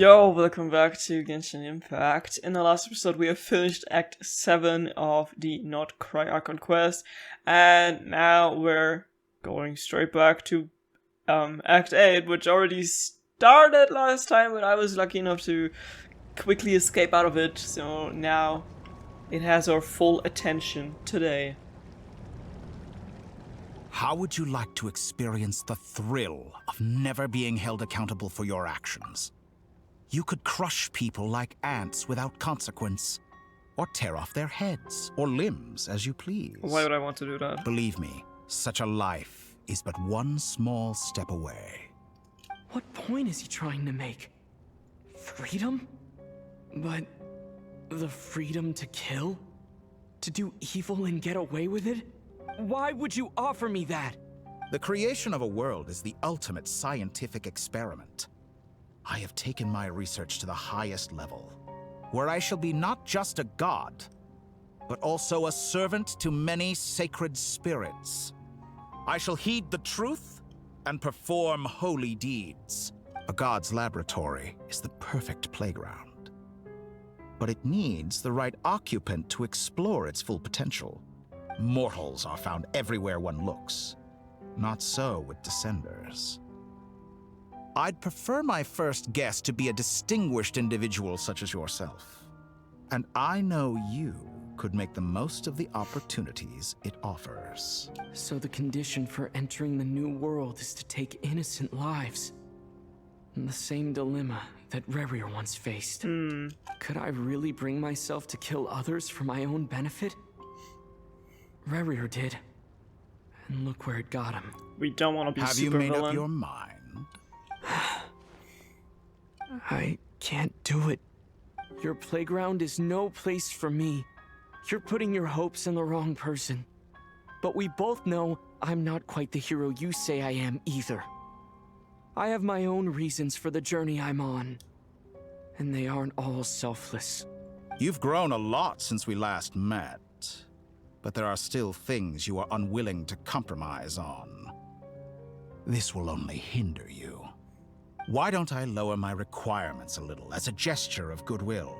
Yo, welcome back to Genshin Impact. In the last episode we have finished Act 7 of the Nodkrai Archonquest, and now we're going straight back to Act 8, which already started last time, but I was lucky enough to quickly escape out of it, so now it has our full attention today. How would you like to experience the thrill of never being held accountable for your actions? You could crush people like ants without consequence, or tear off their heads or limbs as you please. Why would I want to do that? Believe me, such a life is but one small step away. What point is he trying to make? Freedom? But the freedom to kill? To do evil and get away with it? Why would you offer me that? The creation of a world is the ultimate scientific experiment. I have taken my research to the highest level, where I shall be not just a god, but also a servant to many sacred spirits. I shall heed the truth and perform holy deeds. A god's laboratory is the perfect playground, but it needs the right occupant to explore its full potential. Mortals are found everywhere one looks. Not so with Descenders. I'd prefer my first guest to be a distinguished individual such as yourself. And I know you could make the most of the opportunities it offers. So the condition for entering the new world is to take innocent lives. The same dilemma that Rerir once faced. Could I really bring myself to kill others for my own benefit? Rerir did. And look where it got him. We don't want to be Have you super made villain. up your mind? I can't do it. Your playground is no place for me. You're putting your hopes in the wrong person. But we both know I'm not quite the hero you say I am either. I have my own reasons for the journey I'm on. And they aren't all selfless. You've grown a lot since we last met, but there are still things you are unwilling to compromise on. This will only hinder you. Why don't I lower my requirements a little as a gesture of goodwill?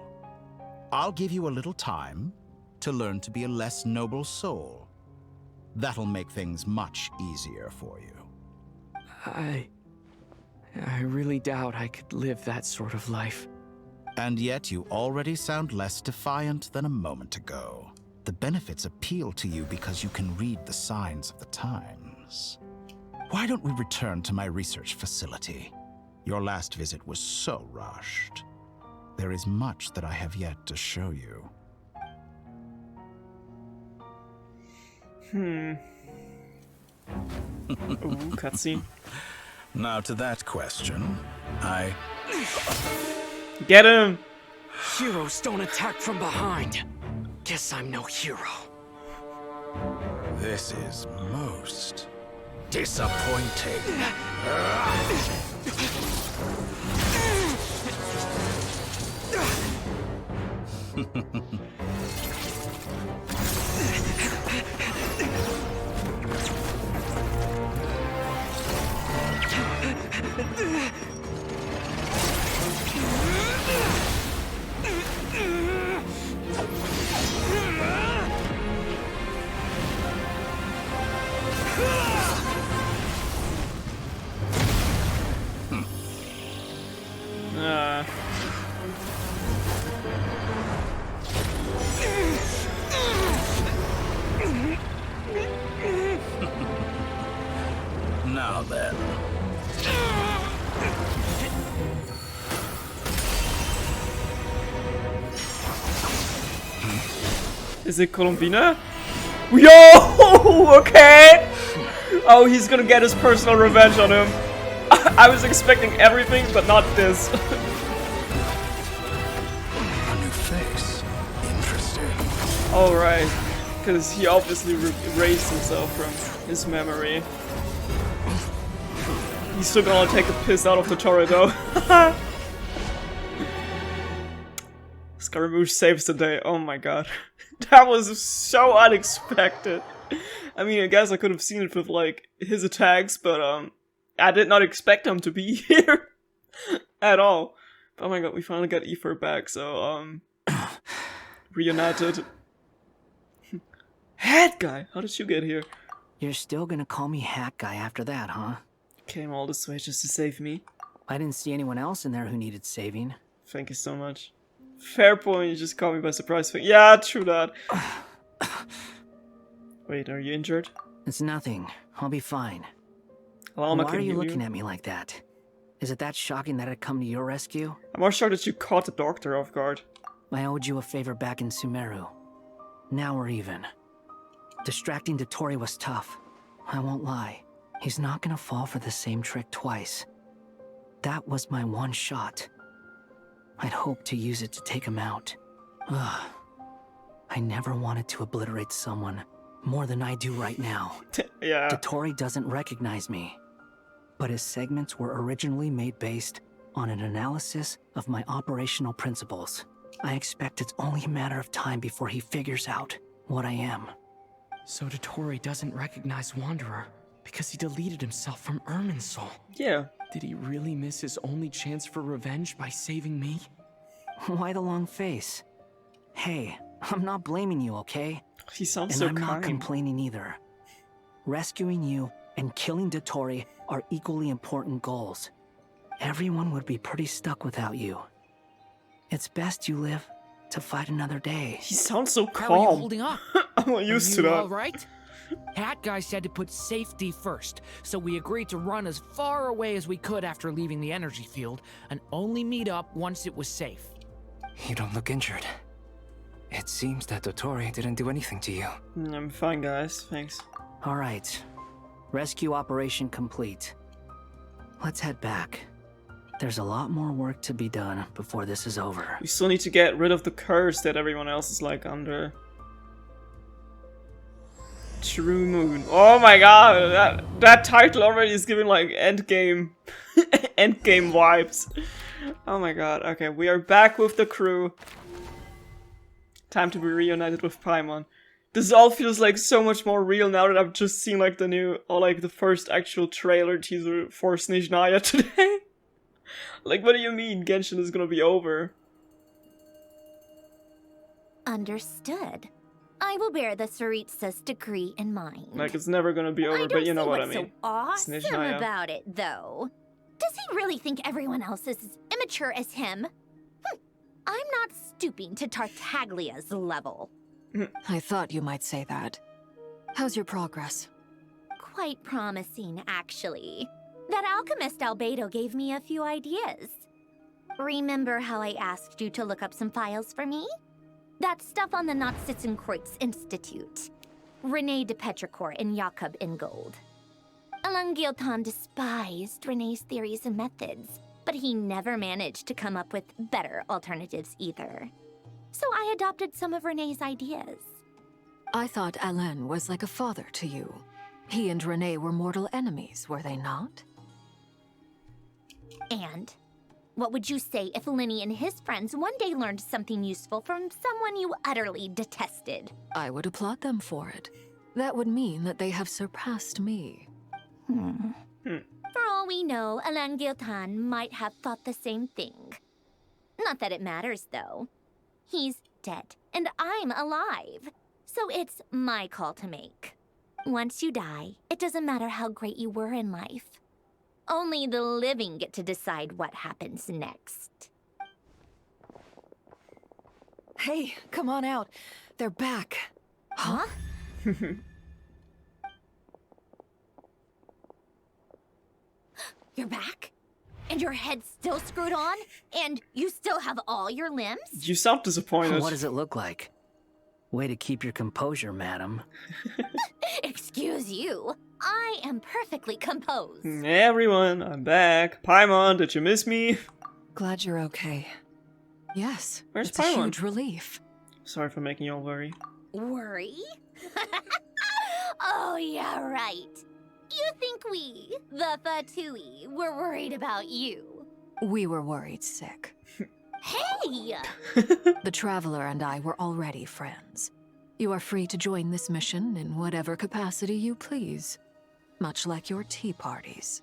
I'll give you a little time to learn to be a less noble soul. That'll make things much easier for you. I really doubt I could live that sort of life. And yet you already sound less defiant than a moment ago. The benefits appeal to you because you can read the signs of the times. Why don't we return to my research facility? Your last visit was so rushed. There is much that I have yet to show you. Ooh, cutscene. Now to that question, Get him! Heroes don't attack from behind. Guess I'm no hero. This is most disappointing. Now then. Is it Colombina? Yo! Okay! Oh, he's gonna get his personal revenge on him. I was expecting everything, but not this. A new face. Interesting. Alright. Because he obviously erased himself from his memory. He's still gonna take a piss out of the turret though. Scaramouche saves the day. Oh my god. That was so unexpected. I mean, I guess I could have seen it with, like, his attacks, but, I did not expect him to be here. At all. Oh my god, we finally got Ether back, so, reunited. Hat guy! How did you get here? You're still gonna call me Hat Guy after that, huh? Came all this way just to save me. I didn't see anyone else in there who needed saving. Thank you so much. Fair point, you just caught me by surprise. Yeah, true that. Wait, are you injured? It's nothing. I'll be fine. Well, Why are you looking at me like that? Is it that shocking that I'd come to your rescue? I'm more shocked that you caught the doctor off guard. I owed you a favor back in Sumeru. Now we're even. Distracting Dotori was tough. I won't lie. He's not gonna fall for the same trick twice. That was my one shot. I'd hoped to use it to take him out. Ugh. I never wanted to obliterate someone more than I do right now. Yeah. Dotori doesn't recognize me, but his segments were originally made based on an analysis of my operational principles. I expect it's only a matter of time before he figures out what I am. So Dotori doesn't recognize Wanderer because he deleted himself from Irminsul. Yeah. Did he really miss his only chance for revenge by saving me? Why the long face? Hey, I'm not blaming you, okay? He sounds And so I'm not kind. complaining either. Rescuing you and killing Dotori are equally important goals. Everyone would be pretty stuck without you. It's best you live to fight another day. He sounds so How are you calm. holding up? I'm not used to Are you that. all right? Hat Guy said to put safety first, so we agreed to run as far away as we could after leaving the energy field, and only meet up once it was safe. You don't look injured. It seems that Dotori didn't do anything to you. I'm fine, guys. Thanks. All right. Rescue operation complete. Let's head back. There's a lot more work to be done before this is over. We still need to get rid of the curse that everyone else is like under. True Moon. Oh my god, that title already is giving like endgame endgame vibes. Oh my god. Okay, we are back with the crew. Time to be reunited with Paimon. This all feels like so much more real now that I've just seen like the new, or like the first actual trailer teaser for Snezhnaya today. Like, what do you mean Genshin is gonna be over? Understood. I will bear the Tsaritsa's decree in mind. Like, it's never gonna be over, but you know what I mean. What's so awesome Snezhnaya. about it, though? Does he really think everyone else is as immature as him? I'm not stooping to Tartaglia's level. I thought you might say that. How's your progress? Quite promising, actually. That alchemist Albedo gave me a few ideas. Remember how I asked you to look up some files for me? That stuff on the Natsitzenkreuz Institute. Rene de Petrichor and Jakob Ingold. Elungilton despised Rene's theories and methods, but he never managed to come up with better alternatives either. So I adopted some of Rene's ideas. I thought Alain was like a father to you. He and Rene were mortal enemies, were they not? And what would you say if Linny and his friends one day learned something useful from someone you utterly detested? I would applaud them for it. That would mean that they have surpassed me. For all we know, Alain Giltan might have thought the same thing. Not that it matters, though. He's dead, and I'm alive. So it's my call to make. Once you die, it doesn't matter how great you were in life. Only the living get to decide what happens next. Hey, come on out. They're back. Huh? You're back? And your head's still screwed on? And you still have all your limbs? You sound disappointed. What does it look like? Way to keep your composure, madam. Excuse you. I am perfectly composed. Hey everyone, I'm back. Paimon, did you miss me? Glad you're okay. Yes, Where's it's a Paimon? huge relief. Sorry for making you all worry. Worry? Oh, yeah, right. You think we, the Fatui, were worried about you? We were worried sick. Hey! The Traveler and I were already friends. You are free to join this mission in whatever capacity you please. Much like your tea parties.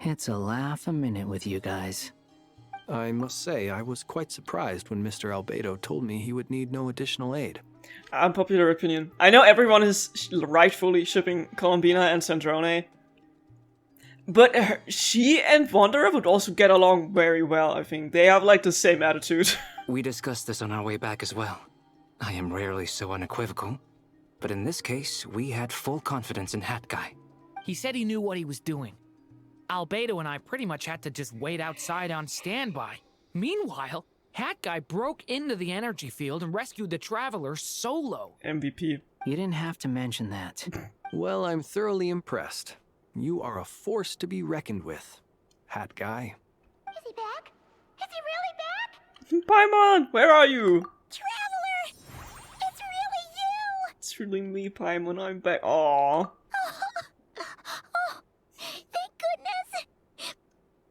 It's a laugh a minute with you guys. I must say, I was quite surprised when Mr. Albedo told me he would need no additional aid. Unpopular opinion. I know everyone is rightfully shipping Colombina and Sandrone, but she and Wanderer would also get along very well, I think. They have, like, the same attitude. We discussed this on our way back as well. I am rarely so unequivocal, but in this case, we had full confidence in Hat Guy. He said he knew what he was doing. Albedo and I pretty much had to just wait outside on standby. Meanwhile, Hat Guy broke into the energy field and rescued the Traveler solo. MVP. You didn't have to mention that. Well, I'm thoroughly impressed. You are a force to be reckoned with, Hat Guy. Is he back? Is he really back? Paimon, where are you? Traveler! It's really you! It's really me, Paimon. I'm back. Aww. Oh, thank goodness!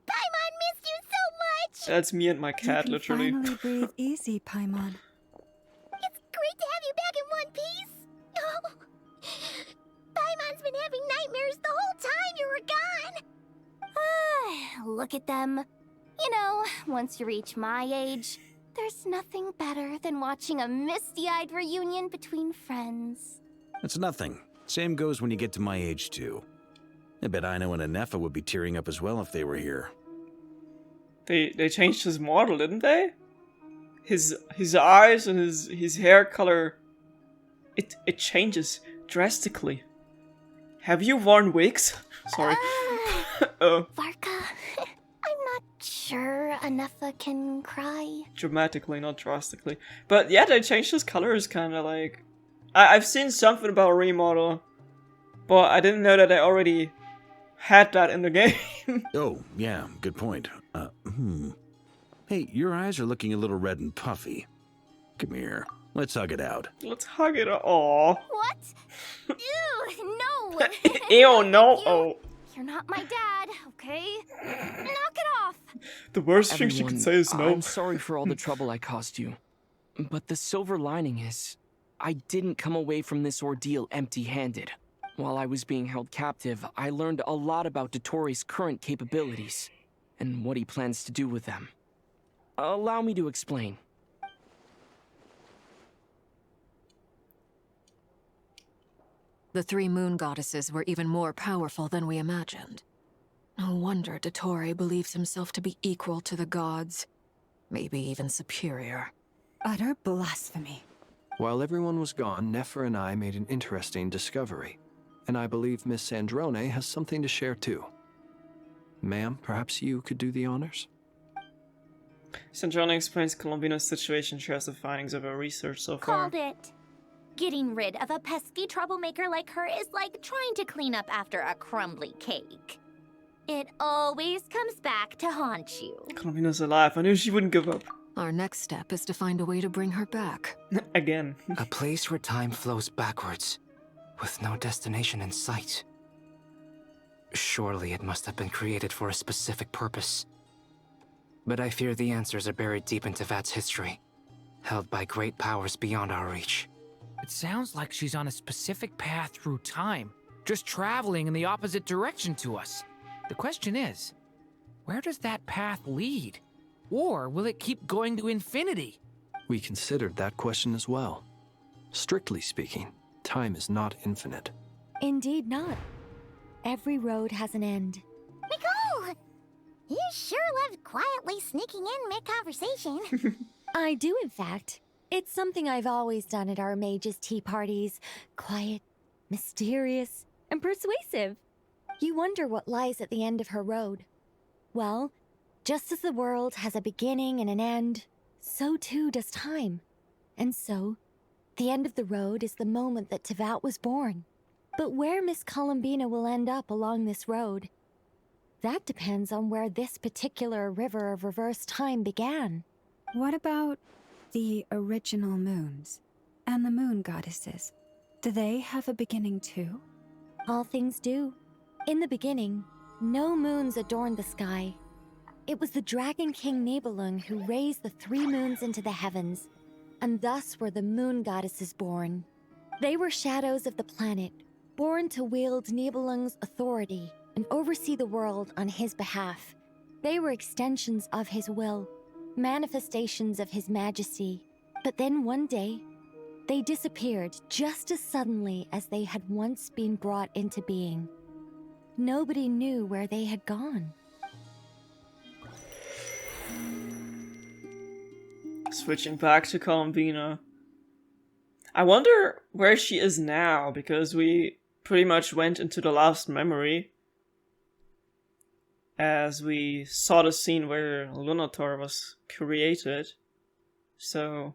Paimon missed you so much! That's me and my cat, you can literally. finally breathe easy, Paimon. It's great to have you back in one piece! Oh, Paimon's been having nightmares the whole time you were gone! Look at them. You know, once you reach my age, there's nothing better than watching a misty-eyed reunion between friends. That's nothing. Same goes when you get to my age, too. I bet Ino and Anefa would be tearing up as well if they were here. They changed his model, didn't they? His eyes and his hair color, it changes drastically. Have you worn wigs? Sorry. Oh. Varka, I'm not sure Anefa can cry. Dramatically, not drastically. But yeah, they changed his colors kind of like... I've seen something about a remodel, but I didn't know that they already had that in the game. Oh, yeah, good point. Hey, your eyes are looking a little red and puffy. Come here, let's hug it out. Let's hug it. Aww. What? Ew, no! Ew, no! Oh. You're not my dad, okay? Knock it off! The worst thing she Everyone, could say is no. I'm sorry for all the trouble I caused you. But the silver lining is, I didn't come away from this ordeal empty-handed. While I was being held captive, I learned a lot about Dotori's current capabilities, and what he plans to do with them. Allow me to explain. The three moon goddesses were even more powerful than we imagined. No wonder Dotori believes himself to be equal to the gods, maybe even superior. Utter blasphemy. While everyone was gone, Nefer and I made an interesting discovery. And I believe Miss Sandrone has something to share too. Ma'am, perhaps you could do the honors? Sandrone explains Colombina's situation, shares the findings of her research so far. Called it. Getting rid of a pesky troublemaker like her is like trying to clean up after a crumbly cake. It always comes back to haunt you. Colombina's alive. I knew she wouldn't give up. Our next step is to find a way to bring her back. Again. A place where time flows backwards, with no destination in sight. Surely it must have been created for a specific purpose. But I fear the answers are buried deep into Vat's history, held by great powers beyond our reach. It sounds like she's on a specific path through time, just traveling in the opposite direction to us. The question is, where does that path lead? Or will it keep going to infinity? We considered that question as well. Strictly speaking, time is not infinite. Indeed not. Every road has an end. Nicole! You sure love quietly sneaking in mid-conversation. I do, in fact. It's something I've always done at our mages' tea parties. Quiet, mysterious, and persuasive. You wonder what lies at the end of her road. Well, just as the world has a beginning and an end, so too does time. And so, the end of the road is the moment that Tevat was born. But where Miss Colombina will end up along this road, that depends on where this particular river of reverse time began. What about the original moons and the moon goddesses? Do they have a beginning too? All things do. In the beginning, no moons adorned the sky. It was the Dragon King Nibelung who raised the three moons into the heavens, and thus were the moon goddesses born. They were shadows of the planet, born to wield Nibelung's authority and oversee the world on his behalf. They were extensions of his will, manifestations of his majesty. But then one day, they disappeared just as suddenly as they had once been brought into being. Nobody knew where they had gone. Switching back to Columbina. I wonder where she is now, because we pretty much went into the last memory as we saw the scene where Lunator was created. So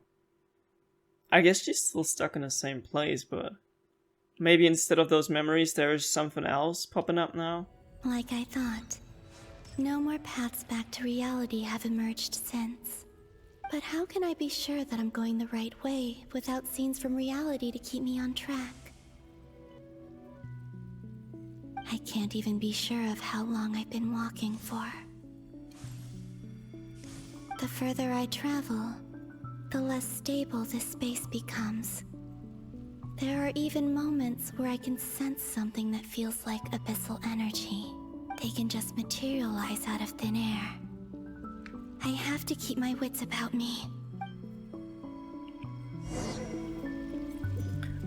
I guess she's still stuck in the same place, but maybe instead of those memories there's something else popping up now? Like I thought. No more paths back to reality have emerged since. But how can I be sure that I'm going the right way without scenes from reality to keep me on track? I can't even be sure of how long I've been walking for. The further I travel, the less stable this space becomes. There are even moments where I can sense something that feels like abyssal energy. They can just materialize out of thin air. I have to keep my wits about me.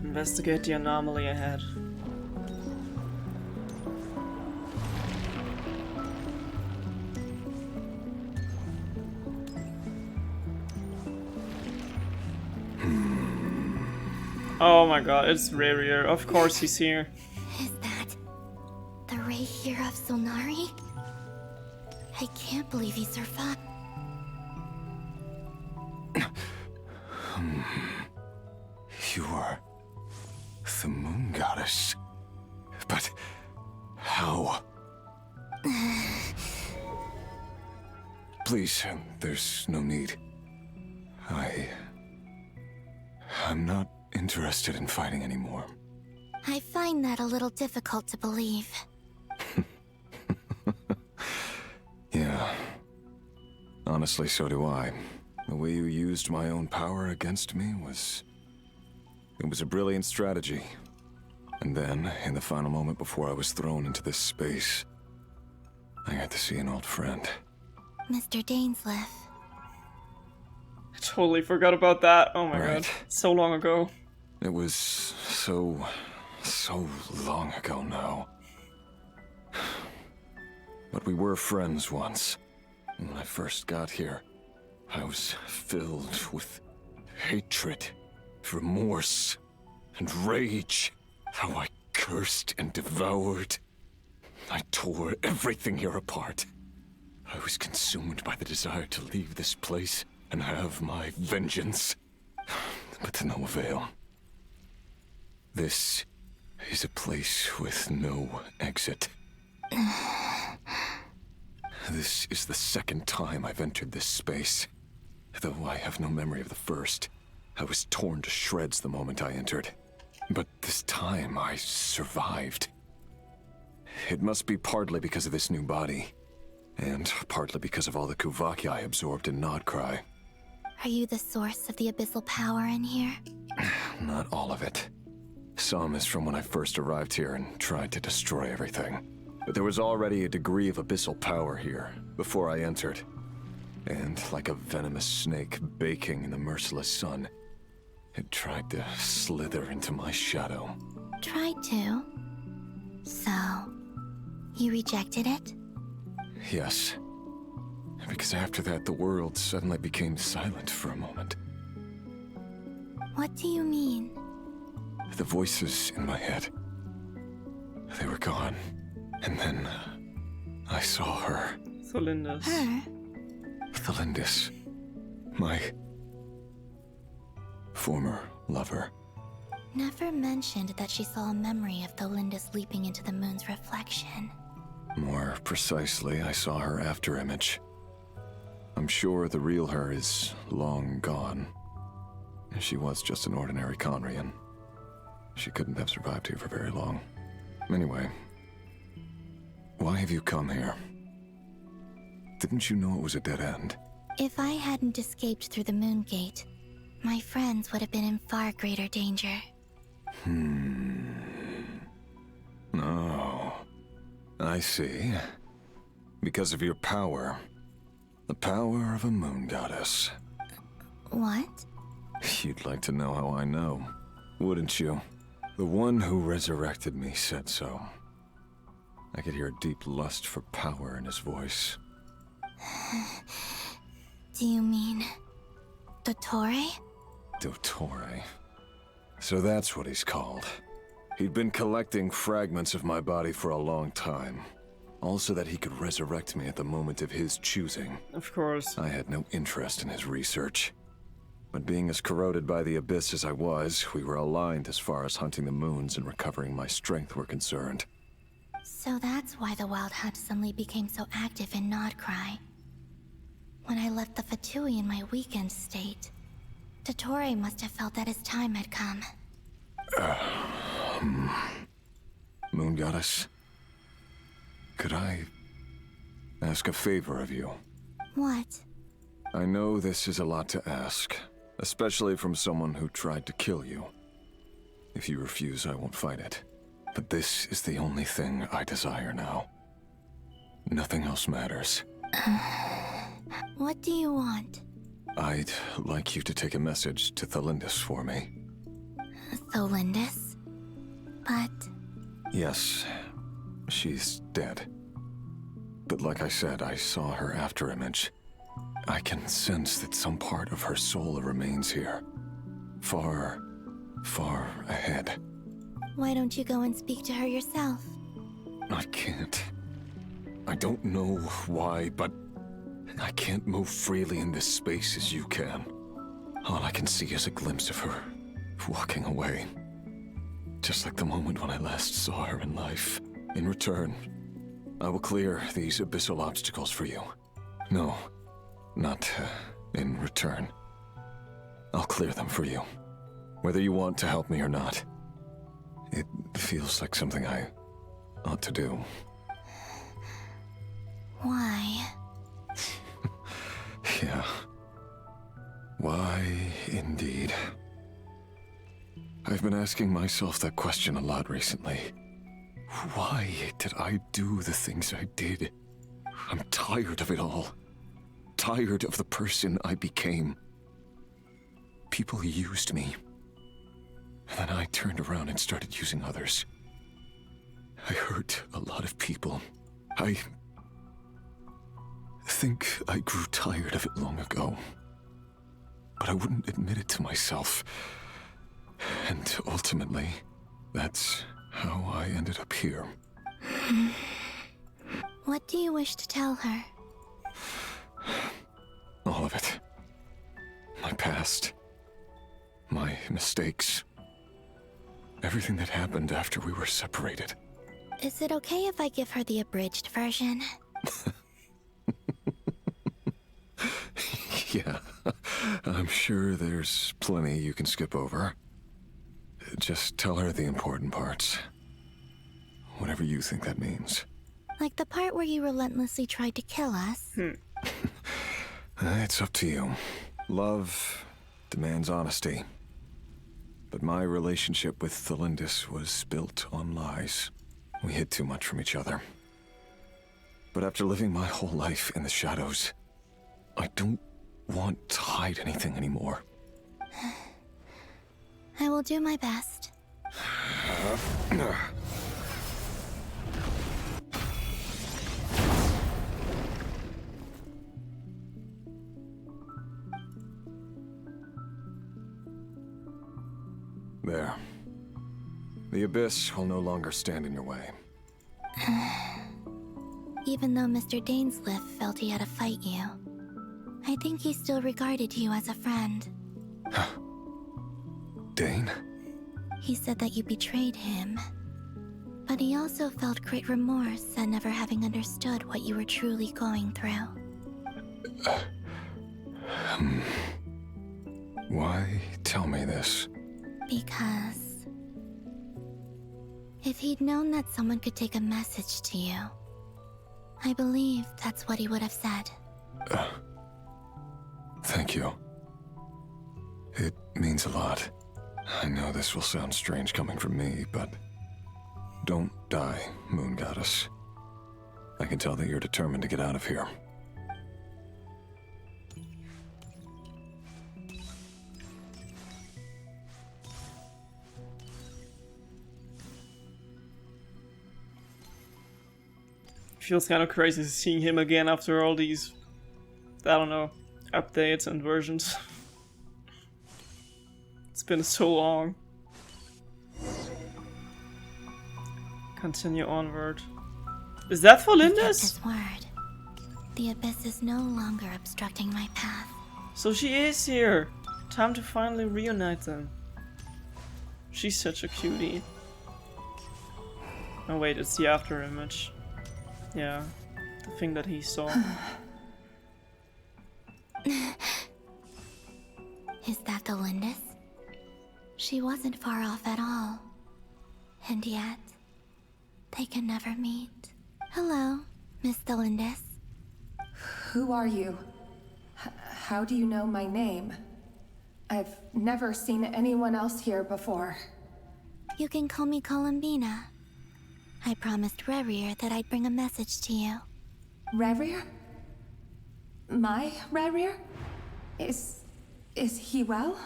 Investigate the anomaly ahead. Oh my god, it's Rarier. Of course he's here. Is that the Ray here of Solnari? I can't believe he survived. You are the moon goddess. But how? Please, there's no need. I'm not interested in fighting anymore. I find that a little difficult to believe. Yeah. Honestly, so do I. The way you used my own power against me was... It was a brilliant strategy. And then, in the final moment before I was thrown into this space, I got to see an old friend. Mr. Dainsleif. I totally forgot about that. Oh my Right. god. So long ago. It was so long ago now. But we were friends once. And when I first got here, I was filled with hatred, remorse, and rage. How I cursed and devoured. I tore everything here apart. I was consumed by the desire to leave this place and have my vengeance. But to no avail. This is a place with no exit. This is the second time I've entered this space. Though I have no memory of the first. I was torn to shreds the moment I entered. But this time I survived. It must be partly because of this new body. And partly because of all the Kuvaki I absorbed in Nodkrai. Are you the source of the abyssal power in here? Not all of it. Some is from when I first arrived here and tried to destroy everything. But there was already a degree of abyssal power here, before I entered. And like a venomous snake baking in the merciless sun, it tried to slither into my shadow. Tried to? So, you rejected it? Yes. Because after that, the world suddenly became silent for a moment. What do you mean? The voices in my head, they were gone. And then, I saw her. Thalindis. Her? Thalindis. My former lover. Never mentioned that she saw a memory of Thalindis leaping into the moon's reflection. More precisely, I saw her afterimage. I'm sure the real her is long gone. She was just an ordinary Conrian. She couldn't have survived here for very long. Anyway, why have you come here? Didn't you know it was a dead end? If I hadn't escaped through the moon gate, my friends would have been in far greater danger. Oh, I see. Because of your power. The power of a moon goddess. What? You'd like to know how I know, wouldn't you? The one who resurrected me said so. I could hear a deep lust for power in his voice. Do you mean... Dottore? Dottore. So that's what he's called. He'd been collecting fragments of my body for a long time. All so that he could resurrect me at the moment of his choosing. Of course. I had no interest in his research. But being as corroded by the abyss as I was, we were aligned as far as hunting the moons and recovering my strength were concerned. So that's why the Wild Hunt suddenly became so active in Nodkrai. When I left the Fatui in my weakened state, Dottore must have felt that his time had come. Moon Goddess? Could I ask a favor of you? What? I know this is a lot to ask, especially from someone who tried to kill you. If you refuse, I won't fight it. But this is the only thing I desire now. Nothing else matters. What do you want? I'd like you to take a message to Thelindis for me. Thelindis? But... Yes, she's dead. But like I said, I saw her afterimage. I can sense that some part of her soul remains here. Far, far ahead. Why don't you go and speak to her yourself? I can't. I don't know why, but I can't move freely in this space as you can. All I can see is a glimpse of her, walking away. Just like the moment when I last saw her in life. In return, I will clear these abyssal obstacles for you. No, not in return. I'll clear them for you. Whether you want to help me or not. It feels like something I ought to do. Why? Yeah. Why, indeed. I've been asking myself that question a lot recently. Why did I do the things I did? I'm tired of it all. Tired of the person I became. People used me. And then I turned around and started using others. I hurt a lot of people. I think I grew tired of it long ago. But I wouldn't admit it to myself. And ultimately, that's how I ended up here. What do you wish to tell her? All of it. My past. My mistakes. Everything that happened after we were separated. Is it okay if I give her the abridged version? Yeah, I'm sure there's plenty you can skip over. Just tell her the important parts. Whatever you think that means. Like the part where you relentlessly tried to kill us? It's up to you. Love demands honesty. But my relationship with Thelindis was built on lies. We hid too much from each other. But after living my whole life in the shadows, I don't want to hide anything anymore. I will do my best. There. The abyss will no longer stand in your way. Even though Mr. Dainsliff felt he had to fight you, I think he still regarded you as a friend. Dane? He said that you betrayed him. But he also felt great remorse at never having understood what you were truly going through. Why tell me this? Because... if he'd known that someone could take a message to you, I believe that's what he would have said. Thank you. It means a lot. I know this will sound strange coming from me, but don't die, Moon Goddess. I can tell that you're determined to get out of here. Feels kind of crazy seeing him again after all these, I don't know, updates and versions. It's been so long. Continue onward. Is that for He kept Lindis? his word. The abyss is no longer obstructing my path. So she is here. Time to finally reunite them. She's such a cutie. Oh wait, it's the after image. Yeah, the thing that he saw. Is that the Lindis? She wasn't far off at all. And yet, they can never meet. Hello, Miss Lindis. Who are you? How do you know my name? I've never seen anyone else here before. You can call me Columbina. I promised Rerir that I'd bring a message to you. Rerir? My Rerir? Is he well?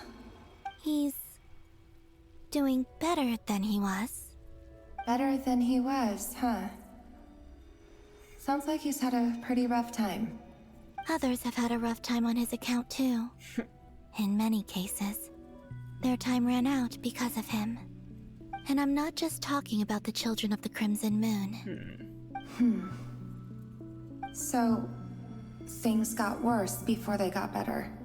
He's doing better than he was. Better than he was, huh? Sounds like he's had a pretty rough time. Others have had a rough time on his account too. In many cases, their time ran out because of him. And I'm not just talking about the children of the Crimson Moon. So, things got worse before they got better.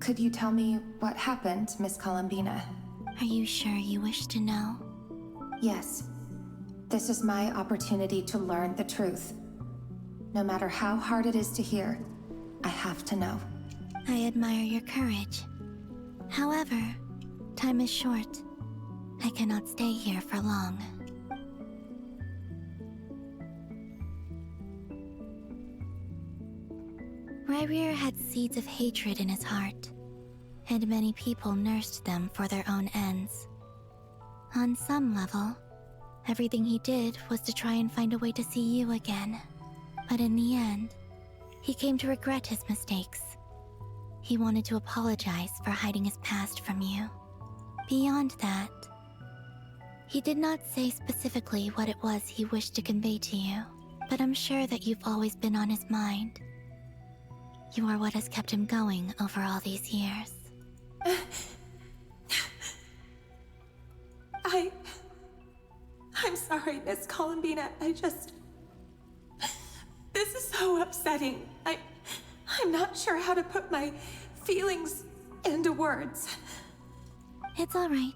Could you tell me what happened, Miss Columbina? Are you sure you wish to know? Yes. This is my opportunity to learn the truth. No matter how hard it is to hear, I have to know. I admire your courage. However, time is short. I cannot stay here for long. Rerir had seeds of hatred in his heart, and many people nursed them for their own ends. On some level, everything he did was to try and find a way to see you again. But in the end, he came to regret his mistakes. He wanted to apologize for hiding his past from you. Beyond that, he did not say specifically what it was he wished to convey to you, but I'm sure that you've always been on his mind. You are what has kept him going over all these years. I'm sorry, Miss Columbina. This is so upsetting. I'm not sure how to put my feelings into words. It's all right.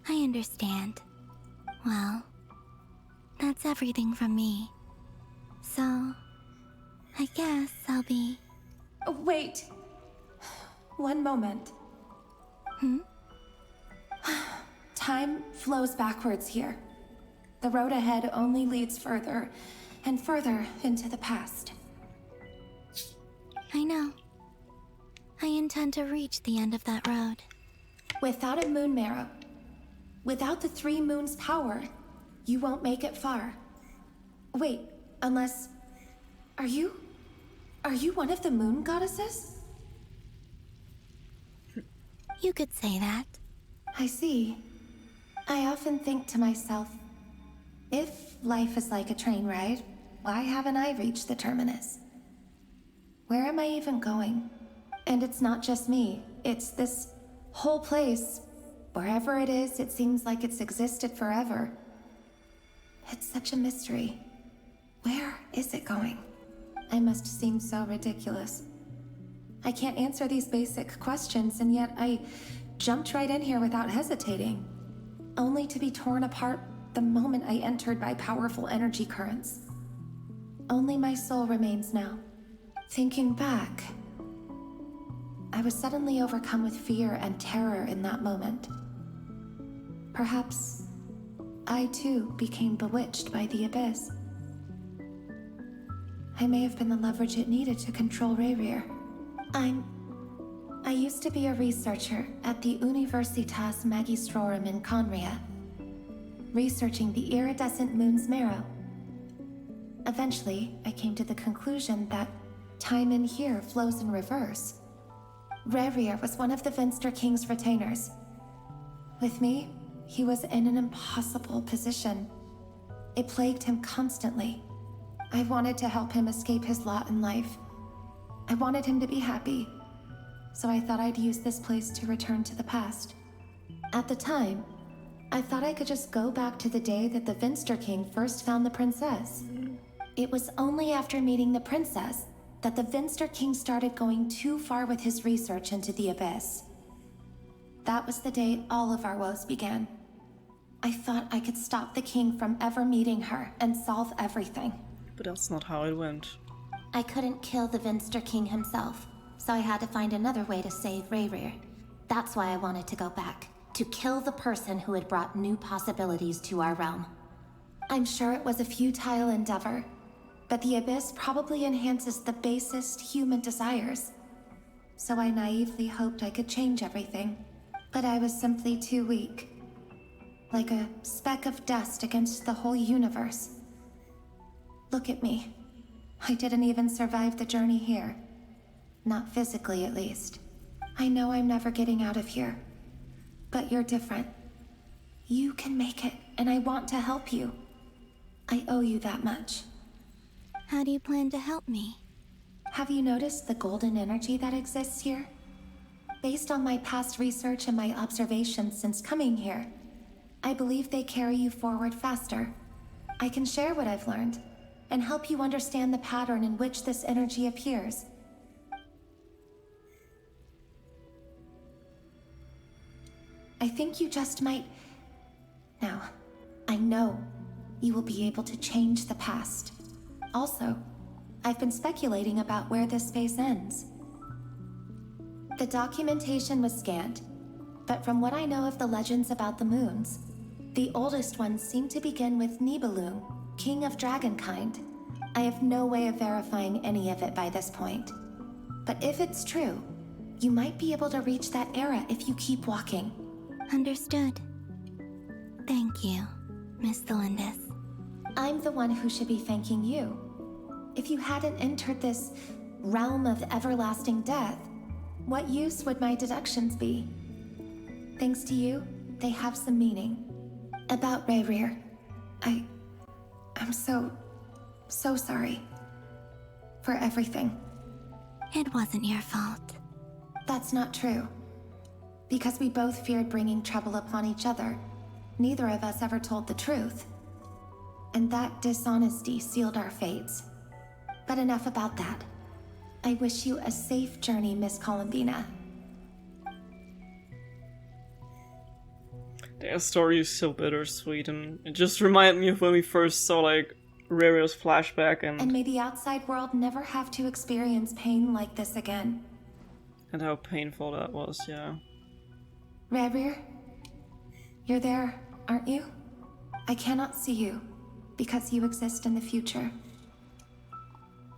I understand. Well, that's everything from me. So, I guess I'll be... Wait. One moment. Time flows backwards here. The road ahead only leads further and further into the past. I know. I intend to reach the end of that road. Without a moon marrow, without the 3 moons' power, you won't make it far. Wait, unless... Are you one of the moon goddesses? You could say that. I see. I often think to myself, if life is like a train ride, why haven't I reached the terminus? Where am I even going? And it's not just me, it's this whole place. Wherever it is, it seems like it's existed forever. It's such a mystery. Where is it going? I must seem so ridiculous. I can't answer these basic questions, and yet I jumped right in here without hesitating, only to be torn apart the moment I entered by powerful energy currents. Only my soul remains now. Thinking back, I was suddenly overcome with fear and terror in that moment. Perhaps I too became bewitched by the abyss. I may have been the leverage it needed to control Rerir. I used to be a researcher at the Universitas Magistrorum in Conria, researching the iridescent moon's marrow. Eventually, I came to the conclusion that time in here flows in reverse. Rerir was one of the Finster King's retainers. With me, he was in an impossible position. It plagued him constantly. I wanted to help him escape his lot in life. I wanted him to be happy, so I thought I'd use this place to return to the past. At the time, I thought I could just go back to the day that the Finster King first found the princess. It was only after meeting the princess that the Finster King started going too far with his research into the Abyss. That was the day all of our woes began. I thought I could stop the king from ever meeting her and solve everything. But that's not how it went. I couldn't kill the Finster King himself, so I had to find another way to save Rerir. That's why I wanted to go back, to kill the person who had brought new possibilities to our realm. I'm sure it was a futile endeavor, but the Abyss probably enhances the basest human desires. So I naively hoped I could change everything, but I was simply too weak. Like a speck of dust against the whole universe. Look at me. I didn't even survive the journey here. Not physically, at least. I know I'm never getting out of here. But you're different. You can make it, and I want to help you. I owe you that much. How do you plan to help me? Have you noticed the golden energy that exists here? Based on my past research and my observations since coming here, I believe they carry you forward faster. I can share what I've learned, and help you understand the pattern in which this energy appears. I think you just might... Now, I know you will be able to change the past. Also, I've been speculating about where this space ends. The documentation was scanned, but from what I know of the legends about the moons, the oldest ones seem to begin with Nibelung, king of dragonkind. I have no way of verifying any of it by this point. But if it's true, you might be able to reach that era if you keep walking. Understood. Thank you, Miss Thelindis. I'm the one who should be thanking you. If you hadn't entered this realm of everlasting death, what use would my deductions be? Thanks to you, they have some meaning. About Rerir, I'm so sorry. For everything. It wasn't your fault. That's not true. Because we both feared bringing trouble upon each other, neither of us ever told the truth. And that dishonesty sealed our fates. But enough about that. I wish you a safe journey, Miss Columbina. Their story is so bittersweet, and it just reminded me of when we first saw, like, Rerir's flashback And may the outside world never have to experience pain like this again. And how painful that was, yeah. Rerir, you're there, aren't you? I cannot see you, because you exist in the future.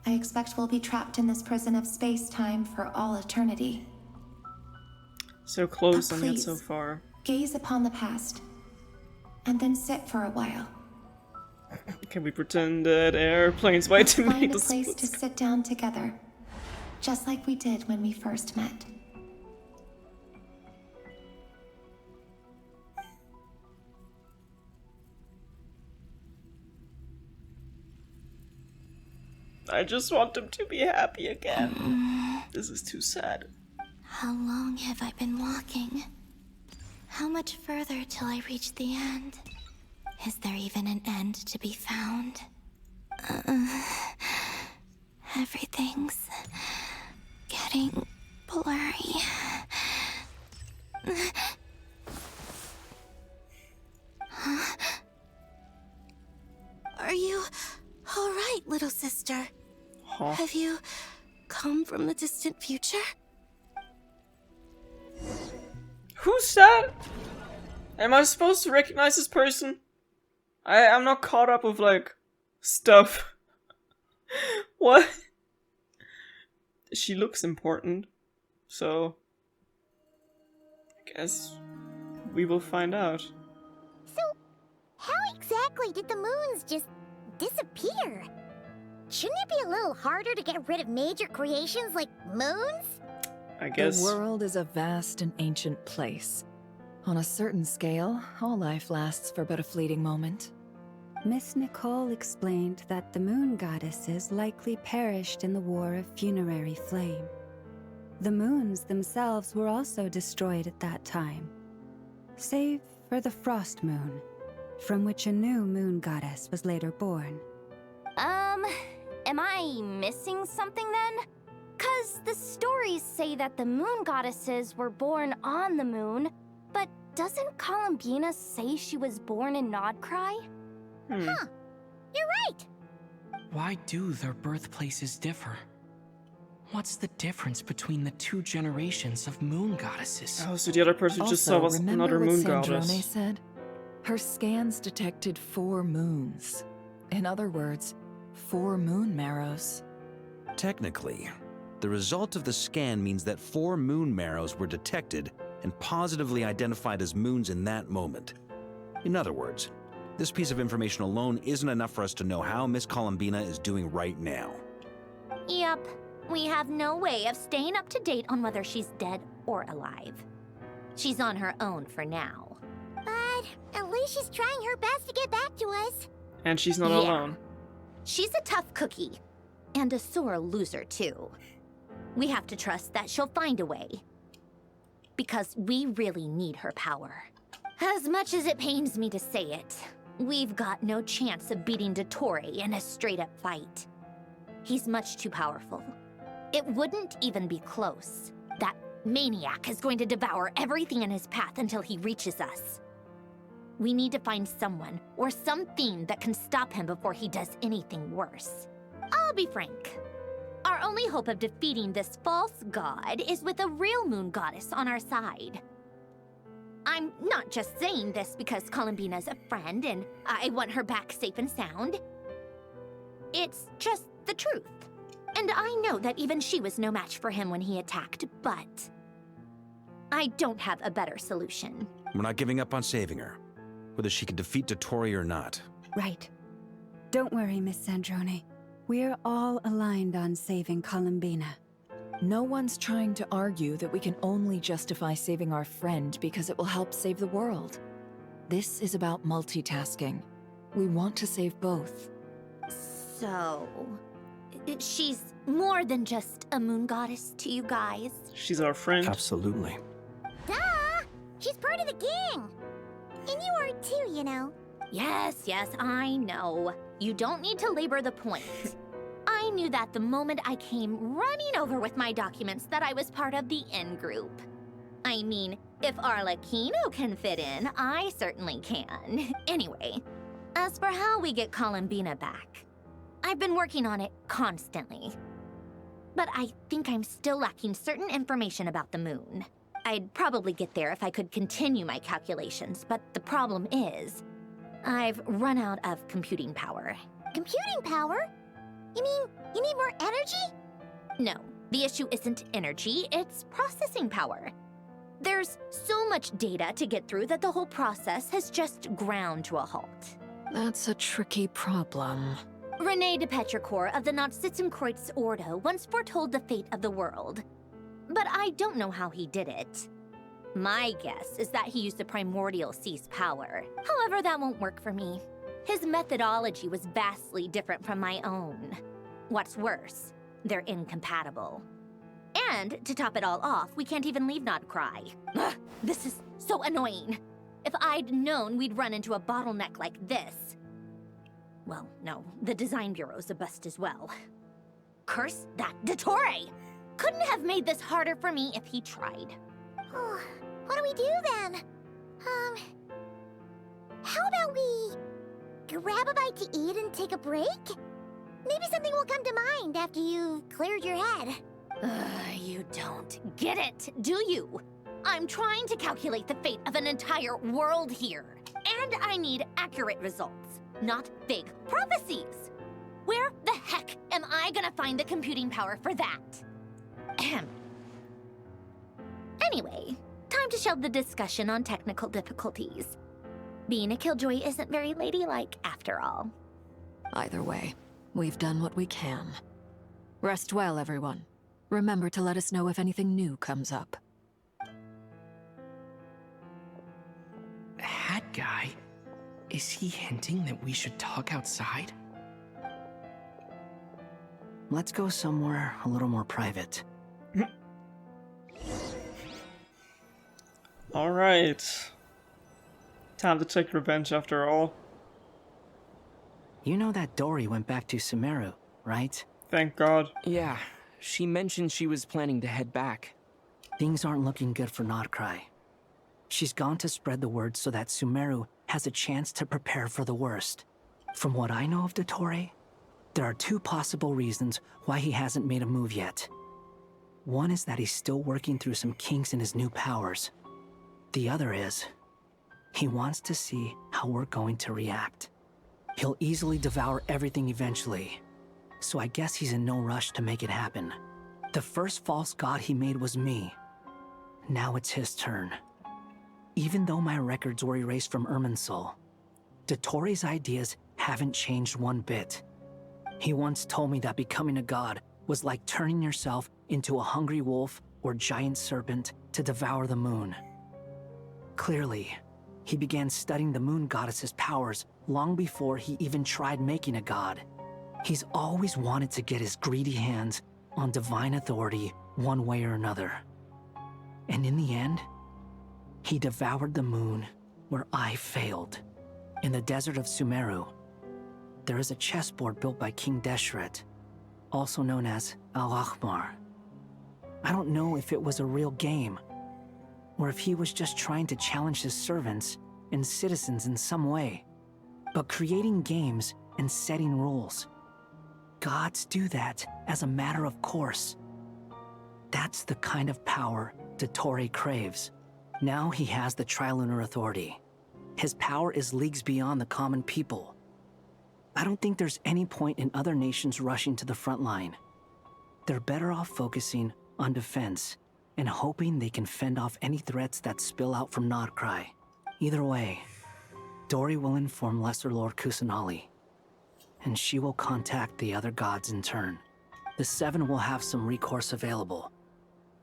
I expect we'll be trapped in this prison of space-time for all eternity. So close But and yet please, so far. Gaze upon the past, and then sit for a while. Can we pretend that airplanes might Find make a us place to sit down together, just like we did when we first met. I just want him to be happy again. This is too sad. How long have I been walking? How much further till I reach the end? Is there even an end to be found? Everything's getting blurry. Huh? Are you all right, little sister? Huh? Have you come from the distant future? Who's that? Am I supposed to recognize this person? I'm not caught up with, like, stuff. What? She looks important, so I guess we will find out. So, how exactly did the moons just disappear? shouldn't it be a little harder to get rid of major creations like moons? I guess. The world is a vast and ancient place. On a certain scale, all life lasts for but a fleeting moment. Miss Nicole explained that the moon goddesses likely perished in the War of Funerary Flame. The moons themselves were also destroyed at that time, save for the Frost Moon, from which a new moon goddess was later born. Am I missing something then? 'Cause the stories say that the moon goddesses were born on the moon, but doesn't Columbina say she was born in Nodkrai? Huh. You're right. Why do their birthplaces differ? What's the difference between the two generations of moon goddesses? Oh, so the other person just saw was another moon Remember what goddess. Sandrone said? Her scans detected 4 moons. In other words, 4 moon marrows. Technically, the result of the scan means that 4 moon marrows were detected and positively identified as moons in that moment. In other words, this piece of information alone isn't enough for us to know how Miss Columbina is doing right now. Yep. We have no way of staying up to date on whether she's dead or alive. She's on her own for now. But at least she's trying her best to get back to us. And she's not alone. She's a tough cookie. And a sore loser, too. We have to trust that she'll find a way. Because we really need her power. As much as it pains me to say it, we've got no chance of beating Dottore in a straight-up fight. He's much too powerful. It wouldn't even be close. That maniac is going to devour everything in his path until he reaches us. We need to find someone or something that can stop him before he does anything worse. I'll be frank. Our only hope of defeating this false god is with a real moon goddess on our side. I'm not just saying this because Columbina's a friend and I want her back safe and sound. It's just the truth. And I know that even she was no match for him when he attacked, but I don't have a better solution. We're not giving up on saving her, whether she can defeat Dottore or not. Right. Don't worry, Miss Sandrone. We're all aligned on saving Columbina. No one's trying to argue that we can only justify saving our friend because it will help save the world. This is about multitasking. We want to save both. So, she's more than just a moon goddess to you guys. She's our friend. Absolutely. Duh! She's part of the gang! And you are too, you know. Yes, I know. You don't need to labor the point. I knew that the moment I came running over with my documents that I was part of the in-group. I mean, if Arlecchino can fit in, I certainly can. Anyway, as for how we get Columbina back, I've been working on it constantly. But I think I'm still lacking certain information about the moon. I'd probably get there if I could continue my calculations, but the problem is, I've run out of computing power. Computing power? You mean you need more energy? No, the issue isn't energy, it's processing power. There's so much data to get through that the whole process has just ground to a halt. That's a tricky problem. René de Petrichor of the Nazissenkreuz Ordo once foretold the fate of the world. But I don't know how he did it. My guess is that he used the primordial sea's power. However, that won't work for me. His methodology was vastly different from my own. What's worse, they're incompatible. And to top it all off, we can't even leave Nodkrai. Ugh, this is so annoying. If I'd known we'd run into a bottleneck like this. Well, no, the design bureau's a bust as well. Curse that Dottore! Couldn't have made this harder for me if he tried. Oh, what do we do then? How about we grab a bite to eat and take a break? Maybe something will come to mind after you've cleared your head. You don't get it, do you? I'm trying to calculate the fate of an entire world here. And I need accurate results, not vague prophecies. Where the heck am I gonna find the computing power for that? Ahem. Anyway, time to shelve the discussion on technical difficulties. Being a killjoy isn't very ladylike after all. Either way, We've done what we can. Rest well, everyone. Remember to let us know if anything new comes up. Hat guy? Is he hinting that we should talk outside? Let's go somewhere a little more private. Alright. Time to take revenge after all. You know that Dory went back to Sumeru, right? Thank God. Yeah, she mentioned she was planning to head back. Things aren't looking good for Nodkrai. She's gone to spread the word so that Sumeru has a chance to prepare for the worst. From what I know of Dottore, there are two possible reasons why he hasn't made a move yet. One is that he's still working through some kinks in his new powers. The other is, he wants to see how we're going to react. He'll easily devour everything eventually, so I guess he's in no rush to make it happen. The first false god he made was me. Now it's his turn. Even though my records were erased from Irminsul, Dottore's ideas haven't changed one bit. He once told me that becoming a god was like turning yourself into a hungry wolf or giant serpent to devour the moon. Clearly, he began studying the moon goddess's powers long before he even tried making a god. He's always wanted to get his greedy hands on divine authority one way or another. And in the end, he devoured the moon where I failed. In the desert of Sumeru, there is a chessboard built by King Deshret, also known as Al-Ahmar. I don't know if it was a real game, or if he was just trying to challenge his servants and citizens in some way. But creating games and setting rules, gods do that as a matter of course. That's the kind of power Dottore craves. Now he has the Trilunar Authority. His power is leagues beyond the common people. I don't think there's any point in other nations rushing to the front line. They're better off focusing on defense and hoping they can fend off any threats that spill out from Nodkrai. Either way, Dory will inform Lesser Lord Kusanali, and she will contact the other gods in turn. The Seven will have some recourse available.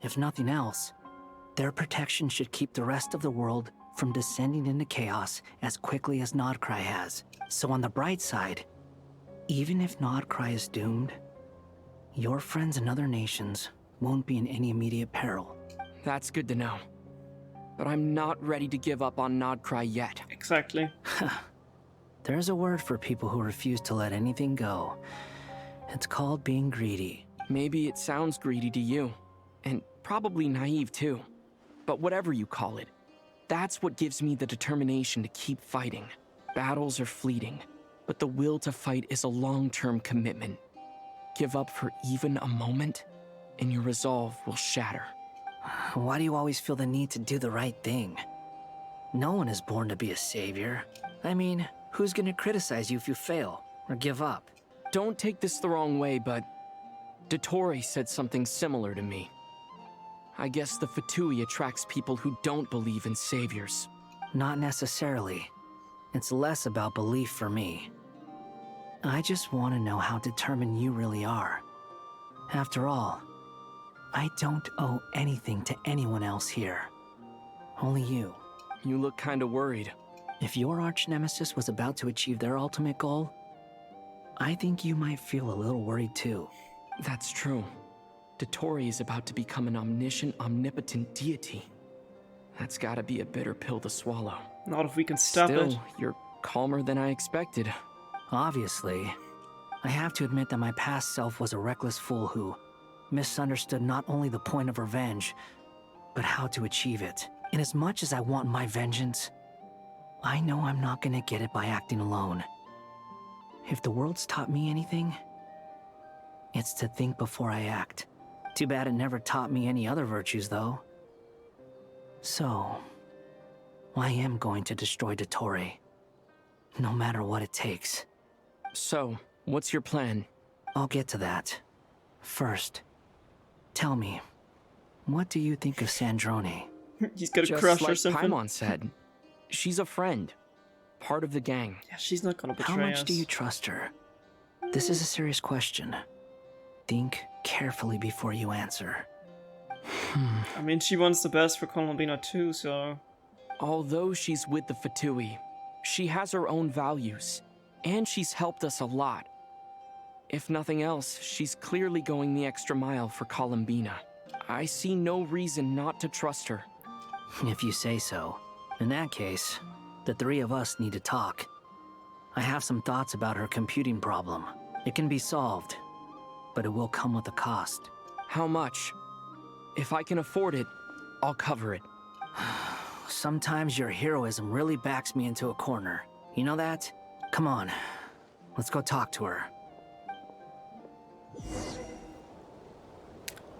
If nothing else, their protection should keep the rest of the world from descending into chaos as quickly as Nodkrai has. So on the bright side, even if Nodkrai is doomed, your friends in other nations won't be in any immediate peril. That's good to know. But I'm not ready to give up on Nodkrai yet. Exactly. There's a word for people who refuse to let anything go. It's called being greedy. Maybe it sounds greedy to you, and probably naive too. But whatever you call it, that's what gives me the determination to keep fighting. Battles are fleeting, but the will to fight is a long-term commitment. Give up for even a moment, and your resolve will shatter. Why do you always feel the need to do the right thing? No one is born to be a savior. I mean, who's gonna criticize you if you fail or give up? Don't take this the wrong way, but Dottore said something similar to me. I guess the Fatui attracts people who don't believe in saviors. Not necessarily. It's less about belief for me. I just want to know how determined you really are. After all, I don't owe anything to anyone else here. Only you. You look kinda worried. If your arch-nemesis was about to achieve their ultimate goal, I think you might feel a little worried too. That's true. Dottore is about to become an omniscient, omnipotent deity. That's gotta be a bitter pill to swallow. Not if we can stop it. Still, you're calmer than I expected. Obviously. I have to admit that my past self was a reckless fool who misunderstood not only the point of revenge, but how to achieve it. And as much as I want my vengeance, I know I'm not gonna get it by acting alone. If the world's taught me anything, it's to think before I act. Too bad it never taught me any other virtues, though. So, I am going to destroy Dottore, no matter what it takes. So, what's your plan? I'll get to that. First, tell me, what do you think of Sandrone? He's got a Just crush like or something. Paimon said, she's a friend, part of the gang. Yeah, she's not gonna betray How much us. do you trust her? This is a serious question. Think carefully before you answer. I mean, she wants the best for Columbina too, so... Although she's with the Fatui, she has her own values, and she's helped us a lot. If nothing else, she's clearly going the extra mile for Columbina. I see no reason not to trust her. If you say so. In that case, the three of us need to talk. I have some thoughts about her computing problem. It can be solved, but it will come with a cost. How much? If I can afford it, I'll cover it. Sometimes your heroism really backs me into a corner. You know that? Come on, let's go talk to her.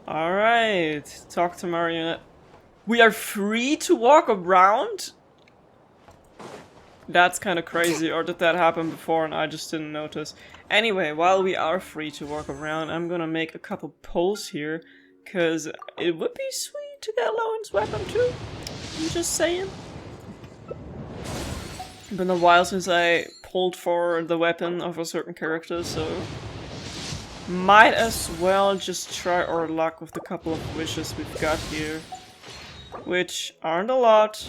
Alright, talk to Marionette. We are free to walk around? That's kind of crazy, or did that happen before and I just didn't notice? Anyway, while we are free to walk around, I'm gonna make a couple polls here, because it would be sweet to get Lowen's weapon too. I'm just saying. Been a while since I pulled for the weapon of a certain character, so... might as well just try our luck with the couple of wishes we've got here. Which aren't a lot,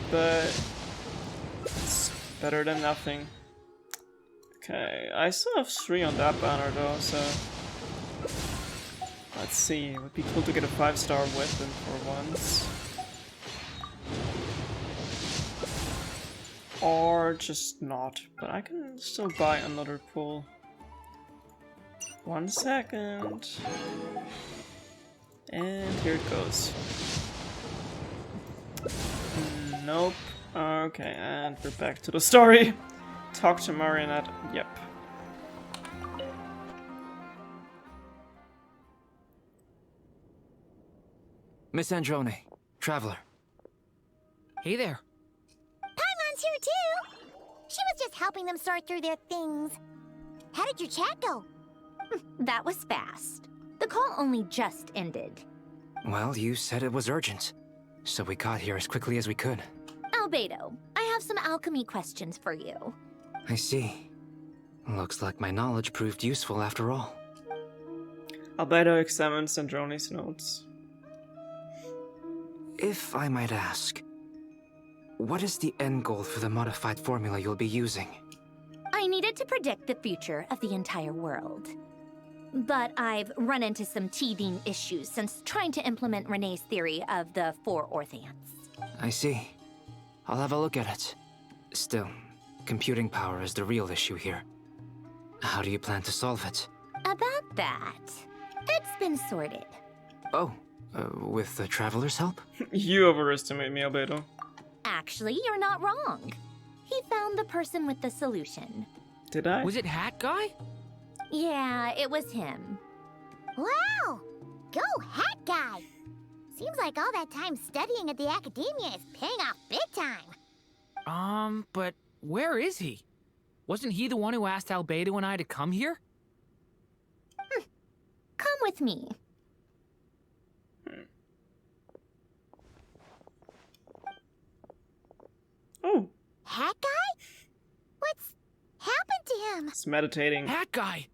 but it's better than nothing. Okay, I still have 3 on that banner though, so... let's see, it would be cool to get a 5-star weapon for once. Or just not, but I can still buy another pull. 1 second. And here it goes. Nope. Okay, and we're back to the story. Talk to Marionette. Yep. Miss Androne, Traveler. Hey there. Paimon's here too! She was just helping them sort through their things. How did your chat go? That was fast. The call only just ended. Well, you said it was urgent, so we got here as quickly as we could. Albedo, I have some alchemy questions for you. I see. Looks like my knowledge proved useful after all. Albedo examines Androne's notes. If I might ask, what is the end goal for the modified formula you'll be using? I needed to predict the future of the entire world. But I've run into some teething issues since trying to implement Renee's theory of the 4 Orthants. I see. I'll have a look at it. Still, computing power is the real issue here. How do you plan to solve it? About that, it's been sorted. Oh, with the Traveler's help? You overestimate me, Albedo. Actually, you're not wrong. He found the person with the solution. Did I? Was it Hat Guy? Yeah, it was him. Wow! Go Hat Guy! Seems like all that time studying at the academia is paying off big time. But where is he? Wasn't he the one who asked Albedo and I to come here? Come with me. Oh. Hat Guy? What's happened to him? It's meditating. Hat Guy!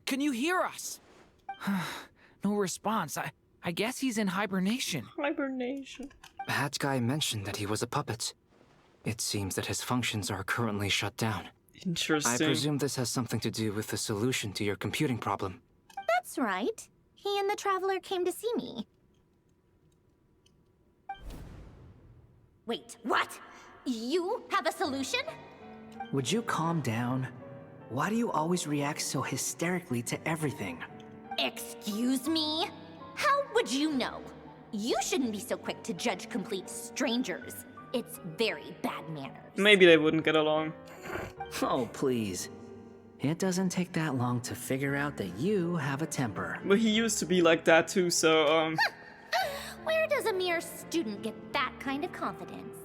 Can you hear us? No response. I guess he's in hibernation. Hibernation. Hat Guy mentioned that he was a puppet. It seems that his functions are currently shut down. Interesting. I presume this has something to do with the solution to your computing problem. That's right. He and the Traveler came to see me. Wait, what? You have a solution? Would you calm down? Why do you always react so hysterically to everything? Excuse me? How would you know? You shouldn't be so quick to judge complete strangers. It's very bad manners. Maybe they wouldn't get along. Oh, please. It doesn't take that long to figure out that you have a temper. But he used to be like that too, so, Where does a mere student get that kind of confidence?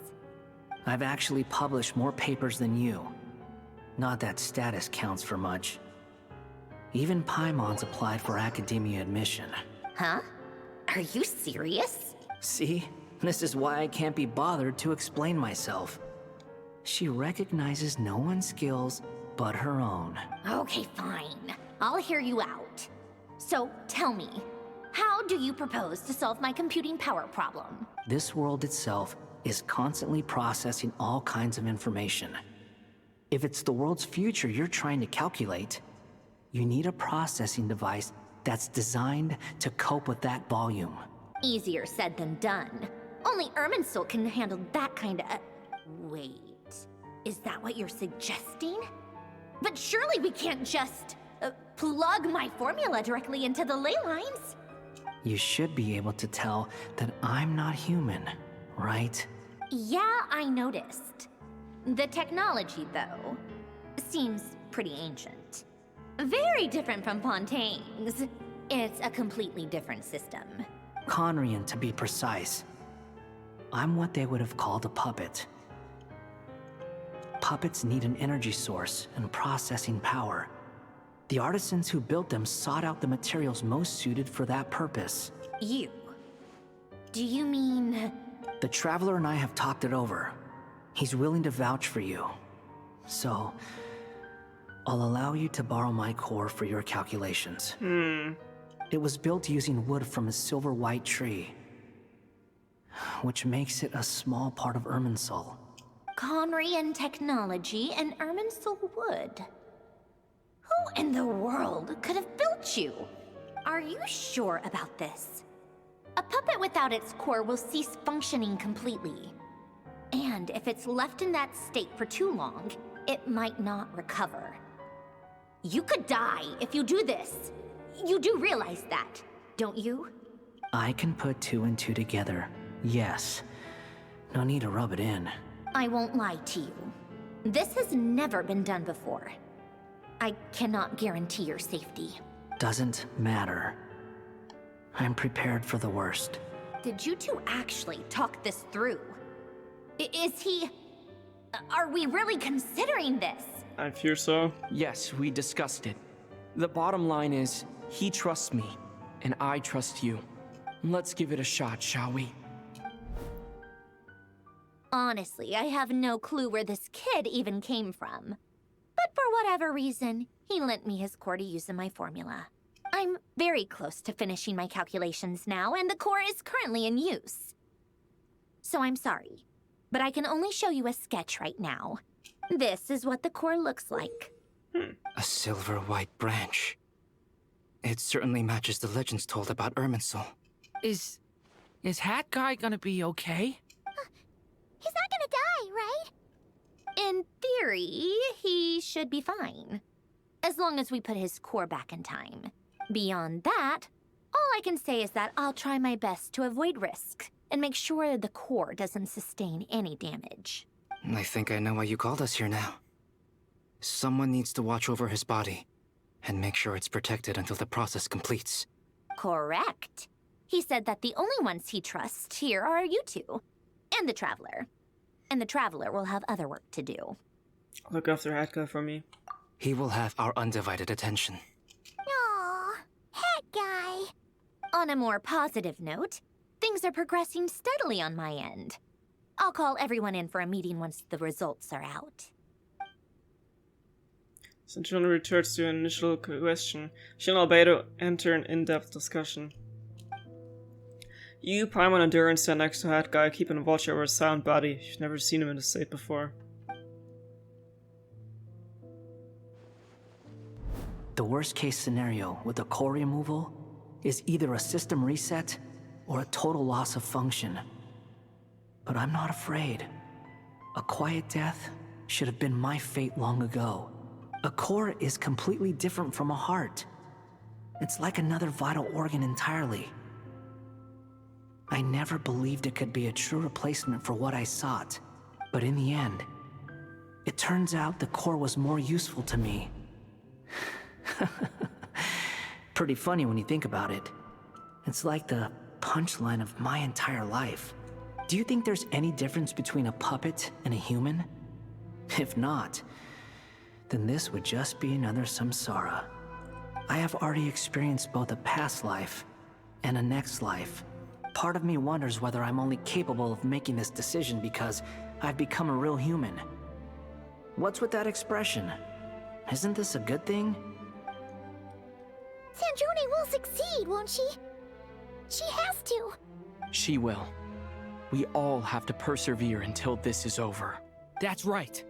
I've actually published more papers than you. Not that status counts for much. Even Paimon's applied for academia admission. Huh? Are you serious? See? This is why I can't be bothered to explain myself. She recognizes no one's skills but her own. Okay, fine. I'll hear you out. So, tell me, how do you propose to solve my computing power problem? This world itself is constantly processing all kinds of information. If it's the world's future you're trying to calculate, you need a processing device that's designed to cope with that volume. Easier said than done. Only Irminsul can handle that kind of... Wait, is that what you're suggesting? But surely we can't just plug my formula directly into the ley lines. You should be able to tell that I'm not human, right? Yeah, I noticed. The technology, though, seems pretty ancient. Very different from Fontaine's. It's a completely different system. Conrian, to be precise. I'm what they would have called a puppet. Puppets need an energy source and processing power. The artisans who built them sought out the materials most suited for that purpose. You? Do you mean... The Traveler and I have talked it over. He's willing to vouch for you. So, I'll allow you to borrow my core for your calculations. It was built using wood from a silver white tree, which makes it a small part of Irminsul. Conrian technology and Irminsul wood. Who in the world could have built you? Are you sure about this? A puppet without its core will cease functioning completely. And if it's left in that state for too long, it might not recover. You could die if you do this. You do realize that, don't you? I can put 2 and 2 together, yes. No need to rub it in. I won't lie to you. This has never been done before. I cannot guarantee your safety. Doesn't matter. I'm prepared for the worst. Did you two actually talk this through? Is he... Are we really considering this? I fear so. Yes, we discussed it. The bottom line is, he trusts me, and I trust you. Let's give it a shot, shall we? Honestly, I have no clue where this kid even came from. But for whatever reason, he lent me his core to use in my formula. I'm very close to finishing my calculations now, and the core is currently in use. So I'm sorry, but I can only show you a sketch right now. This is what the core looks like. A silver white branch. It certainly matches the legends told about Irminsul. Is Hat Guy gonna be okay? He's not gonna die, right? In theory, he should be fine. As long as we put his core back in time. Beyond that, all I can say is that I'll try my best to avoid risk and make sure the core doesn't sustain any damage. I think I know why you called us here now. Someone needs to watch over his body and make sure it's protected until the process completes. Correct. He said that the only ones he trusts here are you two, and the Traveler. And the Traveler will have other work to do. Look after Hat Guy for me. He will have our undivided attention. Aww, Hat Guy. On a more positive note, things are progressing steadily on my end. I'll call everyone in for a meeting once the results are out. Centurion returns to an initial question. She and Albedo enter an in-depth discussion. You, Paimon, and Durin stand next to Hat Guy, keeping a watch over his sound body. You've never seen him in this state before. The worst case scenario with the core removal is either a system reset or a total loss of function. But I'm not afraid. A quiet death should have been my fate long ago. A core is completely different from a heart. It's like another vital organ entirely. I never believed it could be a true replacement for what I sought. But in the end, it turns out the core was more useful to me. Pretty funny when you think about it. It's like the punchline of my entire life. Do you think there's any difference between a puppet and a human? If not, then this would just be another samsara. I have already experienced both a past life and a next life. Part of me wonders whether I'm only capable of making this decision because I've become a real human. What's with that expression? Isn't this a good thing? Sandrone will succeed, won't she? She has to. She will. We all have to persevere until this is over. That's right.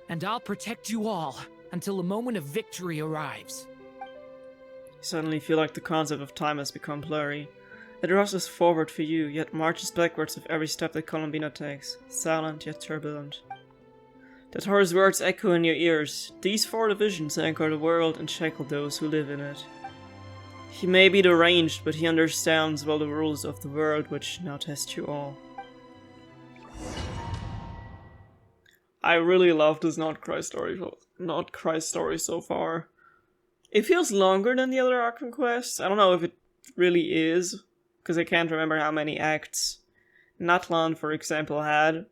And I'll protect you all until the moment of victory arrives. You suddenly feel like the concept of time has become blurry. It rushes forward for you, yet marches backwards with every step that Columbina takes, silent yet turbulent. Tori's words echo in your ears. These 4 divisions anchor the world and shackle those who live in it. He may be deranged, but he understands well the rules of the world which now test you all. I really love this Nodkrai story so far. It feels longer than the other Archonquests. I don't know if it really is, because I can't remember how many acts Natlan, for example, had.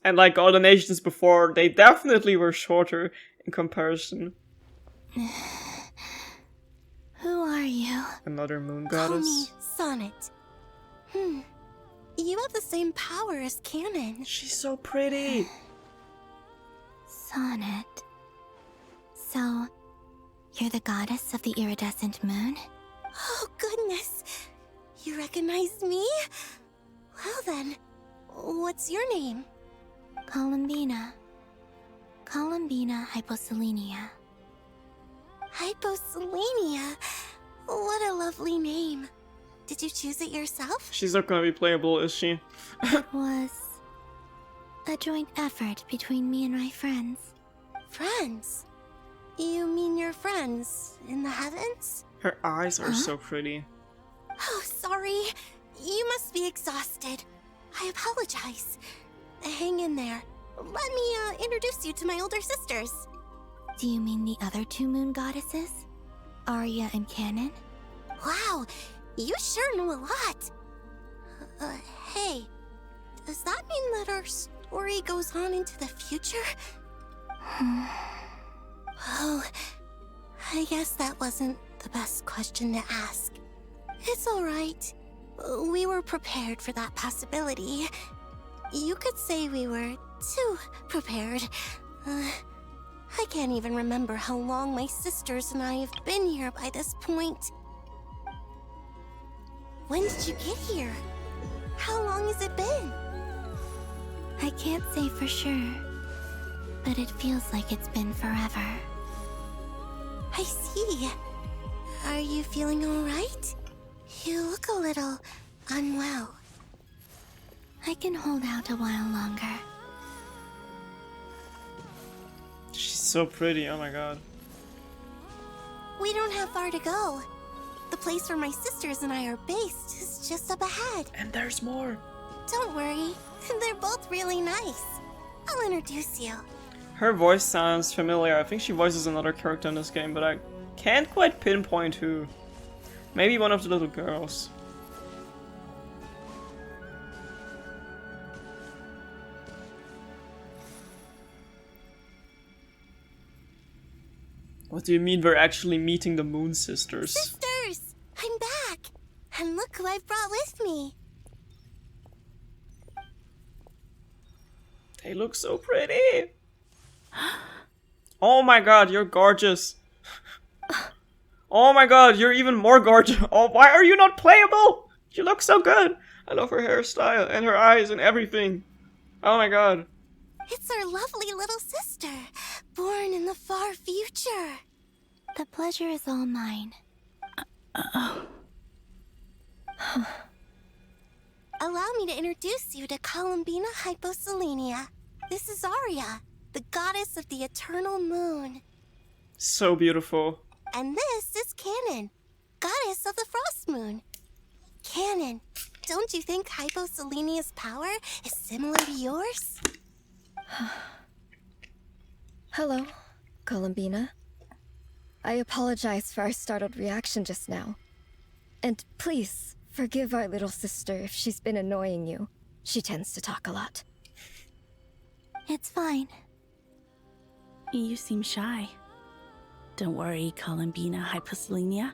And like all the nations before, they definitely were shorter in comparison. Who are you? Another moon Call goddess. me Sonnet. You have the same power as Canon. She's so pretty. Sonnet. So, you're the goddess of the iridescent moon? Oh, goodness. You recognize me? Well then, what's your name? Columbina. Columbina Hyposelenia. Hyposelenia? What a lovely name. Did you choose it yourself? She's not gonna be playable, is she? It was a joint effort between me and my friends. Friends? You mean your friends in the heavens? Her eyes are so pretty. Oh, sorry. You must be exhausted. I apologize. Hang in there. Let me introduce you to my older sisters. Do you mean the other 2 moon goddesses? Arya and Canon? Wow, you sure know a lot. Hey, does that mean that our story goes on into the future? Oh, I guess that wasn't the best question to ask. It's alright. We were prepared for that possibility. You could say we were too prepared. I can't even remember how long my sisters and I have been here by this point. When did you get here? How long has it been? I can't say for sure, but it feels like it's been forever. I see. Are you feeling alright? You look a little unwell. I can hold out a while longer. She's so pretty, oh my god. We don't have far to go. The place where my sisters and I are based is just up ahead. And there's more. Don't worry. They're both really nice. I'll introduce you. Her voice sounds familiar. I think she voices another character in this game, but I can't quite pinpoint who. Maybe one of the little girls. What do you mean we're actually meeting the Moon Sisters? Sisters! I'm back! And look who I've brought with me. They look so pretty! Oh my god, you're gorgeous! Oh my god, you're even more gorgeous! Oh, why are you not playable? You look so good! I love her hairstyle and her eyes and everything. Oh my god. It's our lovely little sister, born in the far future. The pleasure is all mine. Allow me to introduce you to Columbina Hyposelenia. This is Arya, the goddess of the eternal moon. So beautiful. And this is Canon, goddess of the frost moon. Canon, don't you think Hyposelenia's power is similar to yours? Hello, Columbina. I apologize for our startled reaction just now. And please, forgive our little sister if she's been annoying you. She tends to talk a lot. It's fine. You seem shy. Don't worry, Columbina Hyposelenia.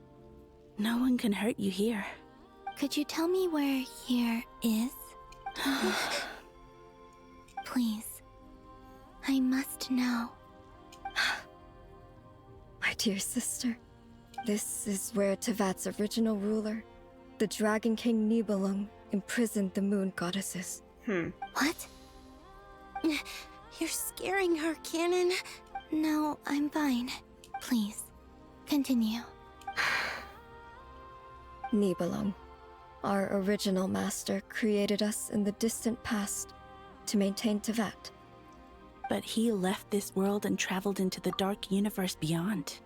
No one can hurt you here. Could you tell me where here is? Please. I must know. My dear sister, this is where Tevat's original ruler, the Dragon King Nibelung, imprisoned the moon goddesses. What? You're scaring her, Canon. No, I'm fine. Please, continue. Nibelung, our original master, created us in the distant past to maintain Tevat. But he left this world and traveled into the dark universe beyond,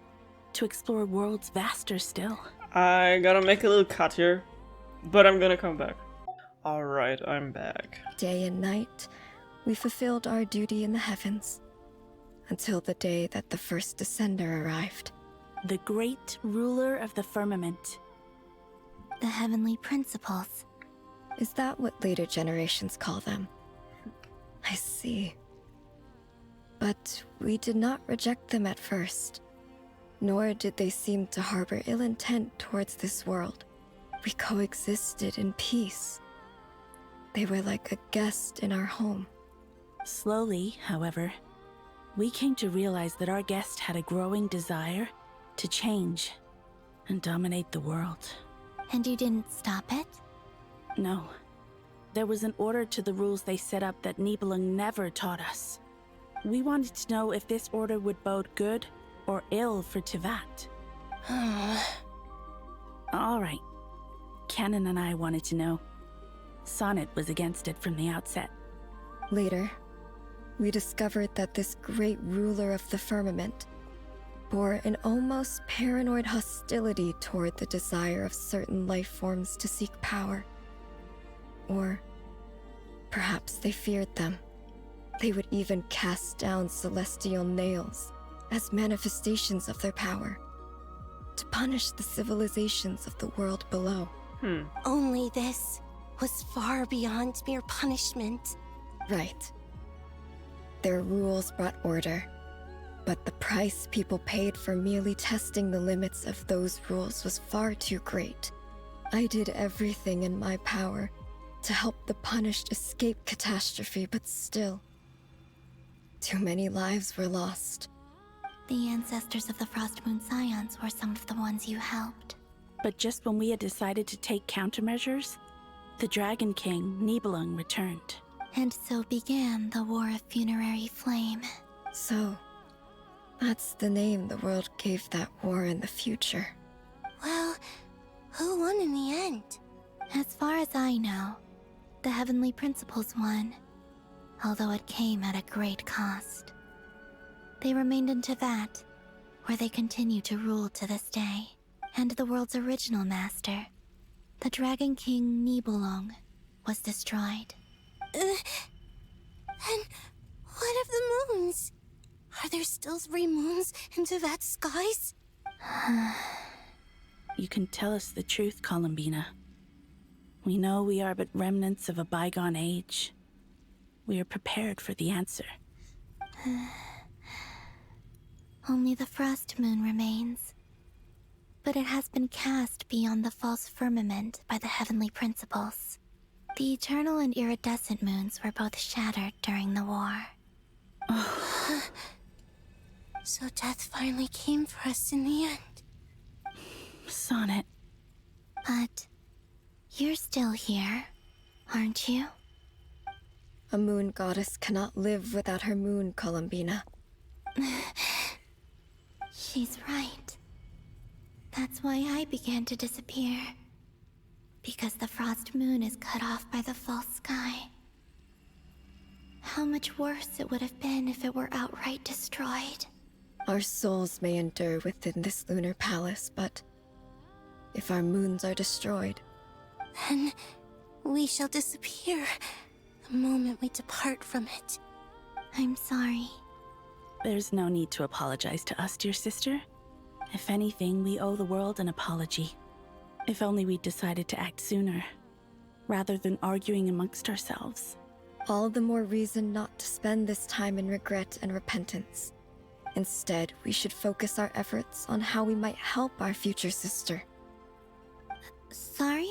to explore worlds vaster still. I gotta make a little cut here, but I'm gonna come back. Alright, I'm back. Day and night, we fulfilled our duty in the heavens, until the day that the first descender arrived. The great ruler of the firmament. The heavenly principles. Is that what later generations call them? I see. But we did not reject them at first, nor did they seem to harbor ill intent towards this world. We coexisted in peace. They were like a guest in our home. Slowly, however, we came to realize that our guest had a growing desire to change and dominate the world. And you didn't stop it? No. There was an order to the rules they set up that Nibelung never taught us. We wanted to know if this order would bode good or ill for Tevat. All right. Canon and I wanted to know. Sonnet was against it from the outset. Later, we discovered that this great ruler of the firmament bore an almost paranoid hostility toward the desire of certain life forms to seek power. Or perhaps they feared them. They would even cast down celestial nails as manifestations of their power, to punish the civilizations of the world below. Only this was far beyond mere punishment. Right. Their rules brought order, but the price people paid for merely testing the limits of those rules was far too great. I did everything in my power to help the punished escape catastrophe, but still, too many lives were lost. The ancestors of the Frost Moon Scions were some of the ones you helped. But just when we had decided to take countermeasures, the Dragon King, Nibelung, returned. And so began the War of Funerary Flame. So, that's the name the world gave that war in the future. Well, who won in the end? As far as I know, the Heavenly Principles won, although it came at a great cost. They remained in Tevat, where they continue to rule to this day. And the world's original master, the Dragon King Nibelung, was destroyed. And what of the moons? Are there still 3 moons in Tevat's skies? You can tell us the truth, Columbina. We know we are but remnants of a bygone age. We are prepared for the answer. Only the Frost Moon remains. But it has been cast beyond the false firmament by the Heavenly Principles. The eternal and iridescent moons were both shattered during the war. So death finally came for us in the end. Sonnet. But you're still here, aren't you? A moon goddess cannot live without her moon, Columbina. She's right. That's why I began to disappear. Because the Frost Moon is cut off by the false sky. How much worse it would have been if it were outright destroyed. Our souls may endure within this lunar palace, but if our moons are destroyed, then we shall disappear the moment we depart from it. I'm sorry. There's no need to apologize to us, dear sister. If anything, we owe the world an apology. If only we'd decided to act sooner, rather than arguing amongst ourselves. all the more reason not to spend this time in regret and repentance. Instead, we should focus our efforts on how we might help our future sister. Sorry?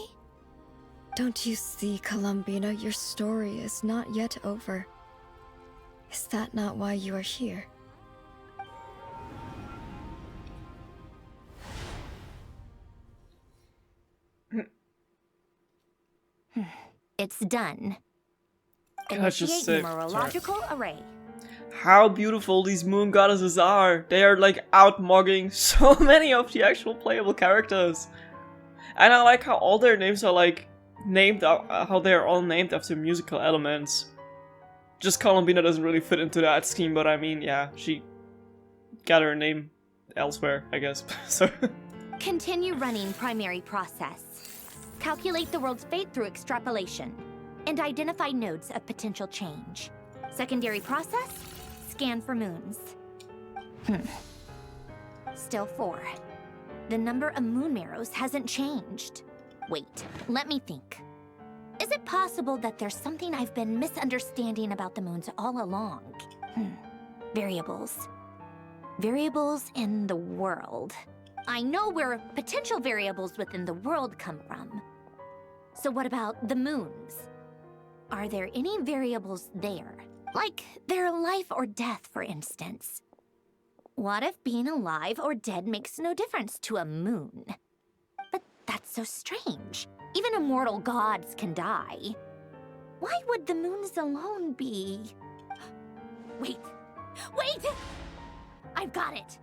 Don't you see, Columbina, your story is not yet over. Is that not why you are here? It's done. Can I just Initiate say, numerological array. how beautiful these moon goddesses are. They are like outmogging so many of the actual playable characters. And I like how all their names are like named how they're all named after musical elements. Just Columbina doesn't really fit into that scheme, but I mean, yeah, she got her name elsewhere, I guess. So Continue running primary process. Calculate the world's fate through extrapolation. And identify nodes of potential change. Secondary process, scan for moons. Still 4. The number of moon marrows hasn't changed. Wait, let me think. Is it possible that there's something I've been misunderstanding about the moons all along? Variables. Variables in the world. I know where potential variables within the world come from. So what about the moons? Are there any variables there? Like their life or death, for instance. What if being alive or dead makes no difference to a moon? But that's so strange. Even immortal gods can die. Why would the moons alone be... Wait! I've got it!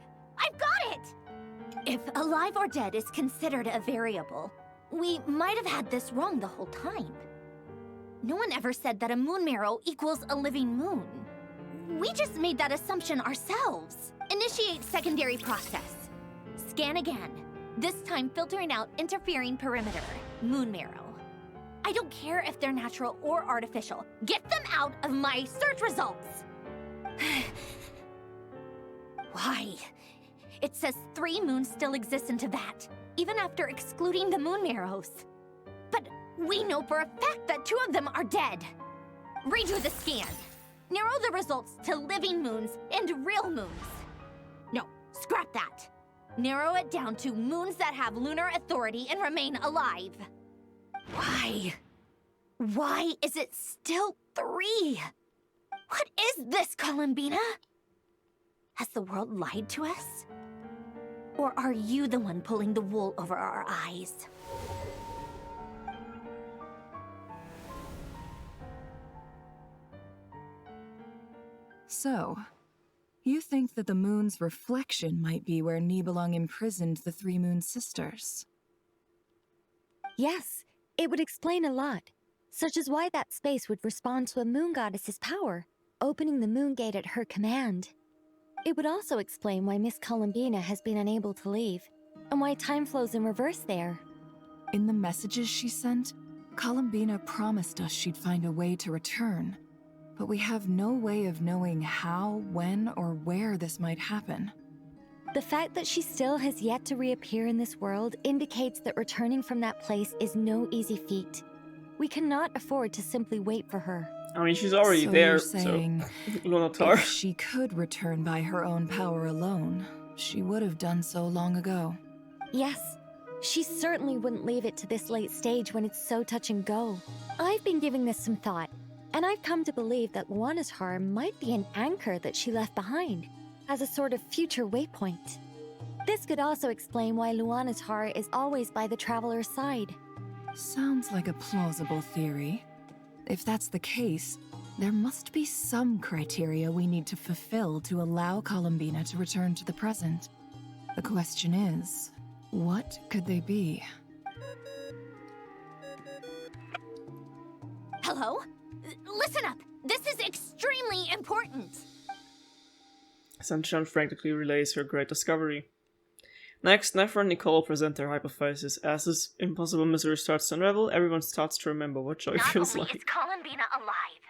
If alive or dead is considered a variable, we might have had this wrong the whole time. No one ever said that a moon marrow equals a living moon. We just made that assumption ourselves. Initiate secondary process. Scan again. This time filtering out interfering perimeter. Moon marrow. I don't care if they're natural or artificial. Get them out of my search results! Why? It says 3 moons still exist in Teyvat, even after excluding the moon marrows. But we know for a fact that 2 of them are dead. Redo the scan. Narrow the results to living moons and real moons. No, scrap that. Narrow it down to moons that have lunar authority and remain alive. Why? Why is it still 3? What is this, Columbina? Has the world lied to us? Or are you the one pulling the wool over our eyes? So, you think that the moon's reflection might be where Nibelung imprisoned the 3 moon sisters? Yes, it would explain a lot, such as why that space would respond to a moon goddess's power, opening the moon gate at her command. It would also explain why Miss Columbina has been unable to leave, and why time flows in reverse there. In the messages she sent, Columbina promised us she'd find a way to return. But we have no way of knowing how, when, or where this might happen. The fact that she still has yet to reappear in this world indicates that returning from that place is no easy feat. We cannot afford to simply wait for her. I mean, she's already So there, you're saying, so Lunatar. if she could return by her own power alone, she would have done so long ago. Yes, she certainly wouldn't leave it to this late stage when it's so touch and go. I've been giving this some thought, and I've come to believe that Luanatar might be an anchor that she left behind, as a sort of future waypoint. This could also explain why Luanatar is always by the traveler's side. Sounds like a plausible theory. If that's the case, there must be some criteria we need to fulfill to allow Columbina to return to the present. The question is, what could they be? Hello? Listen up! This is extremely important! Sunshine frantically relays her great discovery. Next, Nefer and Nicole present their hypothesis. As this impossible mystery starts to unravel, everyone starts to remember what joy feels Not only like. is Columbina alive,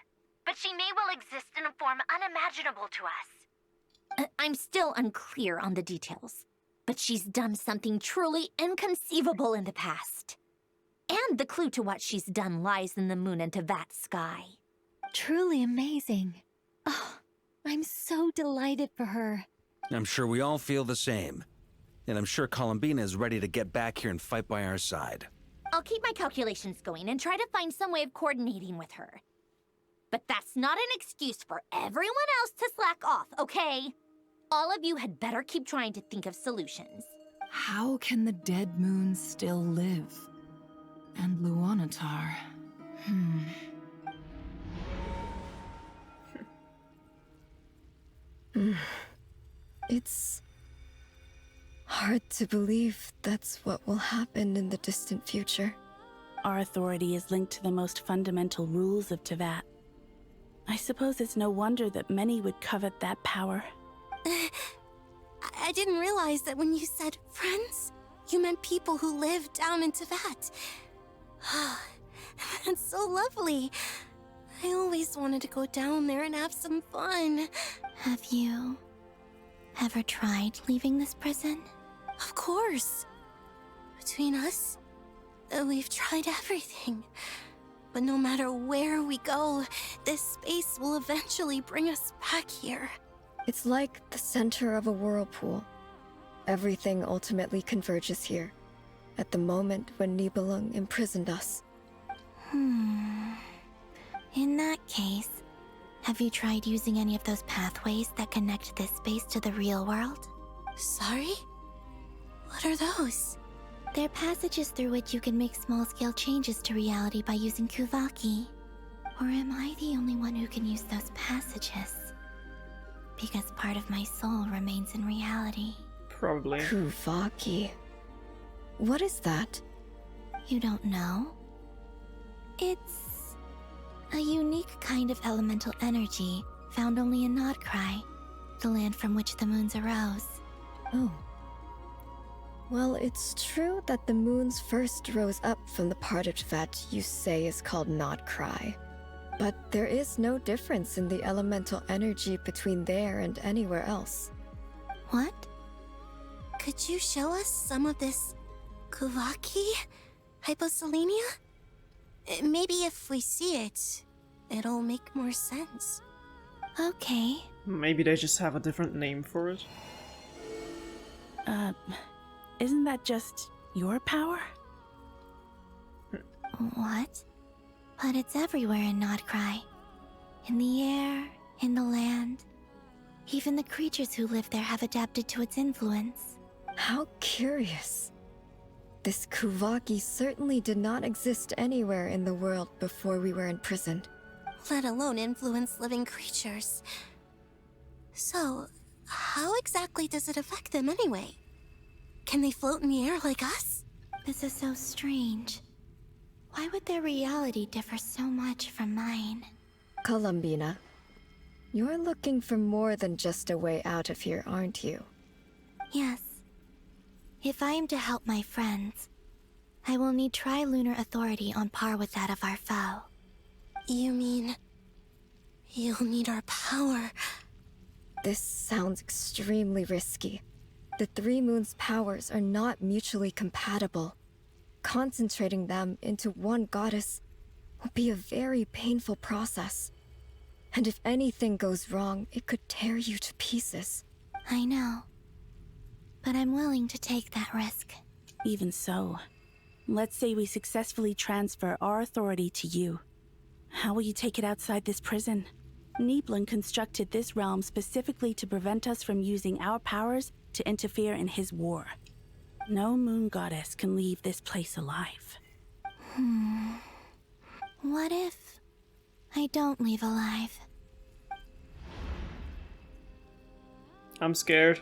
but she may well exist in a form unimaginable to us. I'm still unclear on the details, but she's done something truly inconceivable in the past. And the clue to what she's done lies in the moon and Teyvat sky. Truly amazing. Oh, I'm so delighted for her. I'm sure we all feel the same. And I'm sure Columbina is ready to get back here and fight by our side. I'll keep my calculations going and try to find some way of coordinating with her. But that's not an excuse for everyone else to slack off, okay? All of you had better keep trying to think of solutions. How can the dead moon still live? And Luanatar? It's hard to believe that's what will happen in the distant future. Our authority is linked to the most fundamental rules of Teyvat. I suppose it's no wonder that many would covet that power. I didn't realize that when you said friends, you meant people who live down in Teyvat. That's so lovely. I always wanted to go down there and have some fun. Have you ever tried leaving this prison? Of course. Between us, we've tried everything. But no matter where we go, this space will eventually bring us back here. It's like the center of a whirlpool. Everything ultimately converges here, at the moment when Nibelung imprisoned us. In that case, have you tried using any of those pathways that connect this space to the real world? Sorry? What are those? They're passages through which you can make small-scale changes to reality by using Kuvaki. Or am I the only one who can use those passages? Because part of my soul remains in reality. Probably. Kuvaki. What is that? You don't know? It's a unique kind of elemental energy found only in Nodkrai, the land from which the moons arose. Oh. Well, it's true that the moons first rose up from the part of Teyvat you say is called Nodkrai. But there is no difference in the elemental energy between there and anywhere else. What? Could you show us some of this Kuvaki? Hyposelenia? Maybe if we see it, it'll make more sense. Okay. Maybe they just have a different name for it. Isn't that just your power? What? But it's everywhere in Nodkrai. In the air, in the land. Even the creatures who live there have adapted to its influence. How curious. This Kuvaki certainly did not exist anywhere in the world before we were imprisoned. Let alone influence living creatures. So, how exactly does it affect them anyway? Can they float in the air like us? This is so strange. Why would their reality differ so much from mine? Columbina, you're looking for more than just a way out of here, aren't you? Yes. If I am to help my friends, I will need tri-lunar authority on par with that of our foe. You mean... you'll need our power? This sounds extremely risky. The three moons' powers are not mutually compatible. Concentrating them into one goddess will be a very painful process. And if anything goes wrong, it could tear you to pieces. I know. But I'm willing to take that risk. Even so, let's say we successfully transfer our authority to you. How will you take it outside this prison? Nibelung constructed this realm specifically to prevent us from using our powers to interfere in his war. No moon goddess can leave this place alive. What if I don't leave alive? I'm scared.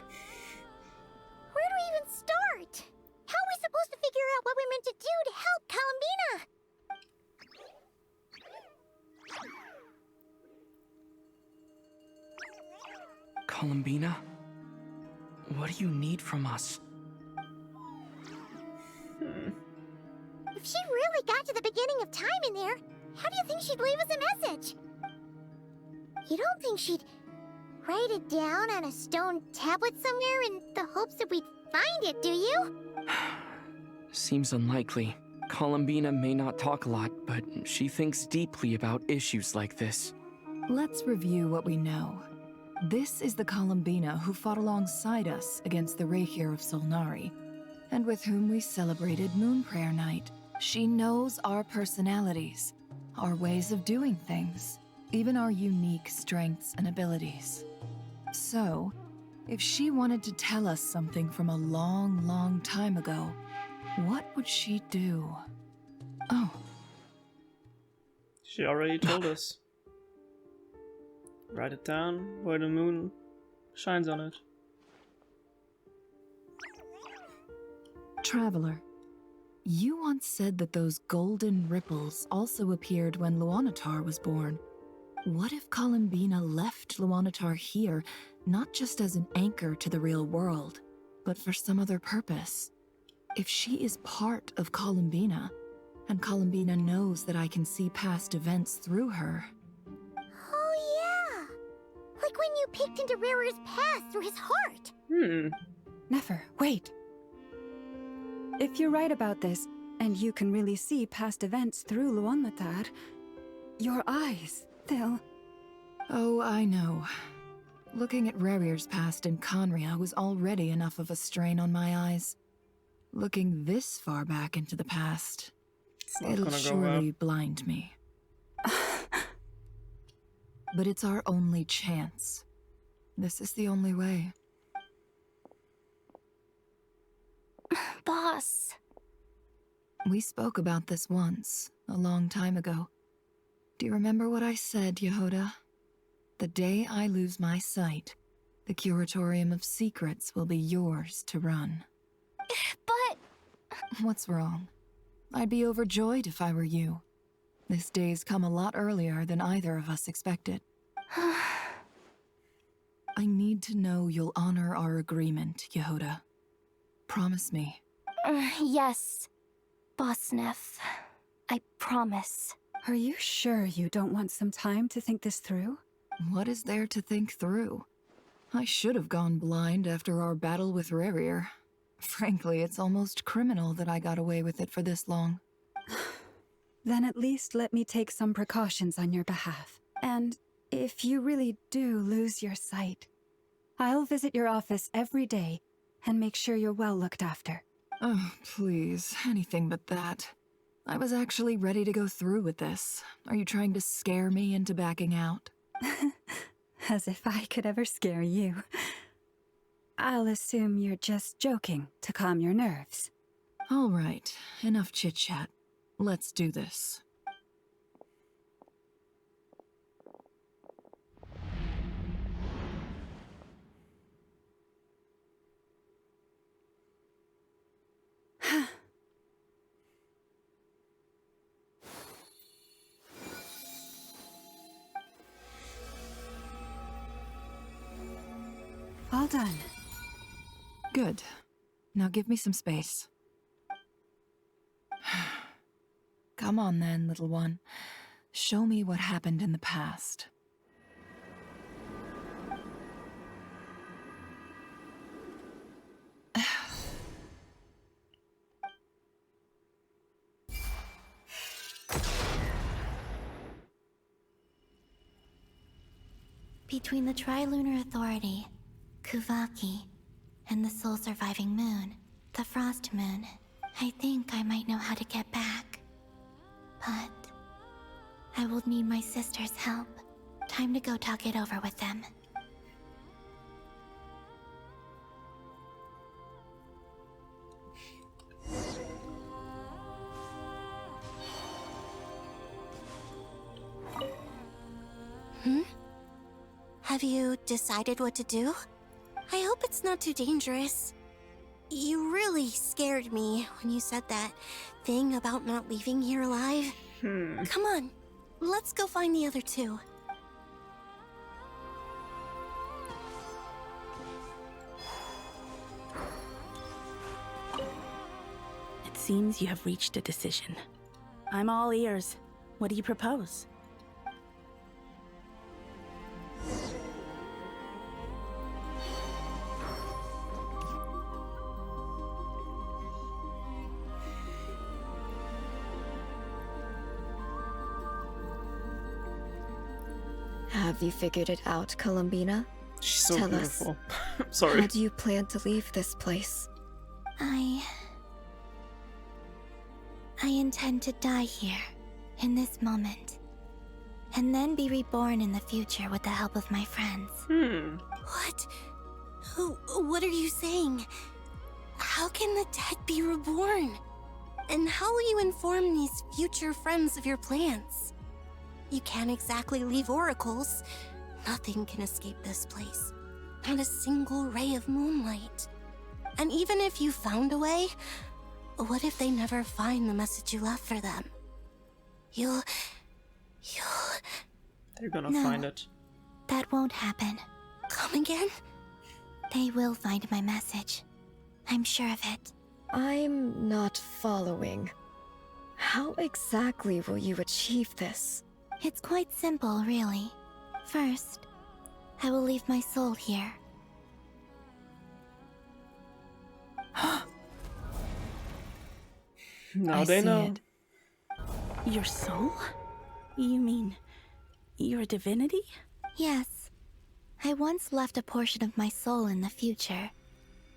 Where do we even start? How are we supposed to figure out what we're meant to do to help Columbina? Columbina? What do you need from us? If she really got to the beginning of time in there, how do you think she'd leave us a message? You don't think she'd write it down on a stone tablet somewhere in the hopes that we'd find it, do you? Seems unlikely. Columbina may not talk a lot, but she thinks deeply about issues like this. Let's review what we know. This is the Columbina who fought alongside us against the Reikir of Solnari, and with whom we celebrated Moon Prayer Night. She knows our personalities, our ways of doing things, even our unique strengths and abilities. So, if she wanted to tell us something from a long, long time ago, what would she do? Oh. She already told us. Write it down where the moon shines on it. Traveler, you once said that those golden ripples also appeared when Luanatar was born. What if Columbina left Luanatar here, not just as an anchor to the real world, but for some other purpose? If she is part of Columbina, and Columbina knows that I can see past events through her... Oh yeah! Like when you peeked into Rarer's past through his heart! Nefer, wait! If you're right about this, and you can really see past events through Luanatar, your eyes, they'll... Oh, I know. Looking at Rarier's past in Conria was already enough of a strain on my eyes. Looking this far back into the past, it'll surely blind me. But it's our only chance. This is the only way. Boss. We spoke about this once, a long time ago. Do you remember what I said, Yehoda? The day I lose my sight, the Curatorium of Secrets will be yours to run. But... What's wrong? I'd be overjoyed if I were you. This day's come a lot earlier than either of us expected. I need to know you'll honor our agreement, Yehoda. Promise me. Yes, Boss Neff. I promise. Are you sure you don't want some time to think this through? What is there to think through? I should have gone blind after our battle with Rarier. Frankly, it's almost criminal that I got away with it for this long. Then at least let me take some precautions on your behalf. And if you really do lose your sight, I'll visit your office every day and make sure you're well looked after. Oh, please, anything but that. I was actually ready to go through with this. Are you trying to scare me into backing out? As if I could ever scare you. I'll assume you're just joking to calm your nerves. All right, enough chit-chat. Let's do this. All done. Good. Now give me some space. Come on then, little one. Show me what happened in the past. Between the Trilunar Authority, Kuvaki, and the soul-surviving moon, the Frost Moon, I think I might know how to get back. But I will need my sister's help. Time to go talk it over with them. Have you decided what to do? I hope it's not too dangerous. You really scared me when you said that thing about not leaving here alive. Come on, let's go find the other two. It seems you have reached a decision. I'm all ears. What do you propose? Have you figured it out, Columbina? She's so Tell beautiful. us, Sorry. how do you plan to leave this place? I intend to die here, in this moment, and then be reborn in the future with the help of my friends. What? What are you saying? How can the dead be reborn? And how will you inform these future friends of your plans? You can't exactly leave oracles. Nothing can escape this place. Not a single ray of moonlight. And even if you found a way, What if they never find the message you left for them? You'll... They're gonna No. find it. That won't happen. Come again? They will find my message. I'm sure of it. I'm not following. How exactly will you achieve this? It's quite simple, really. First, I will leave my soul here. Now I they see know. it. Your soul? You mean your divinity? Yes. I once left a portion of my soul in the future.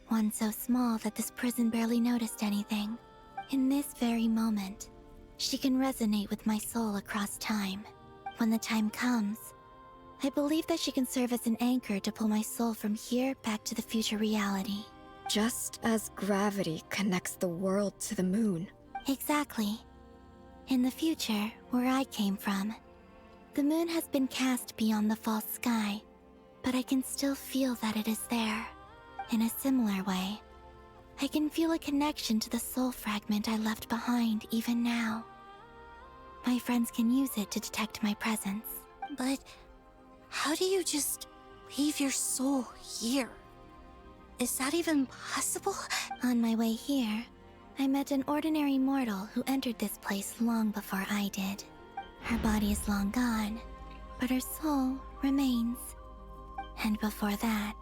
One so small that this prison barely noticed anything. In this very moment, she can resonate with my soul across time. When the time comes, I believe that she can serve as an anchor to pull my soul from here back to the future reality. Just as gravity connects the world to the moon. Exactly. In the future, where I came from, the moon has been cast beyond the false sky, but I can still feel that it is there. In a similar way, I can feel a connection to the soul fragment I left behind even now. My friends can use it to detect my presence. But how do you just leave your soul here? Is that even possible? On my way here, I met an ordinary mortal who entered this place long before I did. Her body is long gone, but her soul remains. And before that,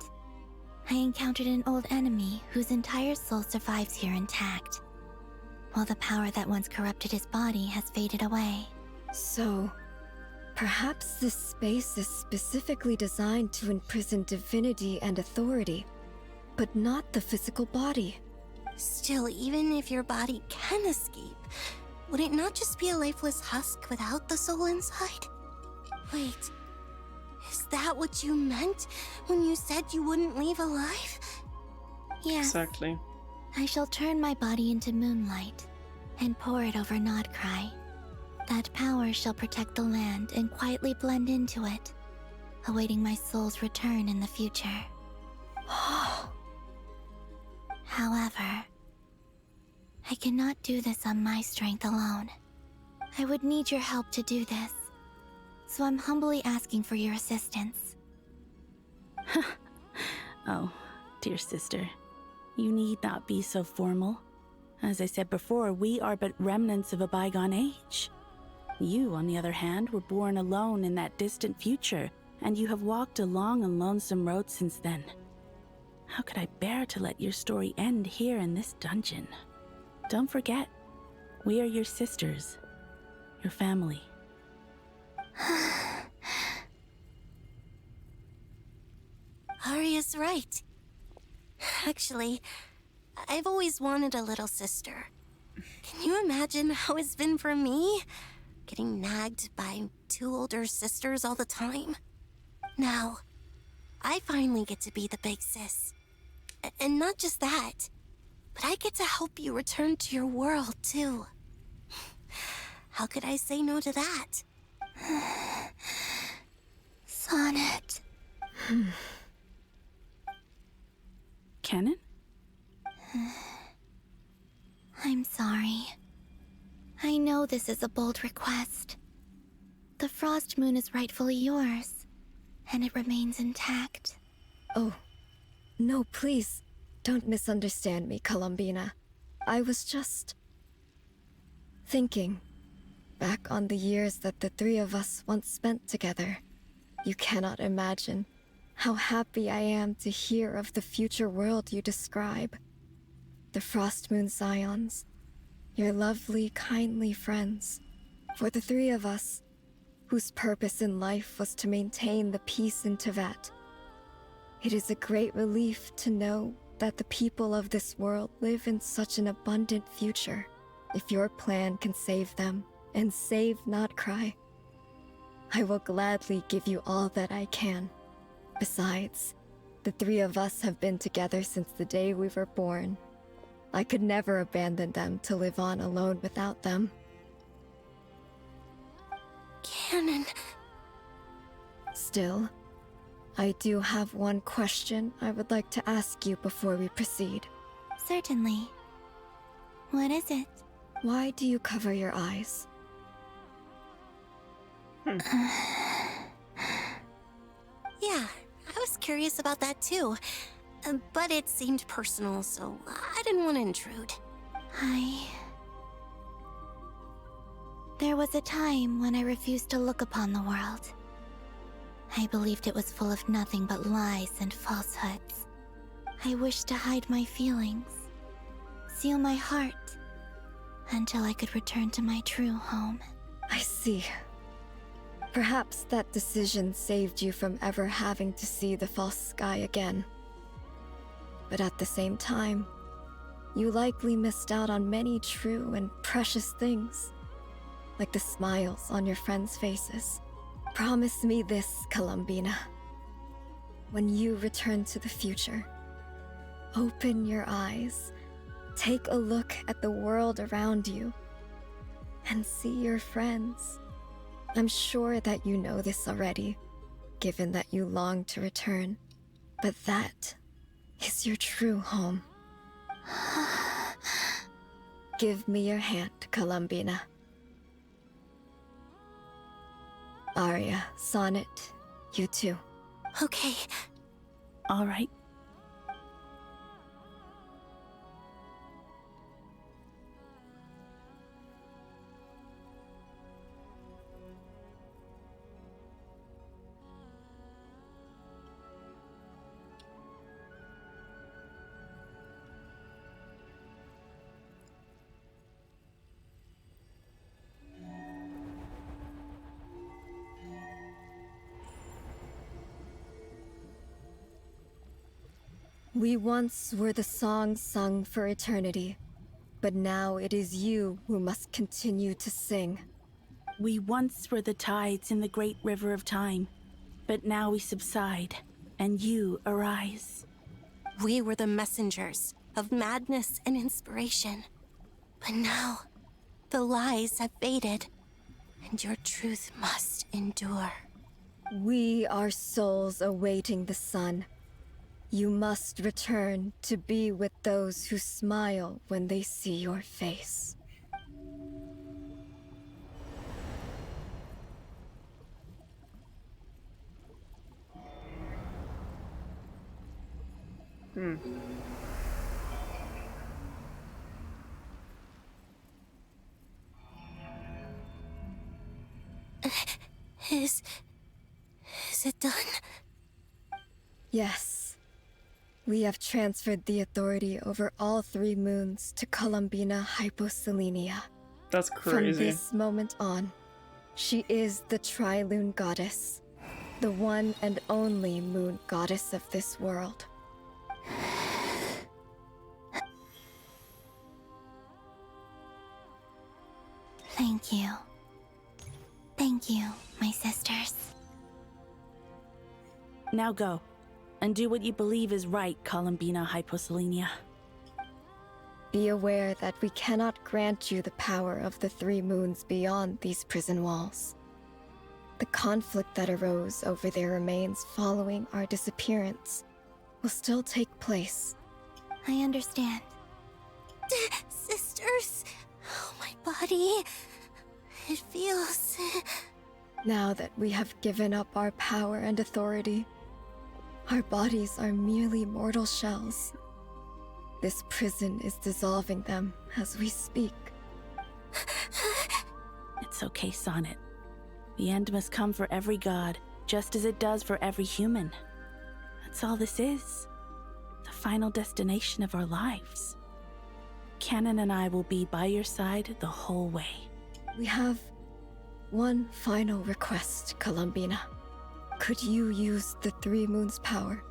I encountered an old enemy whose entire soul survives here intact, while the power that once corrupted his body has faded away. So, perhaps this space is specifically designed to imprison divinity and authority, but not the physical body. Still, even if your body can escape, would it not just be a lifeless husk without the soul inside? Wait, is that what you meant when you said you wouldn't leave alive? Yes. Exactly. I shall turn my body into moonlight and pour it over Nodkrai. That power shall protect the land and quietly blend into it, awaiting my soul's return in the future. However, I cannot do this on my strength alone. I would need your help to do this, so I'm humbly asking for your assistance. Oh, dear sister, you need not be so formal. As I said before, we are but remnants of a bygone age. You, on the other hand, were born alone in that distant future, and you have walked a long and lonesome road since then. How could I bear to let your story end here in this dungeon? Don't forget, we are your sisters, your family. Arya's right. Actually, I've always wanted a little sister. Can you imagine how it's been for me? Getting nagged by two older sisters all the time. Now, I finally get to be the big sis. And not just that, but I get to help you return to your world, too. How could I say no to that? Sonnet. Canon? I'm sorry. I know this is a bold request. The Frost Moon is rightfully yours, and it remains intact. Oh, no, please, don't misunderstand me, Columbina. I was just thinking back on the years that the three of us once spent together. You cannot imagine how happy I am to hear of the future world you describe. The Frost Moon Scions, your lovely, kindly friends. For the three of us, whose purpose in life was to maintain the peace in Teyvat. It is a great relief to know that the people of this world live in such an abundant future. If your plan can save them, and save Nodkrai, I will gladly give you all that I can. Besides, the three of us have been together since the day we were born. I could never abandon them to live on alone without them. Canon. Still, I do have one question I would like to ask you before we proceed. Certainly. What is it? Why do you cover your eyes? Yeah, I was curious about that too. But it seemed personal, so I didn't want to intrude. There was a time when I refused to look upon the world. I believed it was full of nothing but lies and falsehoods. I wished to hide my feelings, seal my heart, until I could return to my true home. I see. Perhaps that decision saved you from ever having to see the false sky again. But at the same time, you likely missed out on many true and precious things, like the smiles on your friends' faces. Promise me this, Columbina. When you return to the future, open your eyes, take a look at the world around you, and see your friends. I'm sure that you know this already, given that you long to return, but that is your true home. Give me your hand, Columbina. Arya, Sonnet, you too. Okay. All right. We once were the song sung for eternity, but now it is you who must continue to sing. We once were the tides in the great river of time, but now we subside, and you arise. We were the messengers of madness and inspiration. But now, the lies have faded, and your truth must endure. We are souls awaiting the sun. You must return to be with those who smile when they see your face. Is it done? Yes. We have transferred the authority over all 3 moons to Columbina Hyposelenia. That's crazy. From this moment on, she is the Tri-Lune Goddess, the one and only moon goddess of this world. Thank you. Thank you, my sisters. Now go, and do what you believe is right, Columbina Hyposelenia. Be aware that we cannot grant you the power of the 3 moons beyond these prison walls. The conflict that arose over their remains following our disappearance will still take place. I understand. Sisters, oh, my body. It feels... Now that we have given up our power and authority, our bodies are merely mortal shells. This prison is dissolving them as we speak. It's okay, Sonnet. The end must come for every god, just as it does for every human. That's all this is. The final destination of our lives. Canon and I will be by your side the whole way. We have one final request, Columbina. Could you use the 3 moons' power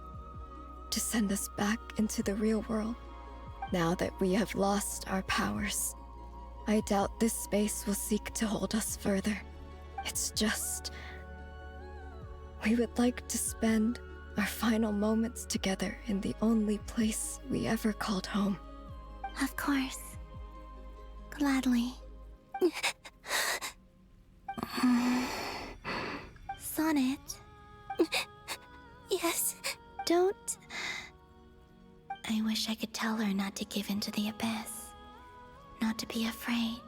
to send us back into the real world? Now that we have lost our powers, I doubt this space will seek to hold us further. It's just... we would like to spend our final moments together in the only place we ever called home. Of course. Gladly. Sonnet? Yes? Don't... I wish I could tell her not to give in to the abyss. not to be afraid.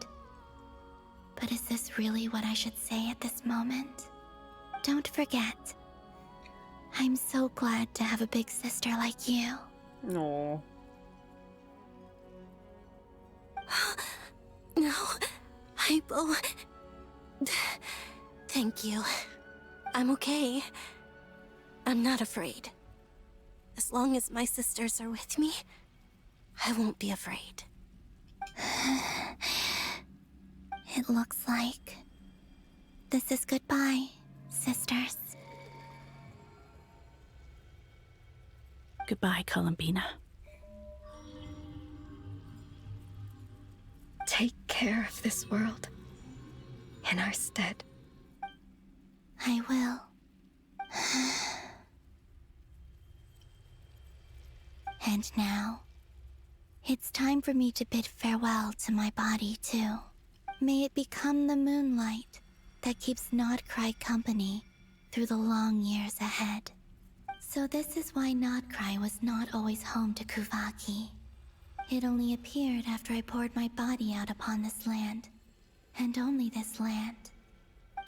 But is this really what I should say at this moment? Don't forget, I'm so glad to have a big sister like you. No. No, Hypo. Thank you. I'm okay. I'm not afraid. As long as my sisters are with me, I won't be afraid. It looks like this is goodbye, sisters. Goodbye, Columbina. Take care of this world in our stead. I will. And now, it's time for me to bid farewell to my body, too. May it become the moonlight that keeps Nodkrai company through the long years ahead. So this is why Nodkrai was not always home to Kuvaki. It only appeared after I poured my body out upon this land, and only this land.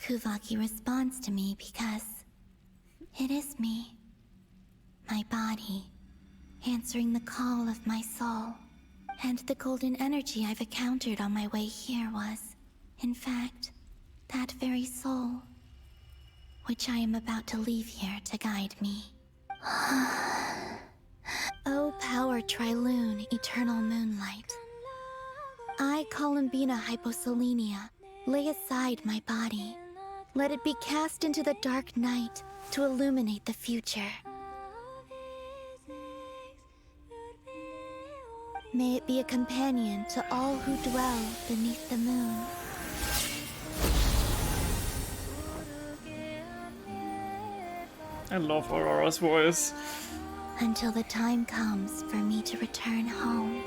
Kuvaki responds to me because it is me, my body, answering the call of my soul. And the golden energy I've encountered on my way here was, in fact, that very soul, which I am about to leave here to guide me. O power Trilune, eternal moonlight. I, Columbina Hyposelenia, lay aside my body. Let it be cast into the dark night to illuminate the future. May it be a companion to all who dwell beneath the moon. I love Aurora's voice. Until the time comes for me to return home.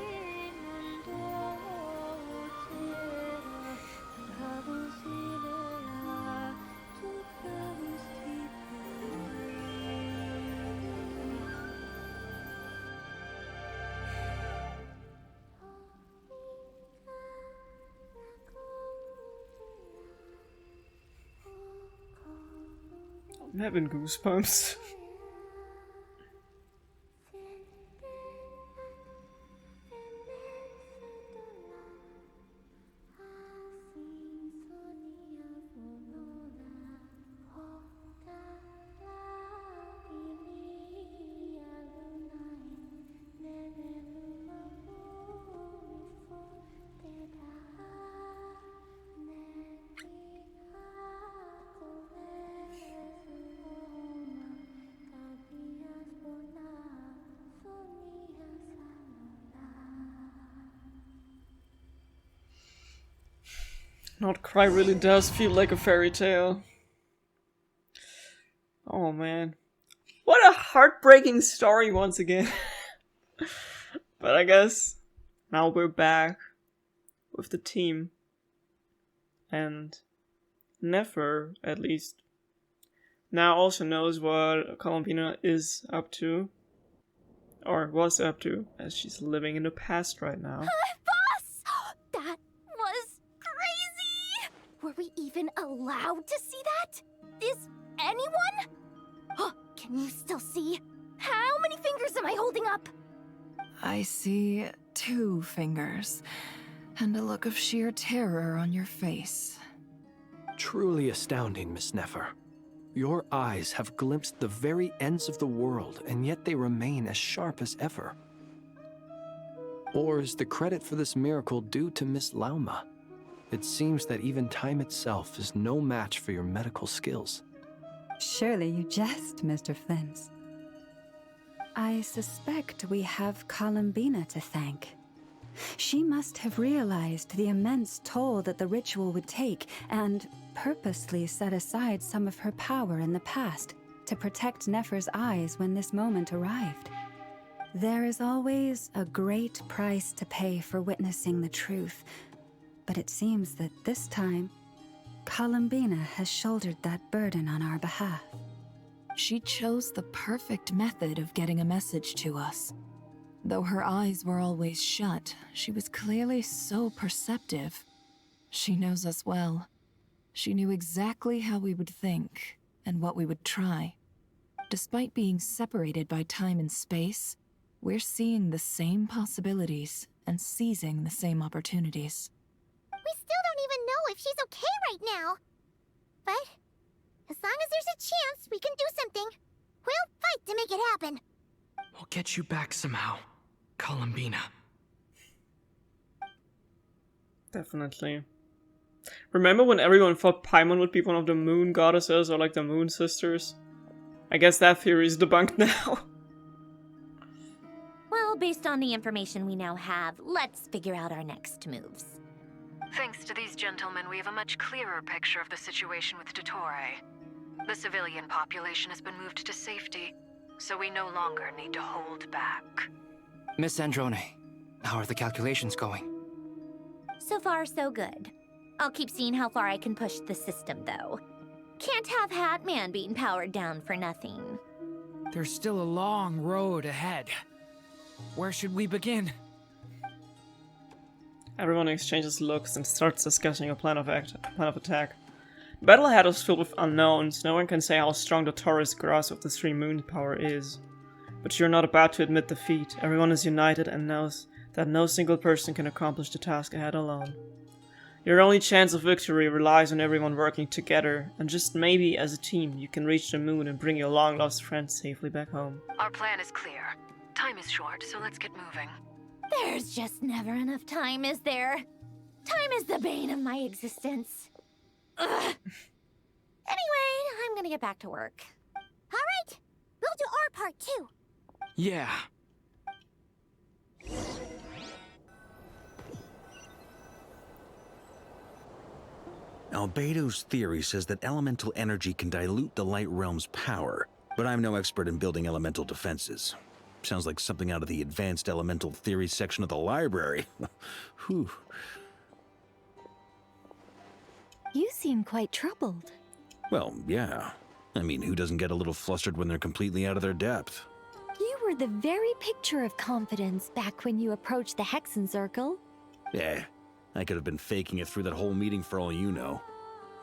I'm having goosebumps. Nodkrai really does feel like a fairy tale. Oh man. What a heartbreaking story once again. But I guess now we're back with the team. And Nefer, at least, now also knows what Columbina is up to. Or was up to, as she's living in the past right now. Boss! That was crazy! Were we even allowed to see that? Is anyone? Can you still see? How many fingers am I holding up? I see 2 fingers, and a look of sheer terror on your face. Truly astounding, Miss Nefer. Your eyes have glimpsed the very ends of the world, and yet they remain as sharp as ever. Or is the credit for this miracle due to Miss Lauma? It seems that even time itself is no match for your medical skills. Surely you jest, Mr. Flins. I suspect we have Columbina to thank. She must have realized the immense toll that the ritual would take and purposely set aside some of her power in the past to protect Nefer's eyes when this moment arrived. There is always a great price to pay for witnessing the truth, but it seems that this time, Columbina has shouldered that burden on our behalf. She chose the perfect method of getting a message to us. Though her eyes were always shut, she was clearly so perceptive. She knows us well. She knew exactly how we would think and what we would try. Despite being separated by time and space, we're seeing the same possibilities and seizing the same opportunities. We still don't even know if she's okay right now. But as long as there's a chance we can do something, we'll fight to make it happen. We'll get you back somehow, Columbina. Definitely. Remember when everyone thought Paimon would be one of the moon goddesses or like the moon sisters? I guess that theory is debunked now. Well, based on the information we now have, let's figure out our next moves. Thanks to these gentlemen, we have a much clearer picture of the situation with Dottore. The civilian population has been moved to safety, so we no longer need to hold back. Miss Androne, how are the calculations going? So far, so good. I'll keep seeing how far I can push the system, though. Can't have Hatman being powered down for nothing. There's still a long road ahead. Where should we begin? Everyone exchanges looks and starts discussing a plan of attack. Battle ahead is filled with unknowns. No one can say how strong the Taurus grasp of the three moon power is. But you're not about to admit defeat. Everyone is united and knows that no single person can accomplish the task ahead alone. Your only chance of victory relies on everyone working together, and just maybe as a team you can reach the moon and bring your long-lost friends safely back home. Our plan is clear. Time is short, so let's get moving. There's just never enough time, is there? Time is the bane of my existence. Ugh. Anyway, I'm gonna get back to work. All right, we'll do our part too. Yeah. Albedo's theory says that elemental energy can dilute the light realm's power, but I'm no expert in building elemental defenses. Sounds like something out of the advanced elemental theory section of the library. Whew. You seem quite troubled. Well, yeah. I mean, who doesn't get a little flustered when they're completely out of their depth? You were the very picture of confidence back when you approached the Hexen Circle. Yeah, I could have been faking it through that whole meeting for all you know.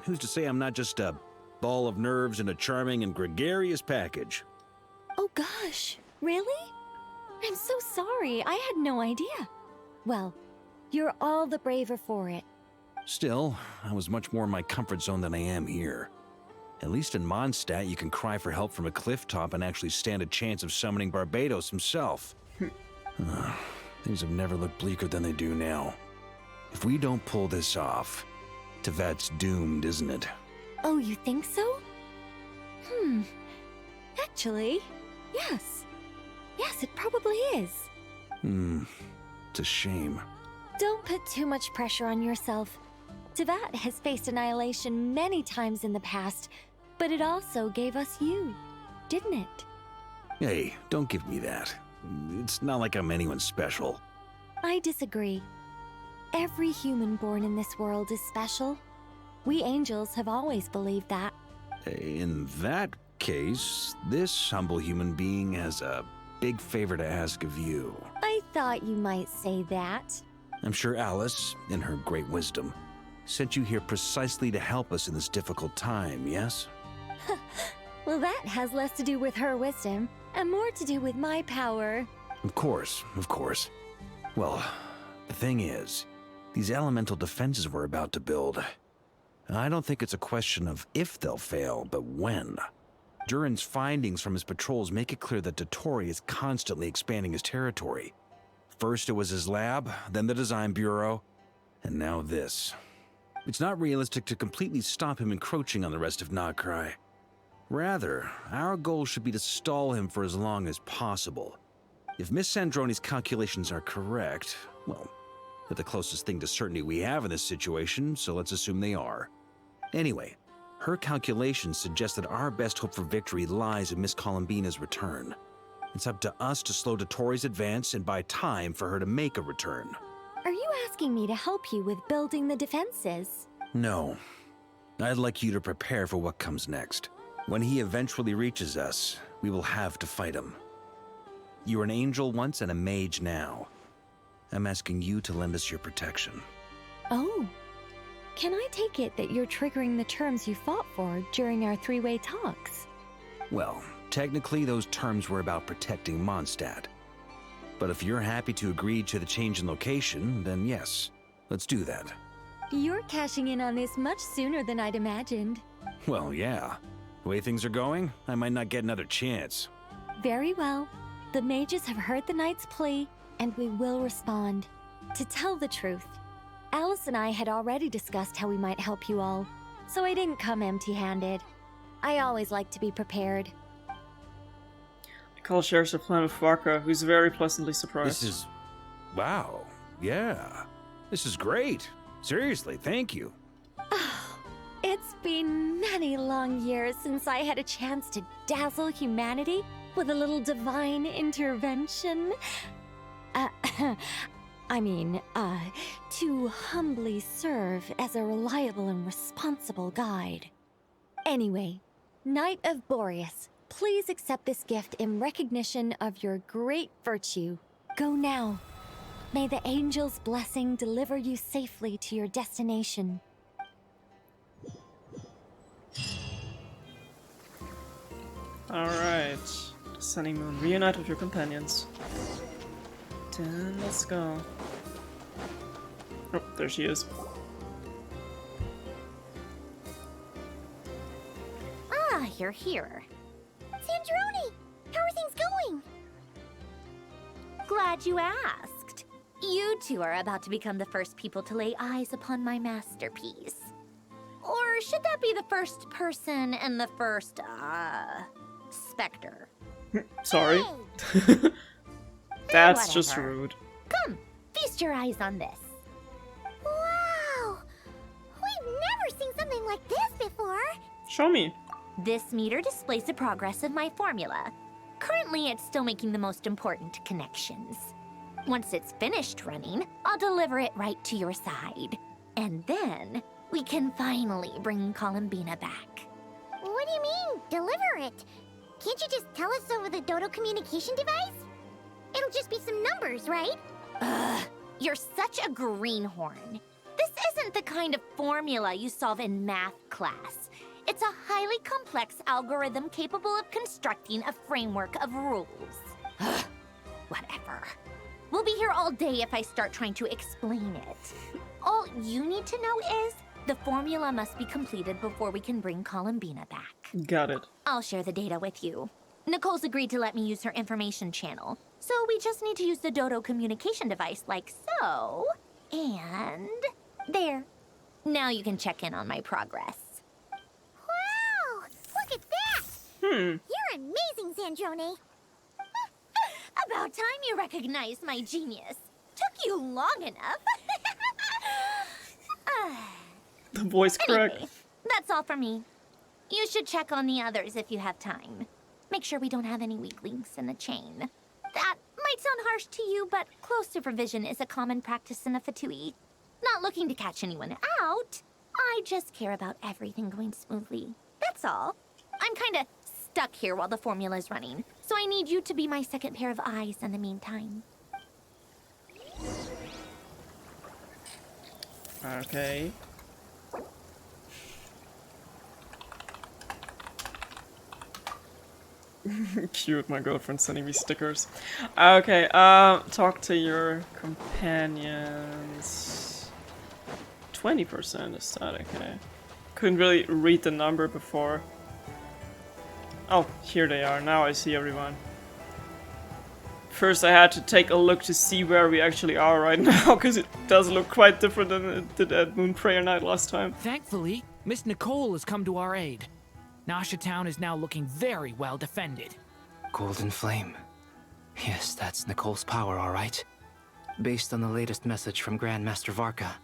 Who's to say I'm not just a ball of nerves in a charming and gregarious package? Oh gosh, really? I'm so sorry, I had no idea. Well, you're all the braver for it. Still, I was much more in my comfort zone than I am here. At least in Mondstadt, you can cry for help from a cliff top and actually stand a chance of summoning Barbados himself. Things have never looked bleaker than they do now. If we don't pull this off, Tevat's doomed, isn't it? Oh, you think so? Actually, yes. Yes, it probably is. It's a shame. Don't put too much pressure on yourself. Tevat has faced annihilation many times in the past, but it also gave us you, didn't it? Hey, don't give me that. It's not like I'm anyone special. I disagree. Every human born in this world is special. We angels have always believed that. In that case, this humble human being has a big favor to ask of you. I thought you might say that. I'm sure Alice, in her great wisdom, sent you here precisely to help us in this difficult time, yes? Well, that has less to do with her wisdom, and more to do with my power. Of course, of course. Well, the thing is, these elemental defenses we're about to build, I don't think it's a question of if they'll fail, but when. Durin's findings from his patrols make it clear that Dottore is constantly expanding his territory. First it was his lab, then the design bureau, and now this. It's not realistic to completely stop him encroaching on the rest of Nodkrai. Rather, our goal should be to stall him for as long as possible. If Miss Sandroni's calculations are correct, well, they're the closest thing to certainty we have in this situation, so let's assume they are. Anyway, her calculations suggest that our best hope for victory lies in Miss Columbina's return. It's up to us to slow Dottore's advance and buy time for her to make a return. Are you asking me to help you with building the defenses? No. I'd like you to prepare for what comes next. When he eventually reaches us, we will have to fight him. You were an angel once and a mage now. I'm asking you to lend us your protection. Oh. Can I take it that you're triggering the terms you fought for during our three-way talks? Well, technically those terms were about protecting Mondstadt. But if you're happy to agree to the change in location, then yes, let's do that. You're cashing in on this much sooner than I'd imagined. Well, yeah. The way things are going, I might not get another chance. Very well. The mages have heard the knight's plea, and we will respond. To tell the truth, Alice and I had already discussed how we might help you all, so I didn't come empty-handed. I always like to be prepared. Nicole shares her plan with Varka, who's very pleasantly surprised. This is... wow. Yeah. This is great. Seriously, thank you. It's been many long years since I had a chance to dazzle humanity with a little divine intervention. To humbly serve as a reliable and responsible guide. Anyway, Knight of Boreas, please accept this gift in recognition of your great virtue. Go now. May the angel's blessing deliver you safely to your destination. Alright. Sunny Moon, reunite with your companions. Then let's go. Oh, there she is. Ah, you're here. Sandrone! How are things going? Glad you asked. You two are about to become the first people to lay eyes upon my masterpiece. Or should that be the first person and the first, specter? Sorry. Hey! That's just Whatever. rude. Come, feast your eyes on this. Wow! We've never seen something like this before. Show me. This meter displays the progress of my formula. Currently, it's still making the most important connections. Once it's finished running, I'll deliver it right to your side. And then, we can finally bring Columbina back. What do you mean, deliver it? Can't you just tell us over the Dodo communication device? It'll just be some numbers, right? Ugh, you're such a greenhorn. This isn't the kind of formula you solve in math class. It's a highly complex algorithm capable of constructing a framework of rules. Ugh, whatever. We'll be here all day if I start trying to explain it. All you need to know is the formula must be completed before we can bring Columbina back. Got it. I'll share the data with you. Nicole's agreed to let me use her information channel, so we just need to use the Dodo communication device like so. And there. Now you can check in on my progress. Wow! Look at that! You're amazing, Sandrone. About time you recognized my genius. Took you long enough. The voice crack. Anyway, that's all for me. You should check on the others if you have time. Make sure we don't have any weak links in the chain. That might sound harsh to you, but close supervision is a common practice in the Fatui. Not looking to catch anyone out. I just care about everything going smoothly. That's all. I'm kinda stuck here while the formula's running, so I need you to be my second pair of eyes in the meantime. Okay. Cute, my girlfriend sending me stickers. Okay, talk to your companions. 20% is that, okay. Couldn't really read the number before. Oh, here they are, now I see everyone. First I had to take a look to see where we actually are right now, because it does look quite different than it did at Moon Prayer Night last time. Thankfully, Miss Nicole has come to our aid. Nasha Town is now looking very well defended. Golden Flame. Yes, that's Nicole's power, all right. Based on the latest message from Grandmaster Varka,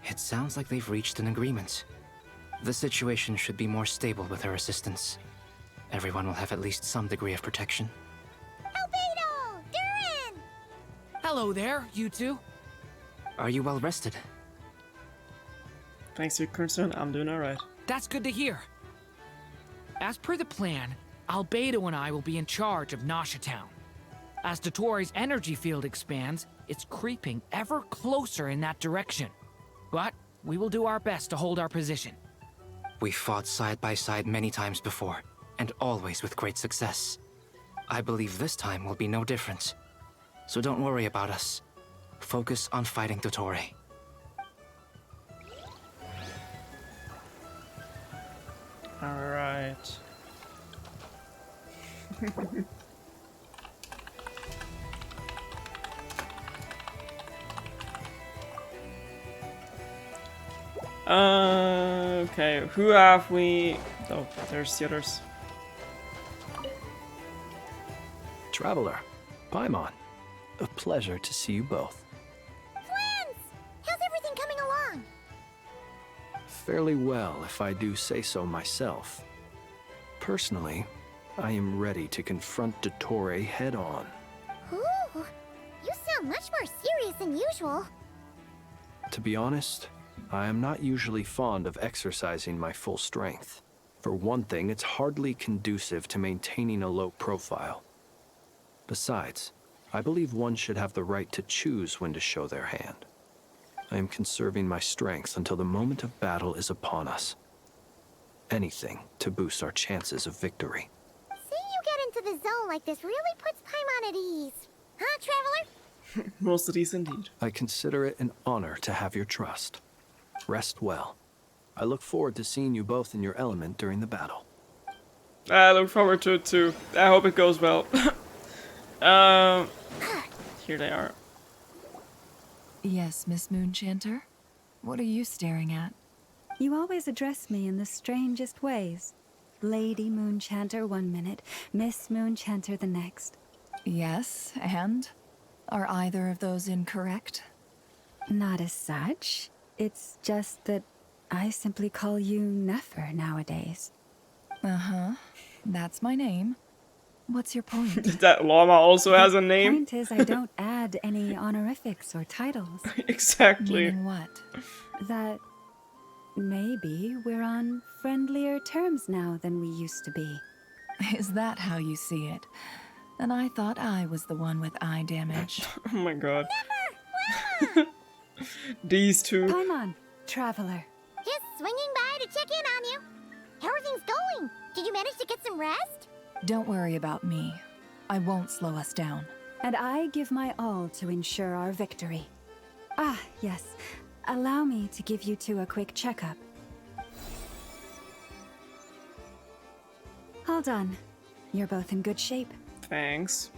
it sounds like they've reached an agreement. The situation should be more stable with her assistance. Everyone will have at least some degree of protection. Albedo! Durin! Hello there, you two. Are you well rested? Thanks to your concern, I'm doing alright. That's good to hear. As per the plan, Albedo and I will be in charge of Nasha Town. As Dotori's energy field expands, it's creeping ever closer in that direction. But we will do our best to hold our position. We fought side by side many times before, and always with great success. I believe this time will be no different. So don't worry about us. Focus on fighting Dotori. Alright. Okay, who have we... Oh, there's the others. Traveler, Paimon, a pleasure to see you both. Friends! How's everything coming along? Fairly well, if I do say so myself. Personally, I am ready to confront Dotori head-on. Ooh, you sound much more serious than usual. To be honest, I am not usually fond of exercising my full strength. For one thing, it's hardly conducive to maintaining a low profile. Besides, I believe one should have the right to choose when to show their hand. I am conserving my strength until the moment of battle is upon us. Anything to boost our chances of victory. Seeing you get into the zone like this really puts Paimon at ease. Huh, Traveler? Most at ease indeed. I consider it an honor to have your trust. Rest well. I look forward to seeing you both in your element during the battle. I look forward to it too. I hope it goes well. Here they are. Yes, Miss Moonchanter? What are you staring at? You always address me in the strangest ways. Lady Moonchanter 1 minute, Miss Moonchanter the next. Yes, and? Are either of those incorrect? Not as such. It's just that I simply call you Nefer nowadays. Uh-huh. That's my name. What's your point? That llama also has a The name. point is I don't add any honorifics or titles. Exactly. Meaning what? That maybe we're on friendlier terms now than we used to be. Is that how you see it? And I thought I was the one with eye damage. Oh my god. These two. Paimon, Traveler. Just swinging by to check in on you. How are things going? Did you manage to get some rest? Don't worry about me. I won't slow us down. And I give my all to ensure our victory. Ah, yes. Allow me to give you two a quick checkup. All done. You're both in good shape. Thanks.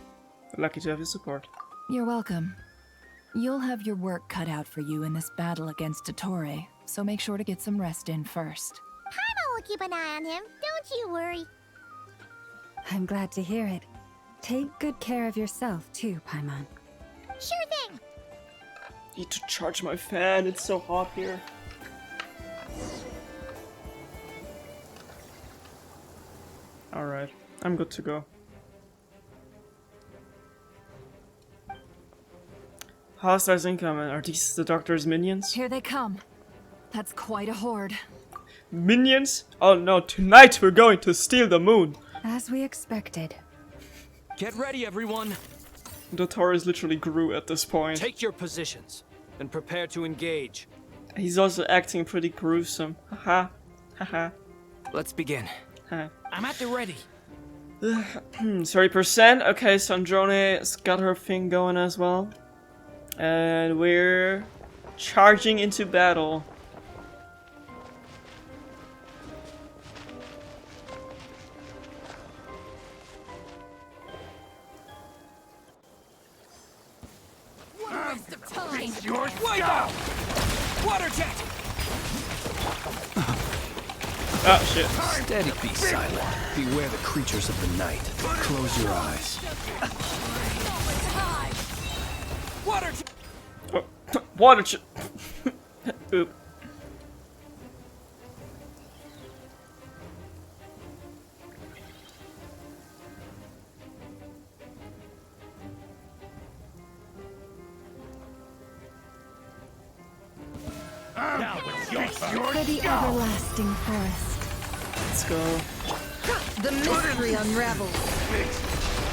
Lucky to have your support. You're welcome. You'll have your work cut out for you in this battle against Dotori, so make sure to get some rest in first. Paimon will keep an eye on him. Don't you worry. I'm glad to hear it. Take good care of yourself too, Paimon. Sure thing. Need to charge my fan. It's so hot here. Alright. I'm good to go. Hostiles incoming. Are these the Doctor's minions? Here they come. That's quite a horde. Minions? Oh no, tonight we're going to steal the moon! As we expected. Get ready, everyone. Dotori's literally grew at this point. Take your positions and prepare to engage. He's also acting pretty gruesome. Haha. Haha. Let's begin. I'm at the ready. 30%. Okay, Sandrone's got her thing going as well. And we're charging into battle. Waste of time. Yours. Wipe out. Water jet. Oh shit. Steady, be silent. Beware the creatures of the night. Close your eyes. Water. Water. Oop. For the everlasting forest. Let's go. The mystery unravels.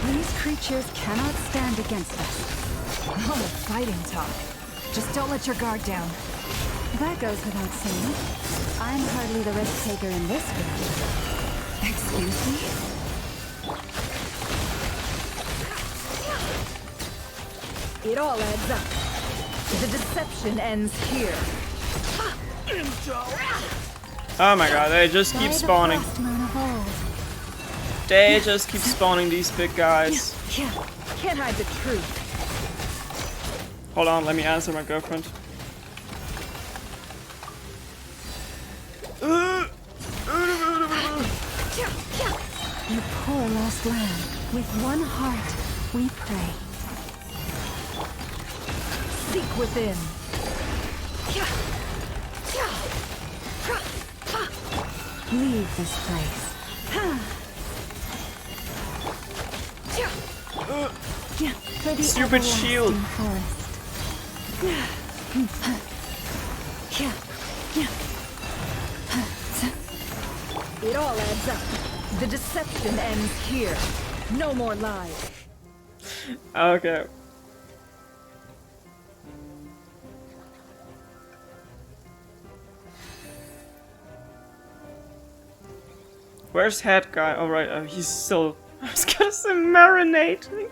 These creatures cannot stand against us. Oh, fighting talk. Just don't let your guard down. That goes without saying. I'm hardly the risk taker in this game. Excuse me? It all adds up. The deception ends here. Oh my god, they just keep spawning. They just keep spawning these big guys. Can't hide the truth. Hold on, let me answer my girlfriend. You poor lost lamb. With one heart, we pray. Seek within. Leave this place. For the Stupid shield. forest. It all adds up. The deception ends here. No more lies. Okay. Where's head guy? Oh right, he's still. I was gonna say marinating,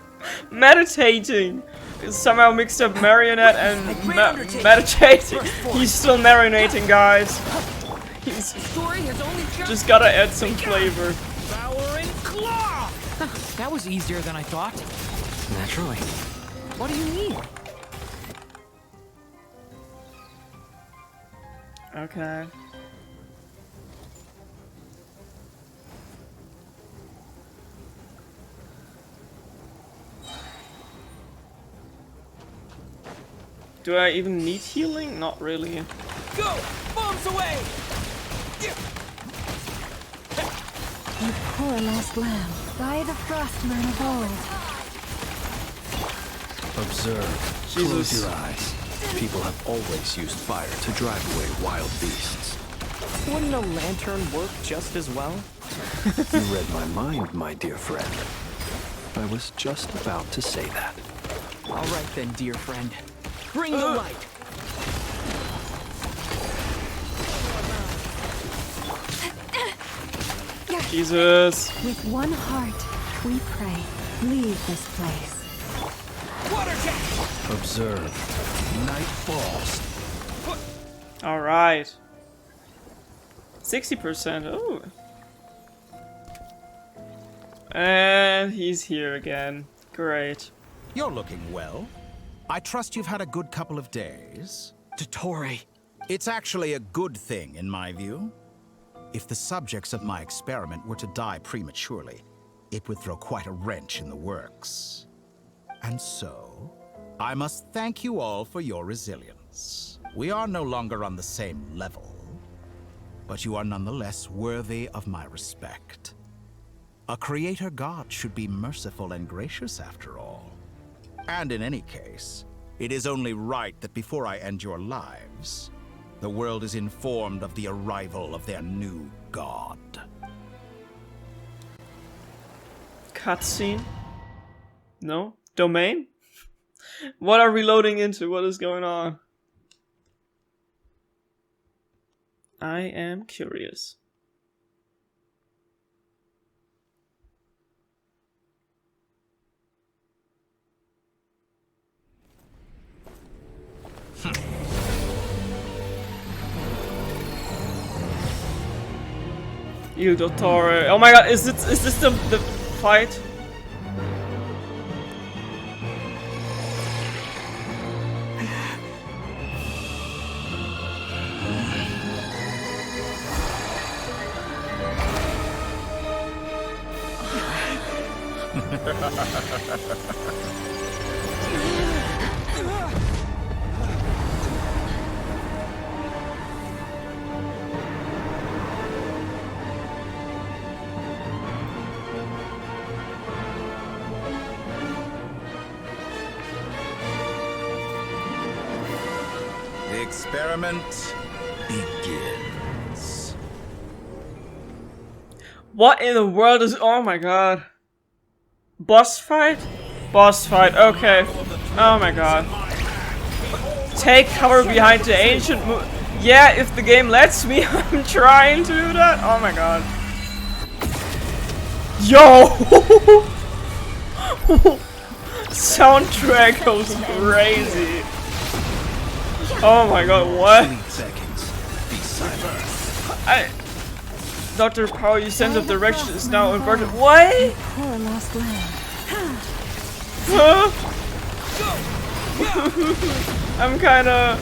meditating. It's somehow mixed up marionette and meditating. He's still marinating, guys. He's just gotta add some flavor. Devouring claw! That was easier than I thought. Naturally. What do you mean? Okay. Do I even need healing? Not really. Go! Bombs away! You poor lost lamb. By the frostman of old. Observe. Jesus. Close your eyes. People have always used fire to drive away wild beasts. Wouldn't a lantern work just as well? You read my mind, my dear friend. I was just about to say that. All right then, dear friend. Bring the light. Jesus. With one heart, we pray. Leave this place. Water jet! Observe. Night falls. Alright. 60%. Oh. And he's here again. Great. You're looking well. I trust you've had a good couple of days. Dottore. It's actually a good thing, in my view. If the subjects of my experiment were to die prematurely, it would throw quite a wrench in the works. And so, I must thank you all for your resilience. We are no longer on the same level, but you are nonetheless worthy of my respect. A creator god should be merciful and gracious after all. And in any case, it is only right that before I end your lives, the world is informed of the arrival of their new god. Cutscene? No? Domain? What are we loading into? What is going on? I am curious. Il Dottore. Oh my god, is this the fight? The experiment begins. What in the world is... Oh my god. Boss fight? Boss fight, okay. Oh my god. Take cover behind the ancient yeah, if the game lets me, I'm trying to do that. Oh my god. Yo! Soundtrack goes crazy. Oh my god, what? Dr. Power, your sense of direction is now inverted. What? I'm kinda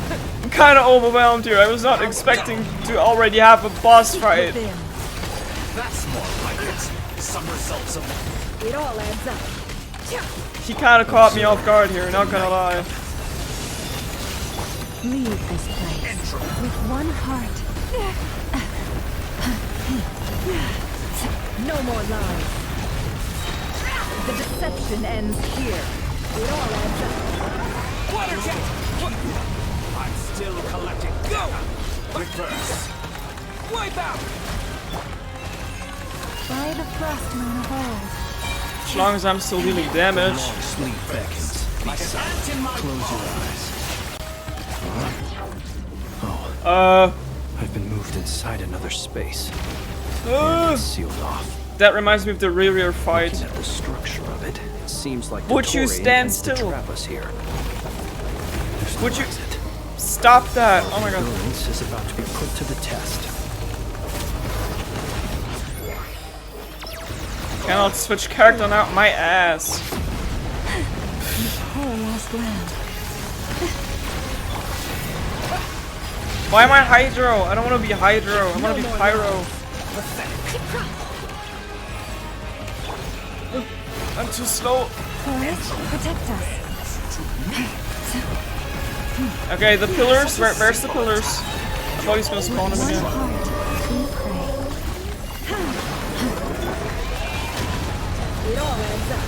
overwhelmed here. I was not expecting to already have a boss fight. That's more like it. Some results of it all adds up. He kinda caught me off guard here, not gonna lie. Leave this place with one heart. No more lies. The deception ends here. It all adds up. Water jet! I'm still collecting. Go! Reverse. Wipe out! By the frost moon of old. As long as I'm still dealing damage. Sleep beckons. Close your eyes. I've been moved inside another space. Sealed off. That reminds me of the rear fight. Looking at the structure of it, it seems like would you stand still? Trap us here. Would you stop that? Oh my god. Endurance is about to be put to the test. Cannot switch character now. My ass. Poor lost land. Why am I Hydro? I don't want to be Hydro. I want to be Pyro. I'm too slow. Forest, protect us. Okay, the pillars. Where's the pillars? I thought he's gonna spawn them again. It all adds up.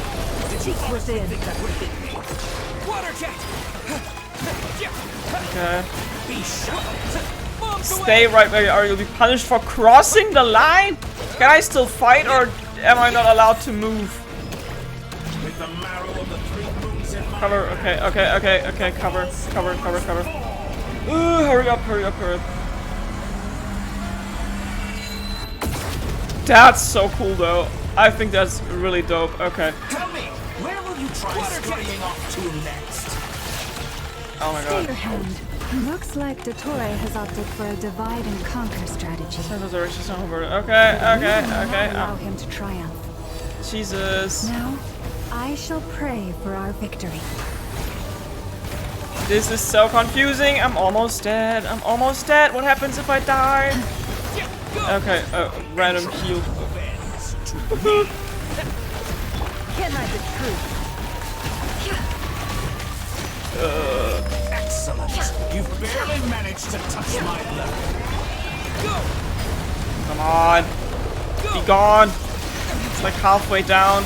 Cheek within. Water jet! Okay. Stay right where you are. You'll be punished for crossing the line. Can I still fight, or am I not allowed to move? With the marrow of the three moons in my Cover. Okay. Cover. Ooh, hurry up. That's so cool, though. I think that's really dope. Okay. Tell me, where will you try scurrying off to next? Oh my Stay god. your hand. Looks like Dottore has opted for a divide and conquer strategy. Okay. Allow him to triumph. Jesus. Now, I shall pray for our victory. This is so confusing. I'm almost dead. What happens if I die? Okay, random heal. Can I the truth? Excellent. You've barely managed to touch my level. Go! Come on. Be gone. It's like halfway down.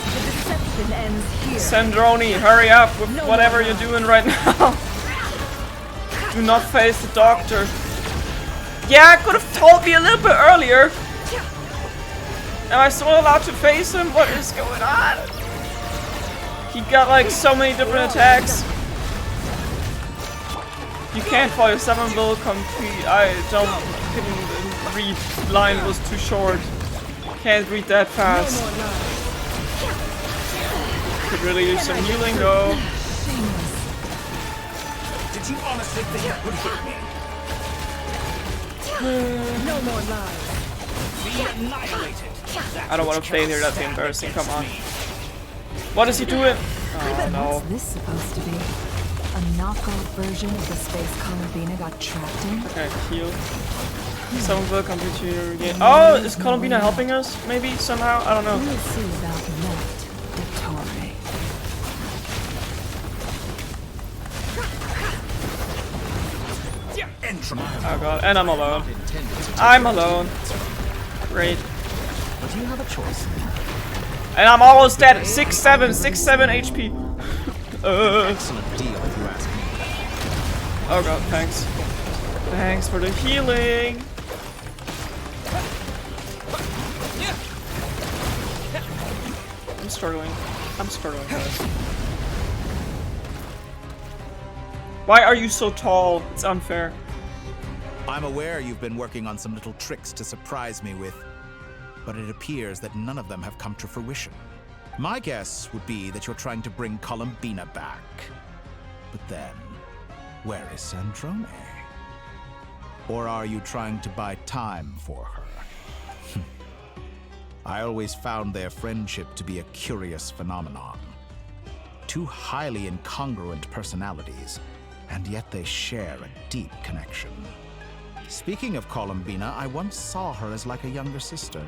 The deception ends here. Sandroni, hurry up with whatever you're doing right now. Do not face the doctor. Yeah, I could have told me a little bit earlier. Am I still allowed to face him? What is going on? He got like so many different attacks. You can't fall. Your summon will complete. I couldn't read. Line was too short. Can't read that fast. Could really use some healing though. Did you honestly think that would hurt me? No more lies. Be annihilated. I don't want to fail here. That's embarrassing. Come on. What is he doing? Oh no. What's this supposed to be? A knockoff version of the space Columbina got trapped in? Okay, heal. Someone will come to you again. Oh, is Columbina helping us? Maybe somehow? I don't know. We'll see about that, Dottore. Oh god, and I'm alone. I'm alone. Great. But you have a choice. And I'm almost dead. 6-7 HP. Excellent deal, if you ask me. Oh god, thanks. Thanks for the healing. I'm struggling. I'm struggling, guys. Why are you so tall? It's unfair. I'm aware you've been working on some little tricks to surprise me with, but it appears that none of them have come to fruition. My guess would be that you're trying to bring Columbina back. But then, where is Sandrone? Or are you trying to buy time for her? I always found their friendship to be a curious phenomenon. Two highly incongruent personalities, and yet they share a deep connection. Speaking of Columbina, I once saw her as like a younger sister.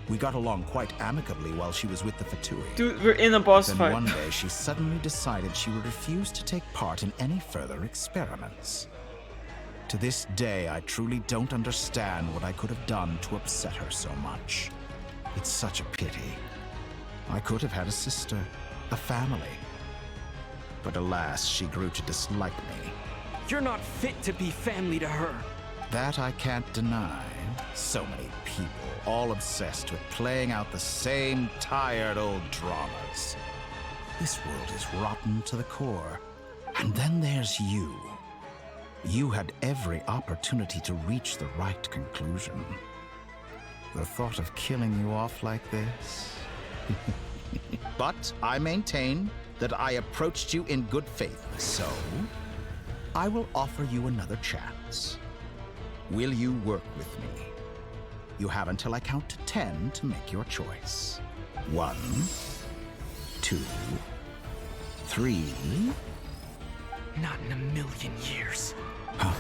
We got along quite amicably while she was with the Fatui. Dude, we're in a boss then fight. One day she suddenly decided she would refuse to take part in any further experiments. To this day, I truly don't understand what I could have done to upset her so much. It's such a pity. I could have had a sister, a family. But alas, she grew to dislike me. You're not fit to be family to her. That I can't deny. So many people, all obsessed with playing out the same tired old dramas. This world is rotten to the core. And then there's you. You had every opportunity to reach the right conclusion. The thought of killing you off like this? But I maintain that I approached you in good faith, so I will offer you another chance. Will you work with me? You have until I count to 10 to make your choice. 1, 2, 3. Not in a million years. Huh.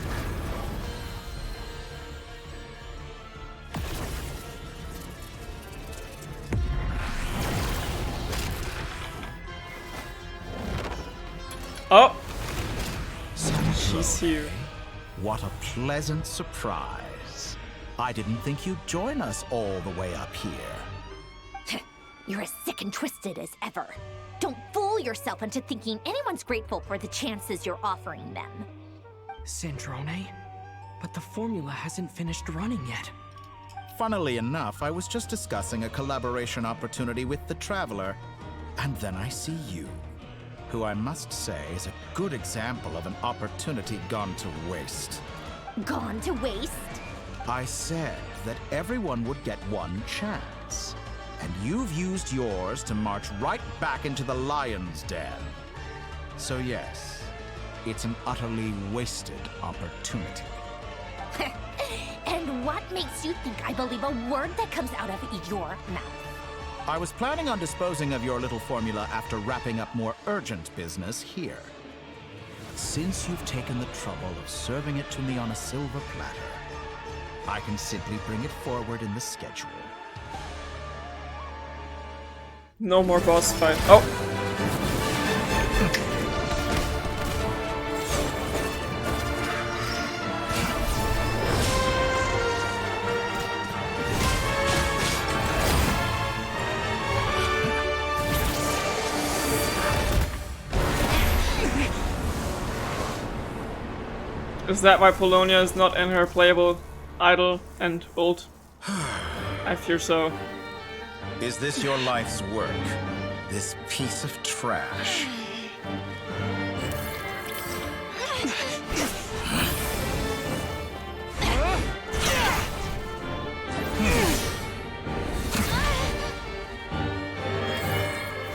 Oh! She's here. What a pleasant surprise. I didn't think you'd join us all the way up here. You're as sick and twisted as ever. Don't fool yourself into thinking anyone's grateful for the chances you're offering them. Sandrone? But the formula hasn't finished running yet. Funnily enough, I was just discussing a collaboration opportunity with the Traveler, and then I see you, who I must say is a good example of an opportunity gone to waste. Gone to waste? I said that everyone would get one chance, and you've used yours to march right back into the lion's den. So yes, it's an utterly wasted opportunity. And what makes you think I believe a word that comes out of your mouth? I was planning on disposing of your little formula after wrapping up more urgent business here. But since you've taken the trouble of serving it to me on a silver platter, I can simply bring it forward in the schedule. No more boss fight. Oh! Is that why Polonia is not in her playable idle and old? I fear so. Is this your life's work? This piece of trash?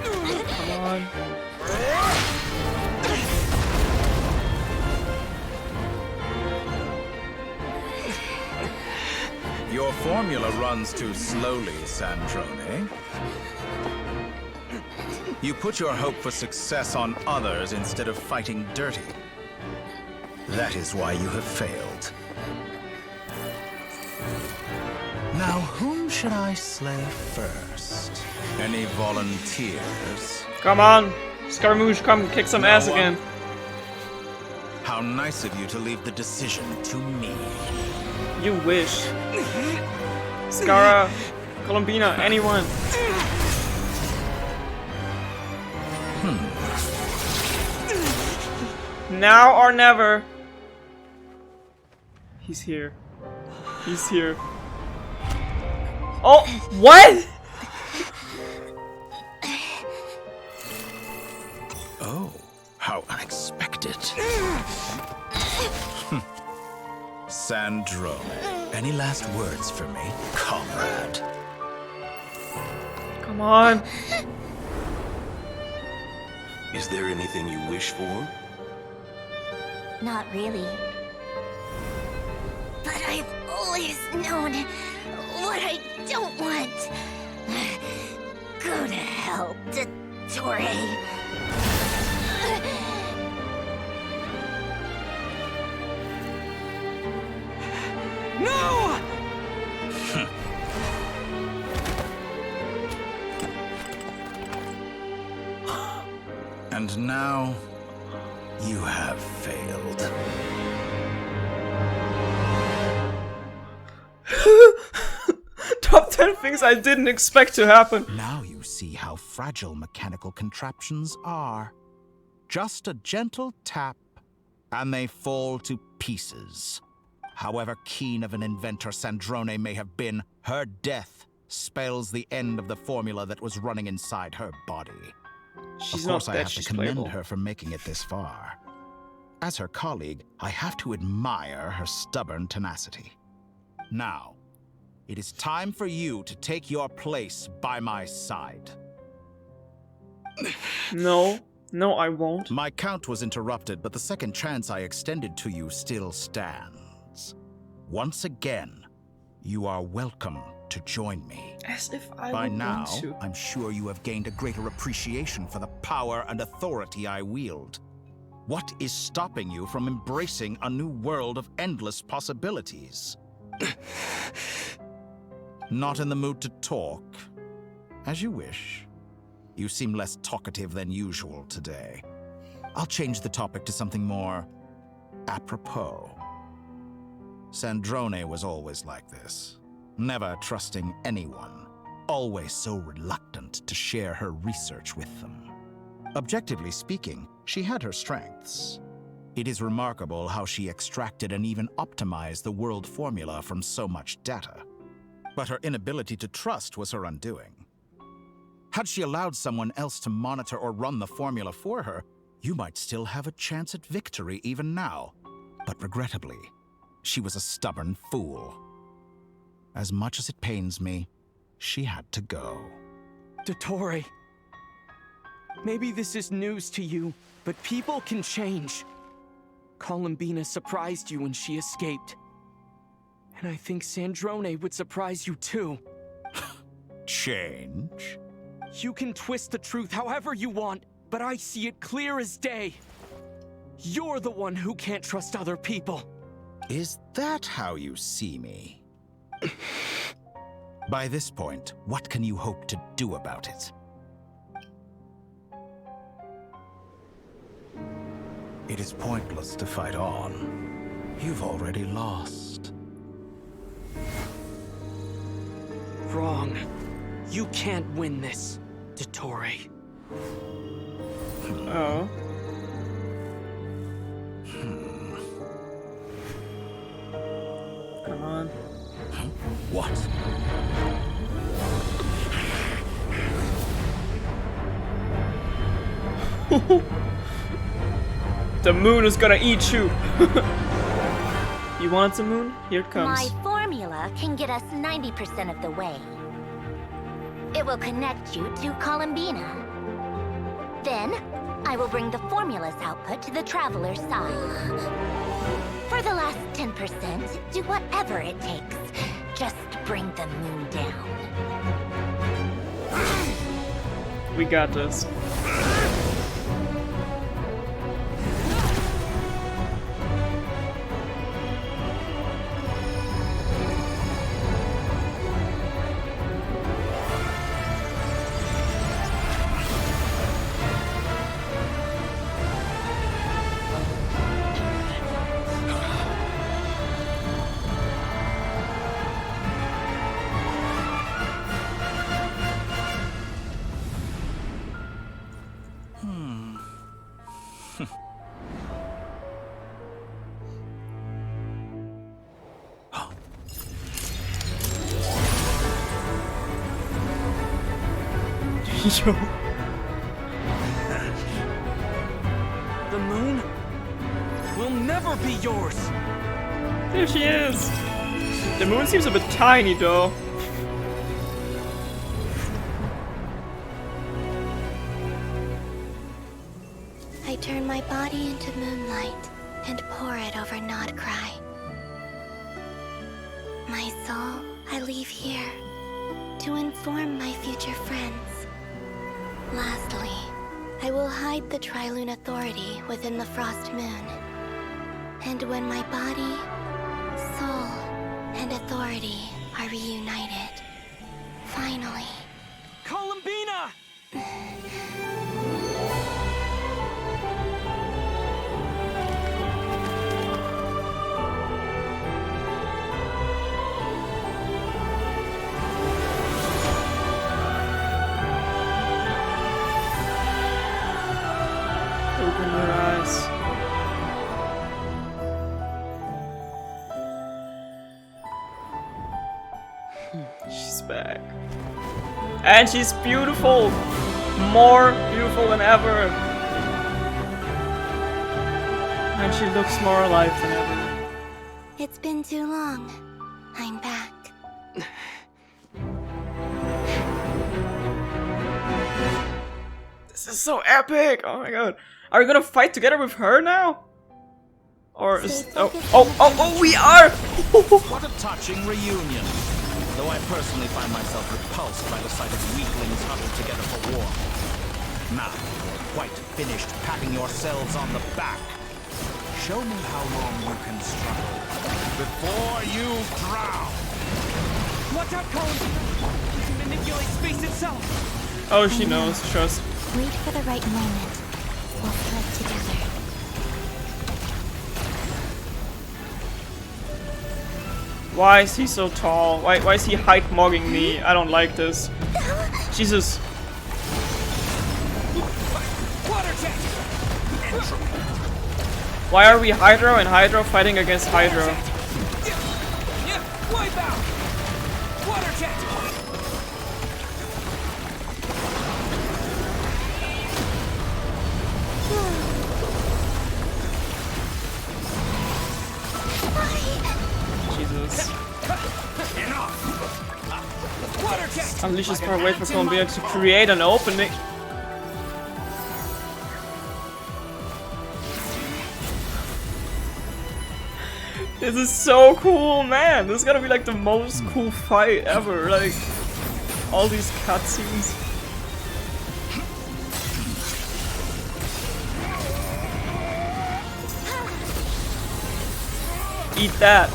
Come on. Your formula runs too slowly, Sandrone. You put your hope for success on others instead of fighting dirty. That is why you have failed. Now, whom should I slay first? Any volunteers? Come on! Scaramouche, come kick some ass again. How nice of you to leave the decision to me. You wish. Scara, Columbina, anyone. Now or never. He's here. He's here. Oh, what? How unexpected. Sandrone, any last words for me, comrade? Come on. Is there anything you wish for? Not really. But I've always known what I don't want. Go to hell, Dottore. No! And now, you have failed. Top 10 things I didn't expect to happen. Now you see how fragile mechanical contraptions are. Just a gentle tap, and they fall to pieces. However keen of an inventor Sandrone may have been, her death spells the end of the formula that was running inside her body. She's of course, not I dead, have to she's commend playable. her for making it this far. As her colleague, I have to admire her stubborn tenacity. Now, it is time for you to take your place by my side. No, I won't. My count was interrupted, but the second chance I extended to you still stands. Once again, you are welcome to join me. As if I By would now, want to. I'm sure you have gained a greater appreciation for the power and authority I wield. What is stopping you from embracing a new world of endless possibilities? Not in the mood to talk? As you wish. You seem less talkative than usual today. I'll change the topic to something more apropos. Sandrone was always like this. Never trusting anyone. Always so reluctant to share her research with them. Objectively speaking, she had her strengths. It is remarkable how she extracted and even optimized the world formula from so much data. But her inability to trust was her undoing. Had she allowed someone else to monitor or run the formula for her, you might still have a chance at victory even now. But regrettably, she was a stubborn fool. As much as it pains me, she had to go. Dottore. Maybe this is news to you, but people can change. Columbina surprised you when she escaped. And I think Sandrone would surprise you too. Change? You can twist the truth however you want, but I see it clear as day. You're the one who can't trust other people. Is that how you see me? By this point, what can you hope to do about it? It is pointless to fight on. You've already lost. Wrong. You can't win this, Dottore. Oh. Come on. What? The moon is gonna eat you. You want some moon? Here it comes. My formula can get us 90% of the way. It will connect you to Columbina. Then, I will bring the formula's output to the Traveler's side. For the last 10%, do whatever it takes. Just bring the moon down. We got this. Yo. never be yours! There she is! The moon seems a bit tiny though. I turn my body into moonlight and pour it over Nodkrai. My soul I leave here to inform my future friends. Lastly, I will hide the Trilune Authority within the Frost Moon. And when my body, soul, and authority are reunited, finally... Columbina! Open your eyes. She's back. And she's beautiful! More beautiful than ever! And she looks more alive than ever. It's been too long. I'm back. This is so epic! Oh my god. Are we gonna fight together with her now? Or is... Oh, we are! What a touching reunion. Though I personally find myself repulsed by the sight of weaklings huddled together for war. Now, you're quite finished patting yourselves on the back. Show me how long you can struggle before you drown. Watch out, Colin! You can manipulate space itself! Oh, she knows. Trust. Wait for the right moment. We'll slip together. Why is he so tall? Why is he height mogging me? I don't like this. Jesus. Why are we Hydro and Hydro fighting against Hydro? Wipe out! Water jet! Jesus. Unleashes power away from Columbia to create an opening. This is so cool, man! This is gonna be like the most cool fight ever. Like, all these cutscenes. Eat that!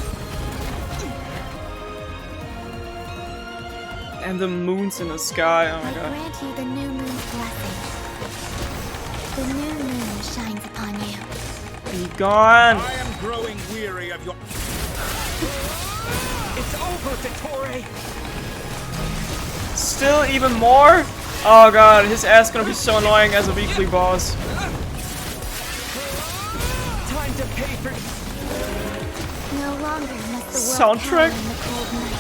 And the moon's in the sky, oh my god. I grant you the new moon's blessing. The new moon shines upon you. Be gone! I am growing weary of your... It's over, Dottore! Still even more? Oh god, his ass gonna be so annoying as a weekly boss. Time to pay for... No longer must the world Soundtrack? cower in the cold night.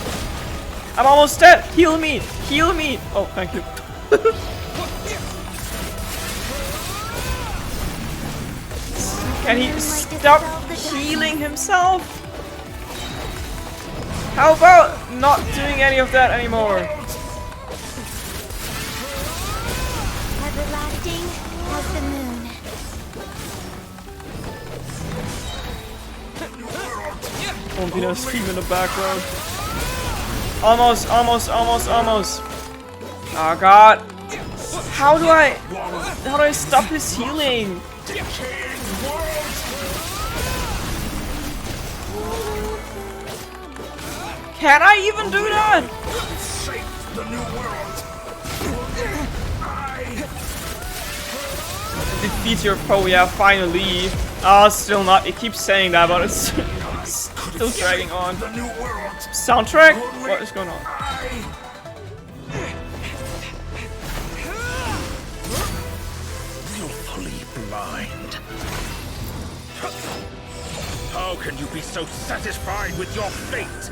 I'm almost dead! Heal me! Heal me! Oh, thank you. Can he stop healing himself? How about not doing any of that anymore? Everlasting as the moon. Columbina's theme in the background. Almost. Oh god. How do I stop his healing? Can I even do that? Defeat your foe, yeah, finally. Ah, still not. It keeps saying that, but it's still dragging on. Soundtrack? What is going on? Willfully blind. How can you be so satisfied with your fate?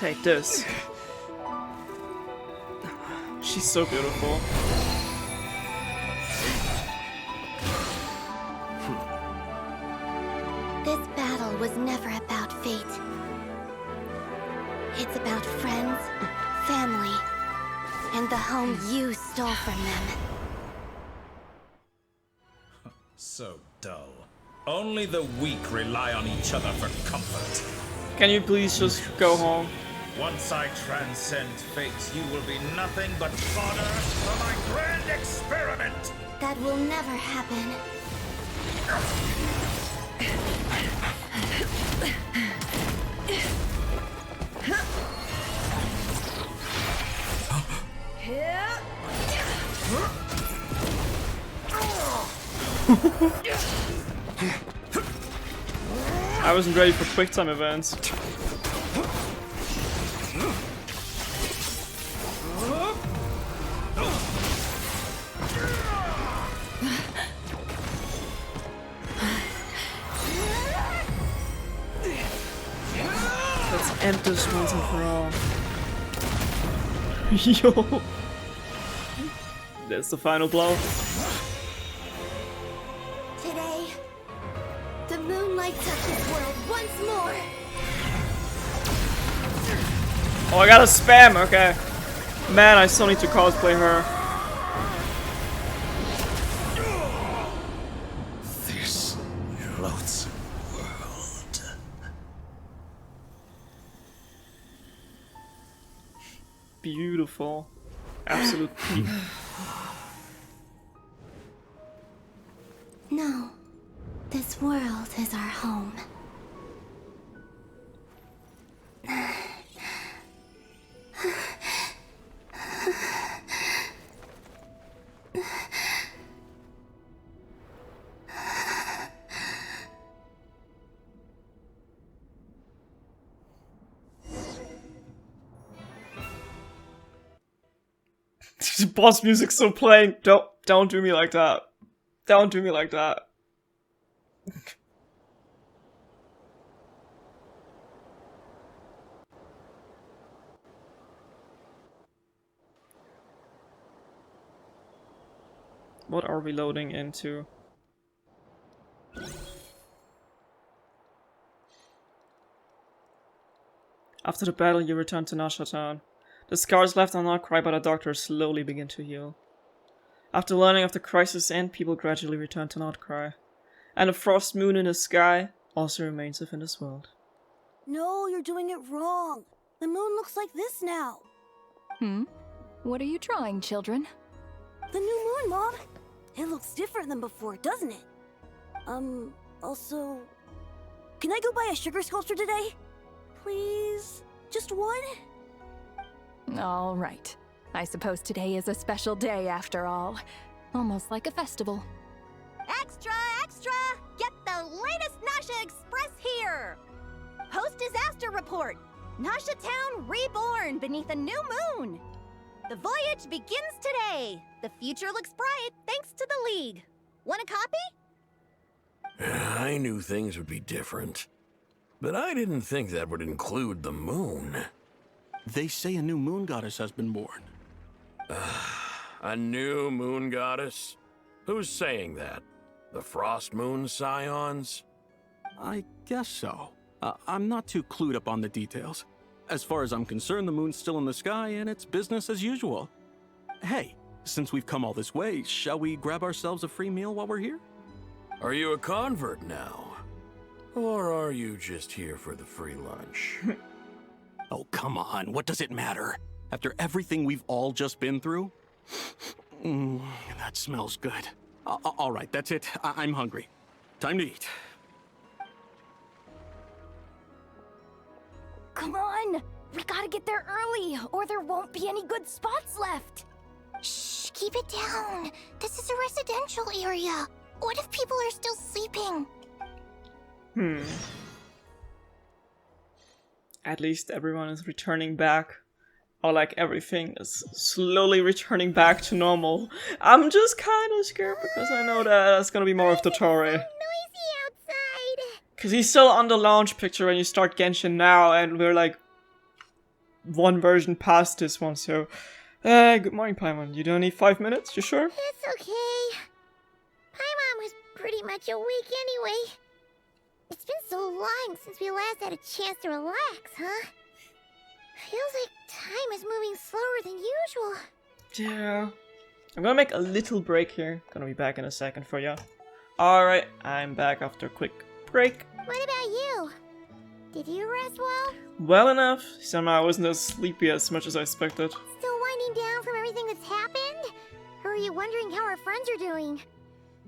Take this. She's so beautiful. This battle was never about fate. It's about friends, family, and the home you stole from them. So dull. Only the weak rely on each other for comfort. Can you please just go home? Once I transcend fate, you will be nothing but fodder for my grand experiment! That will never happen. I wasn't ready for quick time events. Let's end this once and for all. Yo! That's the final blow. Today, the moon lights up this world once more. Oh, I gotta spam, okay. Man, I still need to cosplay her. This loathsome world. Beautiful. Absolute peak. No, this world is our home. Boss music's still playing. Don't do me like that. Don't do me like that. What are we loading into? After the battle, you return to Nasha Town. The scars left on Nodkrai by the doctor slowly begin to heal. After learning of the crisis end, people gradually return to Nodkrai. And the frost moon in the sky also remains within this world. No, you're doing it wrong. The moon looks like this now. What are you trying, children? The new moon, Mom. It looks different than before, doesn't it? Also... Can I go buy a sugar sculpture today? Please? Just one? All right. I suppose today is a special day after all. Almost like a festival. Extra, extra! Get the latest Nasha Express here! Post-disaster report! Nasha Town reborn beneath a new moon! The voyage begins today! The future looks bright thanks to the League. Want a copy? I knew things would be different. But I didn't think that would include the moon. They say a new moon goddess has been born. A new moon goddess? Who's saying that? The Frost Moon Scions? I guess so. I'm not too clued up on the details. As far as I'm concerned, the moon's still in the sky and it's business as usual. Hey, since we've come all this way, shall we grab ourselves a free meal while we're here? Are you a convert now? Or are you just here for the free lunch? Oh, come on. What does it matter? After everything we've all just been through? That smells good. All right, that's it. I'm hungry. Time to eat. Come on! We gotta get there early, or there won't be any good spots left! Shh, keep it down. This is a residential area. What if people are still sleeping? At least everyone is returning back. Or like everything is slowly returning back to normal. I'm just kind of scared because I know that it's gonna be more of Dottore. Because he's still on the launch picture when you start Genshin now, and we're like one version past this one, so... good morning, Paimon. You don't need 5 minutes? You sure? It's okay. Paimon was pretty much awake anyway. It's been so long since we last had a chance to relax, huh? Feels like time is moving slower than usual. Yeah. I'm gonna make a little break here. Gonna be back in a second for ya. Alright, I'm back after a quick break. What about you? Did you rest well? Well enough. Somehow I wasn't as sleepy as much as I expected. Still winding down from everything that's happened? Or are you wondering how our friends are doing?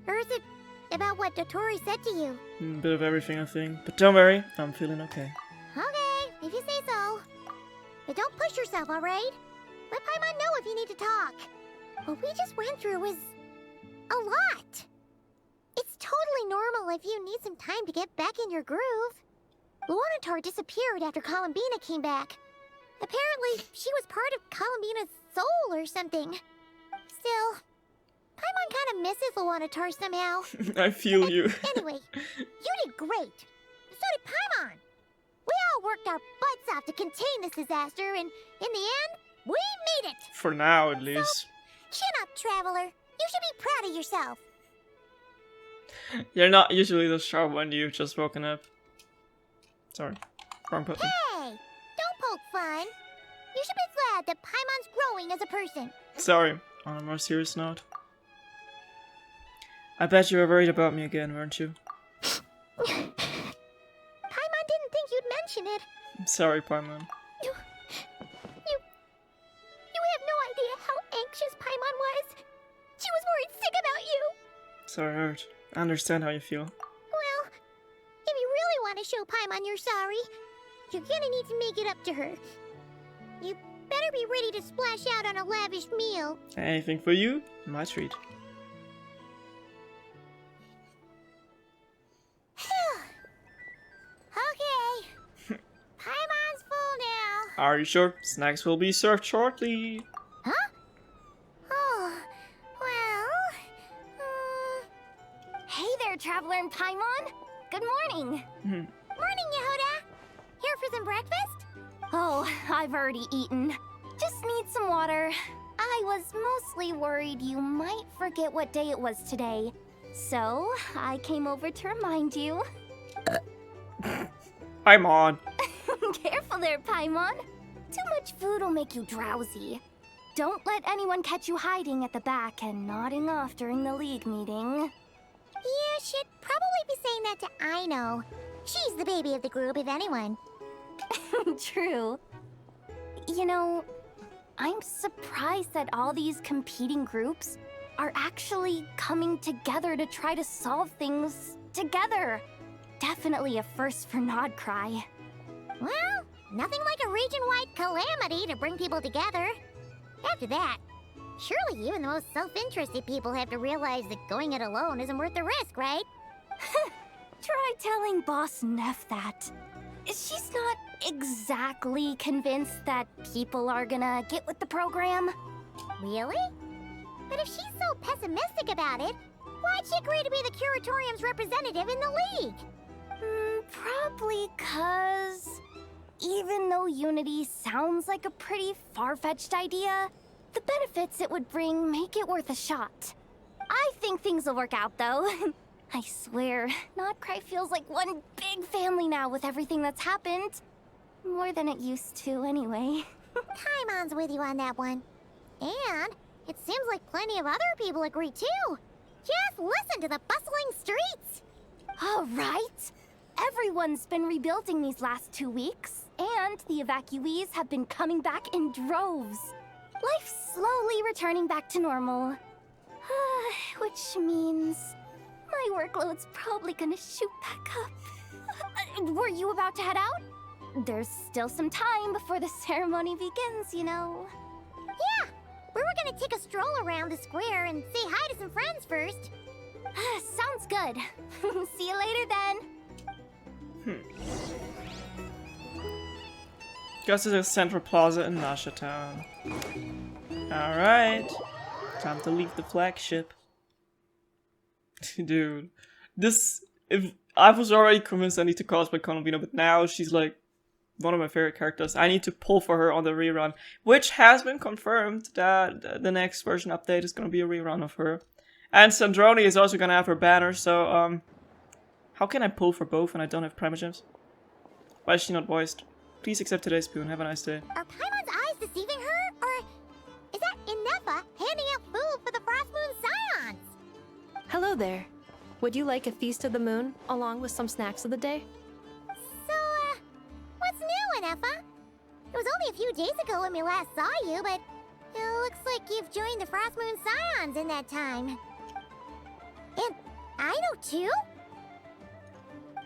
Or is it about what Dotori said to you? A bit of everything, I think. But don't worry, I'm feeling okay. Okay, if you say so. But don't push yourself, alright? Let Paimon know if you need to talk. What we just went through was a lot. It's totally normal if you need some time to get back in your groove. Luanatar disappeared after Columbina came back. Apparently, she was part of Columbina's soul or something. Still, Paimon kind of misses Luanatar somehow. I feel you. Anyway, you did great. So did Paimon. We all worked our butts off to contain this disaster, and in the end, we made it. For now, at least. So, chin up, Traveler. You should be proud of yourself. You're not usually this sharp when you've just woken up. Sorry, wrong button. Hey, don't poke fun. You should be glad that Paimon's growing as a person. Sorry, on a more serious note. I bet you were worried about me again, weren't you? Paimon didn't think you'd mention it. I'm sorry, Paimon. You have no idea how anxious Paimon was. She was worried sick about you. Sorry, I hurt. I understand how you feel. Well, if you really want to show Paimon you're sorry, you're gonna need to make it up to her. You better be ready to splash out on a lavish meal. Anything for you? My treat. Okay. Paimon's full now. Are you sure? Snacks will be served shortly. Huh? Oh, well... Hey there, Traveler and Paimon. Good morning. Morning, Yehoda. Here for some breakfast? Oh, I've already eaten. Just need some water. I was mostly worried you might forget what day it was today. So, I came over to remind you. Paimon. Careful there, Paimon. Too much food will make you drowsy. Don't let anyone catch you hiding at the back and nodding off during the league meeting. You should probably be saying that to Aino. She's the baby of the group, if anyone. True. You know, I'm surprised that all these competing groups are actually coming together to try to solve things together. Definitely a first for Nodkrai. Well, nothing like a region-wide calamity to bring people together. After that, surely even the most self-interested people have to realize that going it alone isn't worth the risk, right? Try telling Boss Neff that. She's not exactly convinced that people are gonna get with the program. Really? But if she's so pessimistic about it, why'd she agree to be the Curatorium's representative in the league? Probably 'cause even though Unity sounds like a pretty far-fetched idea, the benefits it would bring make it worth a shot. I think things will work out, though. I swear, Nodkrai feels like one big family now with everything that's happened. More than it used to, anyway. Paimon's with you on that one. And it seems like plenty of other people agree, too. Just listen to the bustling streets. All right. Everyone's been rebuilding these last 2 weeks, and the evacuees have been coming back in droves. Life's slowly returning back to normal. Which means my workload's probably gonna shoot back up. Were you about to head out? There's still some time before the ceremony begins, you know. Yeah, we were gonna take a stroll around the square and say hi to some friends first. Sounds good. See you later then. Guess it's a central plaza in Nasha Town. Alright. Time to leave the flagship. Dude. If I was already convinced I need to cosplay Columbina, but now she's like one of my favorite characters. I need to pull for her on the rerun, which has been confirmed that the next version update is going to be a rerun of her. And Sandroni is also going to have her banner, so how can I pull for both when I don't have Primogems? Why is she not voiced? Please accept today's spoon. Have a nice day. Are Paimon's eyes deceiving her? Or is that Inefa handing out food for the Frost Moon Scions? Hello there. Would you like a feast of the moon, along with some snacks of the day? So, what's new, Inefa? It was only a few days ago when we last saw you, but it looks like you've joined the Frost Moon Scions in that time. And I know too?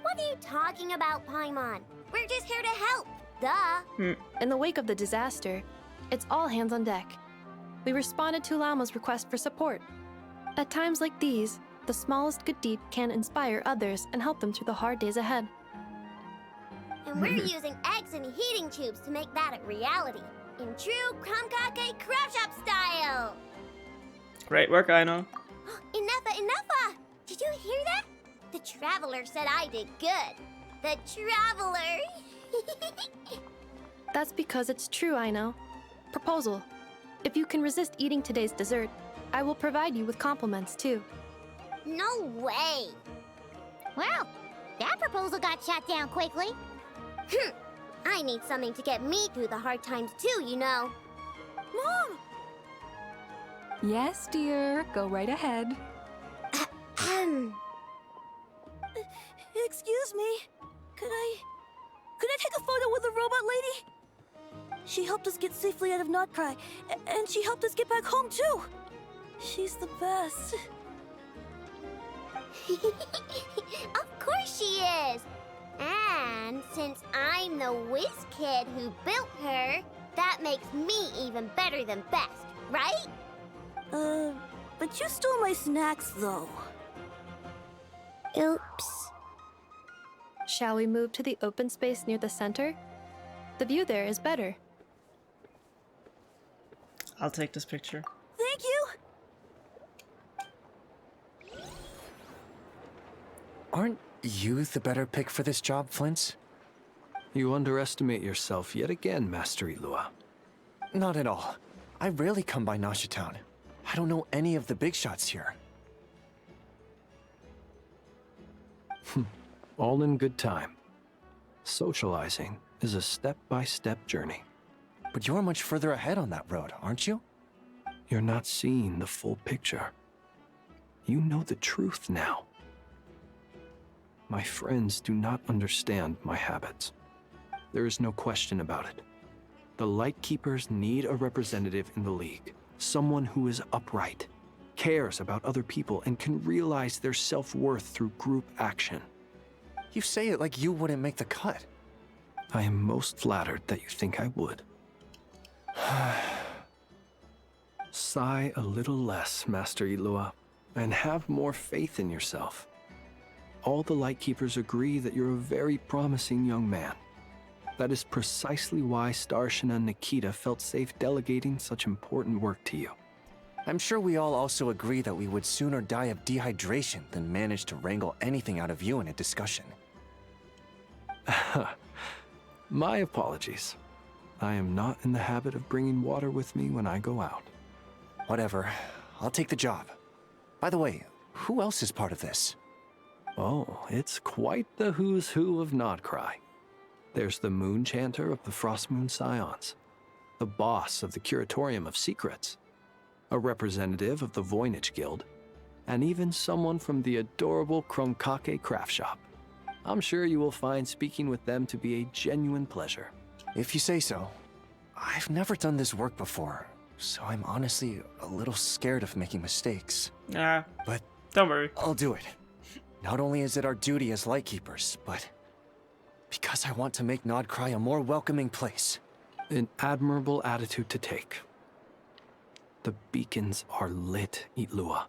What are you talking about, Paimon? We're just here to help. Duh. In the wake of the disaster, it's all hands on deck. We responded to Lama's request for support. At times like these, the smallest good deed can inspire others and help them through the hard days ahead. And we're using eggs and heating tubes to make that a reality. In true Honkai craft shop style. Great work, I know. Enough! Did you hear that? The Traveler said I did good. The Traveler! That's because it's true, I know. Proposal. If you can resist eating today's dessert, I will provide you with compliments, too. No way! Well, that proposal got shot down quickly. I need something to get me through the hard times too, you know. Mom! Yes, dear. Go right ahead. Excuse me. Could I take a photo with the robot lady? She helped us get safely out of Nodkrai, and she helped us get back home too. She's the best. Of course she is! And since I'm the whiz kid who built her, that makes me even better than best, right? But you stole my snacks though. Oops. Shall we move to the open space near the center? The view there is better. I'll take this picture. Thank you! Aren't you the better pick for this job, Flint? You underestimate yourself yet again, Master Ilua. Not at all. I rarely come by Nasha Town. I don't know any of the big shots here. All in good time. Socializing is a step-by-step journey. But you're much further ahead on that road, aren't you? You're not seeing the full picture. You know the truth now. My friends do not understand my habits. There is no question about it. The Lightkeepers need a representative in the League. Someone who is upright, cares about other people, and can realize their self-worth through group action. You say it like you wouldn't make the cut. I am most flattered that you think I would. Sigh a little less, Master Ilua, and have more faith in yourself. All the Lightkeepers agree that you're a very promising young man. That is precisely why Starshina and Nikita felt safe delegating such important work to you. I'm sure we all also agree that we would sooner die of dehydration than manage to wrangle anything out of you in a discussion. My apologies. I am not in the habit of bringing water with me when I go out. Whatever. I'll take the job. By the way, who else is part of this? Oh, it's quite the who's who of Nodkrai. There's the Moon Chanter of the Frost Moon Scions, the boss of the Curatorium of Secrets, a representative of the Voynich Guild, and even someone from the adorable Kronkake craft shop. I'm sure you will find speaking with them to be a genuine pleasure. If you say so. I've never done this work before, so I'm honestly a little scared of making mistakes. Nah, but don't worry. I'll do it. Not only is it our duty as Lightkeepers, but because I want to make Nodkrai a more welcoming place. An admirable attitude to take. The beacons are lit, Ilua.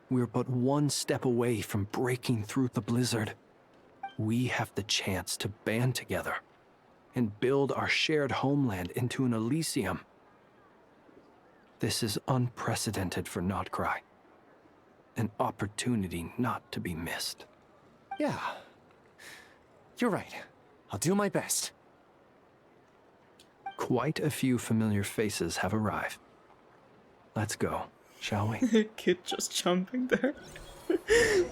We're but one step away from breaking through the blizzard. We have the chance to band together and build our shared homeland into an Elysium. This is unprecedented for Nodkrai. An opportunity not to be missed. Yeah. You're right. I'll do my best. Quite a few familiar faces have arrived. Let's go, shall we? Kid just jumping there.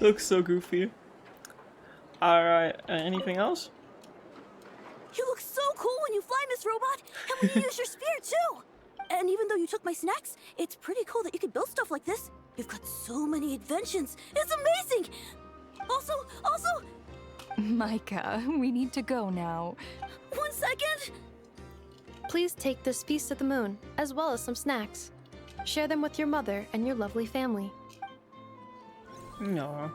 Looks so goofy. Alright, anything else? You look so cool when you fly, Miss Robot, and when you use your spear too. And even though you took my snacks, it's pretty cool that you can build stuff like this. You've got so many inventions. It's amazing. Also, Micah, we need to go now. 1 second. Please take this feast of the moon, as well as some snacks. Share them with your mother and your lovely family. No.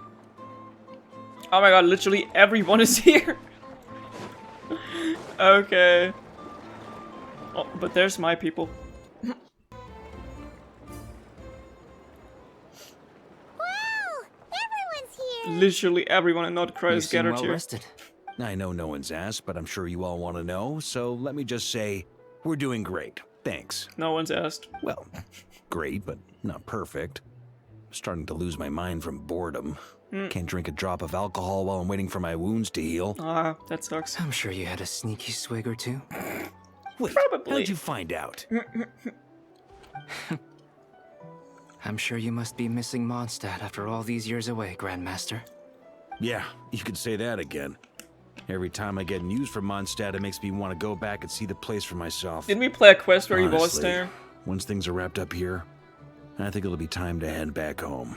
Oh my god, literally everyone is here. Okay. Oh, but there's my people. Wow! Everyone's here! Literally everyone in Nodkrai is gathered well here. rested. I know no one's asked, but I'm sure you all want to know, so let me just say, we're doing great. Thanks. No one's asked. Well, great, but not perfect. I'm starting to lose my mind from boredom. Can't drink a drop of alcohol while I'm waiting for my wounds to heal. Ah, that sucks. I'm sure you had a sneaky swig or two. Wait, probably. how'd you find out? I'm sure you must be missing Mondstadt after all these years away, Grandmaster. Yeah, you could say that again. Every time I get news from Mondstadt, it makes me want to go back and see the place for myself. Didn't we play a quest where he was Honestly, there? Once things are wrapped up here, I think it'll be time to head back home.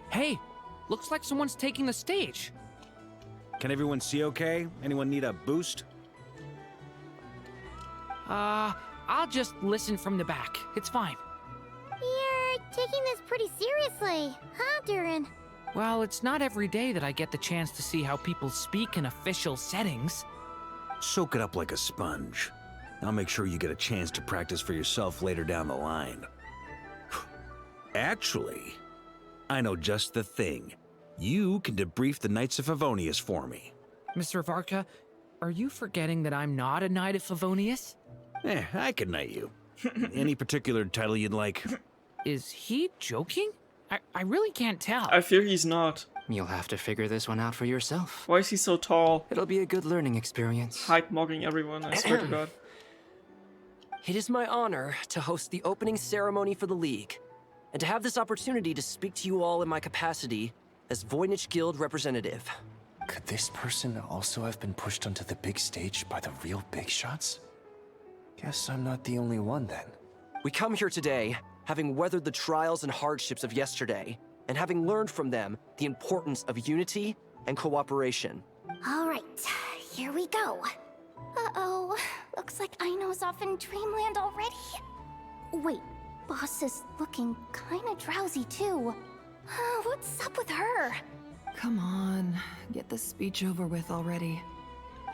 Hey, looks like someone's taking the stage. Can everyone see okay? Anyone need a boost? I'll just listen from the back. It's fine. You're taking this pretty seriously, huh, Durin? Well, it's not every day that I get the chance to see how people speak in official settings. Soak it up like a sponge. I'll make sure you get a chance to practice for yourself later down the line. Actually, I know just the thing. You can debrief the Knights of Favonius for me. Mr. Varka, are you forgetting that I'm not a Knight of Favonius? I can knight you. Any particular title you'd like? Is he joking? I really can't tell. I fear he's not. You'll have to figure this one out for yourself. Why is he so tall? It'll be a good learning experience. Hype-mogging everyone, I swear to god. It is my honor to host the opening ceremony for the League, and to have this opportunity to speak to you all in my capacity as Voynich Guild representative. Could this person also have been pushed onto the big stage by the real big shots? Guess I'm not the only one then. We come here today, having weathered the trials and hardships of yesterday, and having learned from them the importance of unity and cooperation. All right, here we go. Uh-oh, looks like Aino's off in Dreamland already. Wait, Boss is looking kinda drowsy too. What's up with her? Come on, get the speech over with already.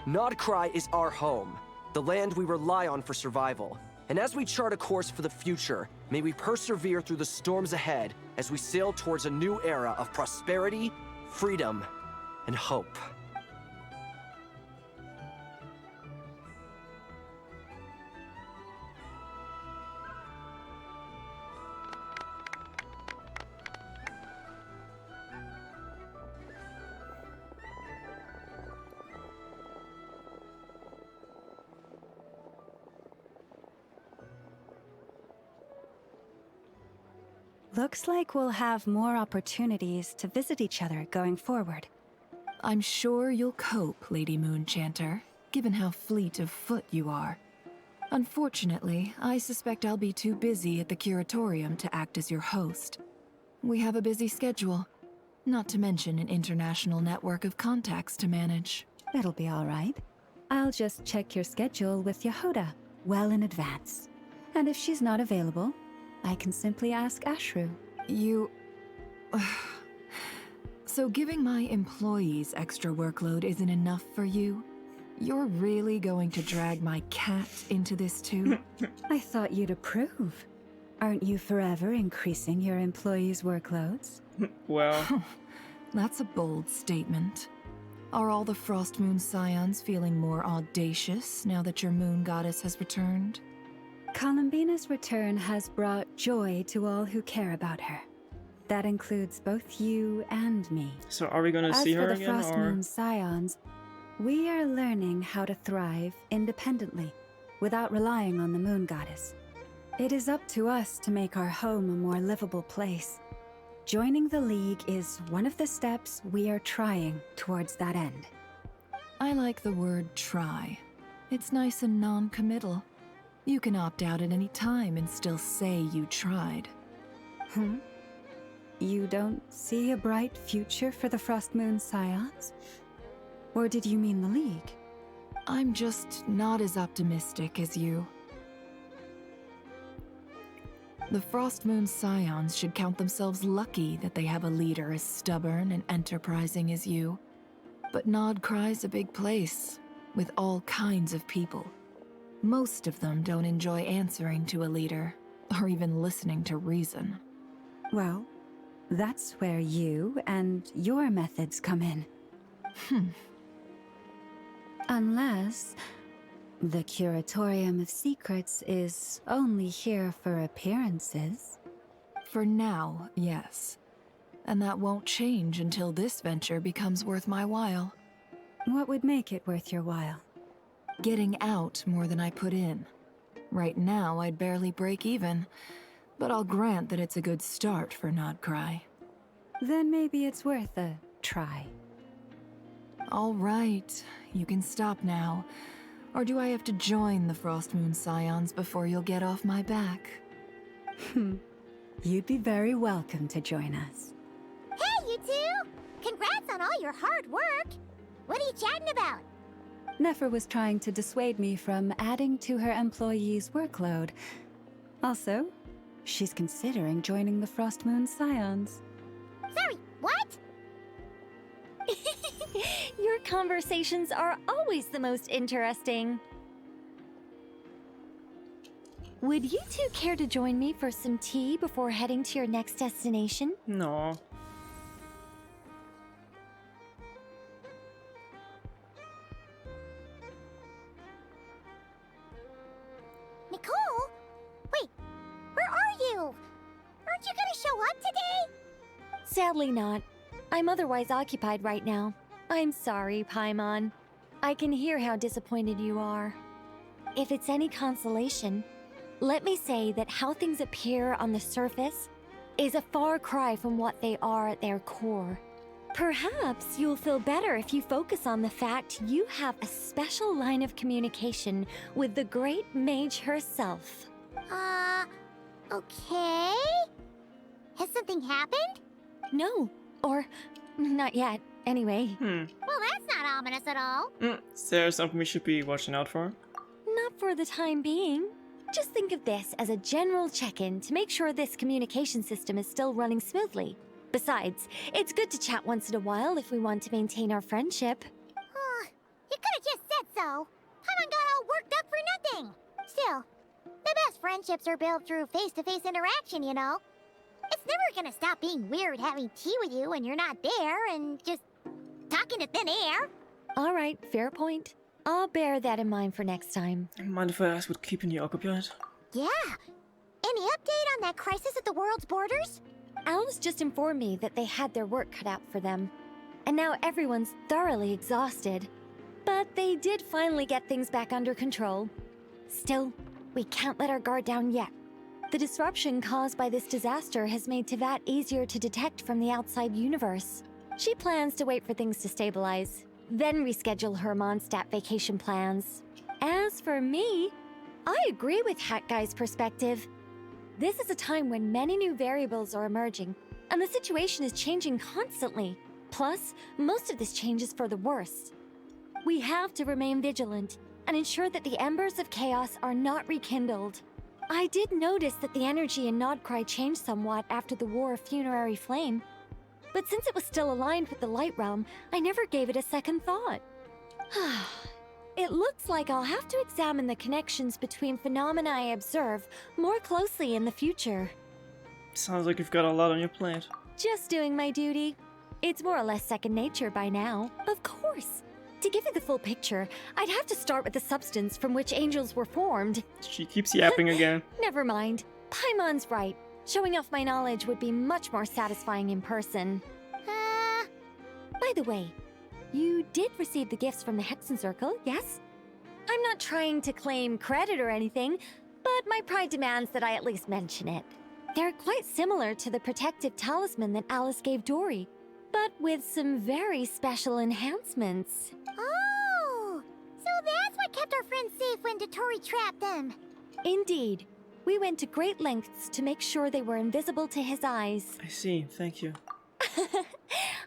Nodkrai is our home, the land we rely on for survival. And as we chart a course for the future, may we persevere through the storms ahead as we sail towards a new era of prosperity, freedom, and hope. Looks like we'll have more opportunities to visit each other going forward. I'm sure you'll cope, Lady Moonchanter, given how fleet of foot you are. Unfortunately, I suspect I'll be too busy at the Curatorium to act as your host. We have a busy schedule, not to mention an international network of contacts to manage. It'll be all right. I'll just check your schedule with Yehoda well in advance. And if she's not available, I can simply ask Ashru. You... So giving my employees extra workload isn't enough for you? You're really going to drag my cat into this too? I thought you'd approve. Aren't you forever increasing your employees' workloads? Well... That's a bold statement. Are all the Frostmoon Scions feeling more audacious now that your moon goddess has returned? Columbina's return has brought joy to all who care about her. That includes both you and me. So are we gonna see her again, As for the Frostmoon Scions, We are learning how to thrive independently, without relying on the Moon Goddess. It is up to us to make our home a more livable place. Joining the League is one of the steps we are trying towards that end. I like the word try. It's nice and non-committal. You can opt out at any time and still say you tried. You don't see a bright future for the Frost Moon Scions? Or did you mean the League? I'm just not as optimistic as you. The Frost Moon Scions should count themselves lucky that they have a leader as stubborn and enterprising as you. But Nodkrai's a big place, with all kinds of people. Most of them don't enjoy answering to a leader, or even listening to reason. Well, that's where you and your methods come in. Unless the Curatorium of Secrets is only here for appearances. For now, yes. And that won't change until this venture becomes worth my while. What would make it worth your while? Getting out more than I put in. Right now, I'd barely break even, but I'll grant that it's a good start for Nodkrai. Then maybe it's worth a try. All right, you can stop now. Or do I have to join the Frost Moon Scions before you'll get off my back? You'd be very welcome to join us. Hey, you two! Congrats on all your hard work! What are you chatting about? Nefer was trying to dissuade me from adding to her employees' workload. Also, she's considering joining the Frost Moon Scions. Sorry, what? Your conversations are always the most interesting. Would you two care to join me for some tea before heading to your next destination? No. Nicole? Wait, where are you? Aren't you gonna show up today? Sadly not. I'm otherwise occupied right now. I'm sorry, Paimon. I can hear how disappointed you are. If it's any consolation, let me say that how things appear on the surface is a far cry from what they are at their core. Perhaps you'll feel better if you focus on the fact you have a special line of communication with the great mage herself. Okay? Has something happened? No, or not yet, anyway. Well, that's not ominous at all. Is there something we should be watching out for? Not for the time being. Just think of this as a general check-in to make sure this communication system is still running smoothly. Besides, it's good to chat once in a while if we want to maintain our friendship. You could have just said so. Paimon got all worked up for nothing. Still, the best friendships are built through face-to-face interaction, you know. It's never gonna stop being weird having tea with you when you're not there and just talking to thin air. All right, fair point. I'll bear that in mind for next time. Mind if I ask what keeping you occupied? Yeah. Any update on that crisis at the world's borders? Alice just informed me that they had their work cut out for them. And now everyone's thoroughly exhausted. But they did finally get things back under control. Still, we can't let our guard down yet. The disruption caused by this disaster has made Teyvat easier to detect from the outside universe. She plans to wait for things to stabilize, then reschedule her Mondstadt vacation plans. As for me, I agree with Hat Guy's perspective. This is a time when many new variables are emerging, and the situation is changing constantly. Plus, most of this change is for the worse. We have to remain vigilant and ensure that the embers of chaos are not rekindled. I did notice that the energy in Nodkrai changed somewhat after the War of Funerary Flame, but since it was still aligned with the Light Realm, I never gave it a second thought. It looks like I'll have to examine the connections between phenomena I observe more closely in the future. Sounds like you've got a lot on your plate. Just doing my duty. It's more or less second nature by now. Of course. To give you the full picture, I'd have to start with the substance from which angels were formed. She keeps yapping again. Never mind. Paimon's right. Showing off my knowledge would be much more satisfying in person. By the way, You did receive the gifts from the Hexen Circle, yes? I'm not trying to claim credit or anything, but my pride demands that I at least mention it. They're quite similar to the protective talisman that Alice gave Dory, but with some very special enhancements. Oh! So that's what kept our friends safe when Dotori trapped them. Indeed. We went to great lengths to make sure they were invisible to his eyes. I see, thank you.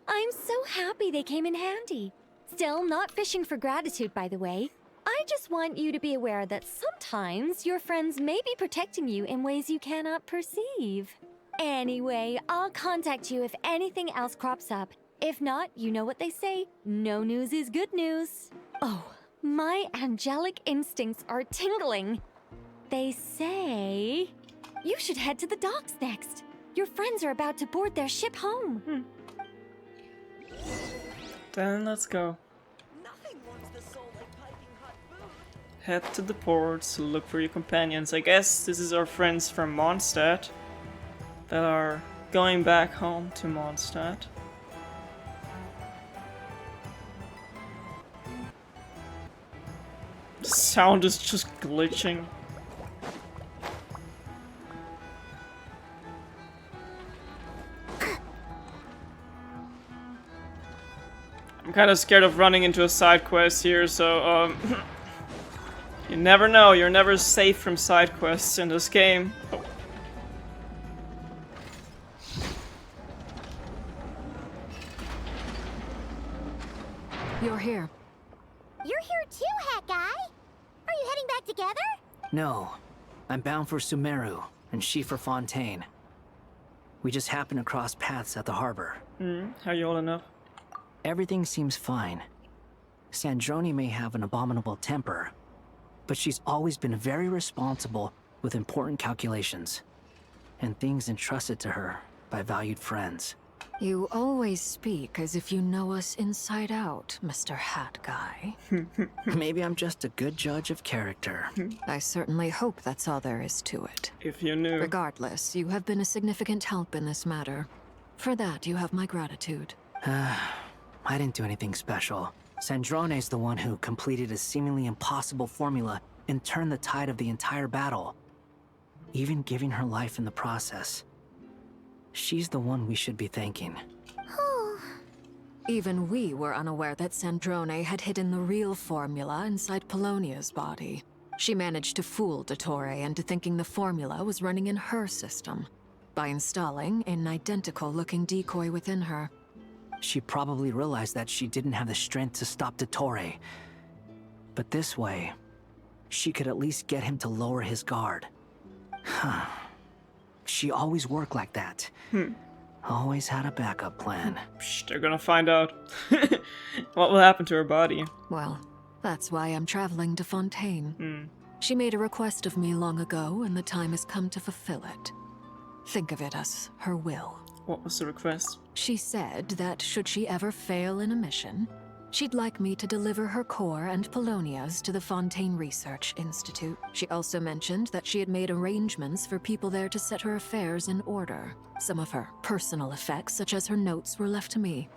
I'm so happy they came in handy. Still, not fishing for gratitude, by the way. I just want you to be aware that sometimes your friends may be protecting you in ways you cannot perceive. Anyway, I'll contact you if anything else crops up. If not, you know what they say, no news is good news. Oh, my angelic instincts are tingling. They say you should head to the docks next. Your friends are about to board their ship home. Then let's go. Head to the ports to look for your companions. I guess this is our friends from Mondstadt that are going back home to Mondstadt. Sound is just glitching. I'm kind of scared of running into a side quest here, so you never know, you're never safe from side quests in this game. Oh. You're here. You're here too, Hat Guy. Are you heading back together? No. I'm bound for Sumeru, and she for Fontaine. We just happened to cross paths at the harbor. How you holding up? Everything seems fine. Sandrone may have an abominable temper, but she's always been very responsible with important calculations and things entrusted to her by valued friends. You always speak as if you know us inside out, Mr. Hat Guy. Maybe I'm just a good judge of character. I certainly hope that's all there is to it. If you knew. Regardless, you have been a significant help in this matter. For that, you have my gratitude. I didn't do anything special. Sandrone's the one who completed a seemingly impossible formula and turned the tide of the entire battle, even giving her life in the process. She's the one we should be thanking. Even we were unaware that Sandrone had hidden the real formula inside Polonia's body. She managed to fool Dottore into thinking the formula was running in her system by installing an identical-looking decoy within her. She probably realized that she didn't have the strength to stop Dottore. But this way, she could at least get him to lower his guard. She always worked like that. Always had a backup plan. Psh, they're gonna find out. What will happen to her body? Well, that's why I'm traveling to Fontaine. She made a request of me long ago, and the time has come to fulfill it. Think of it as her will. What was the request? She said that should she ever fail in a mission, she'd like me to deliver her core and Polonia's to the Fontaine Research Institute. She also mentioned that she had made arrangements for people there to set her affairs in order. Some of her personal effects, such as her notes, were left to me.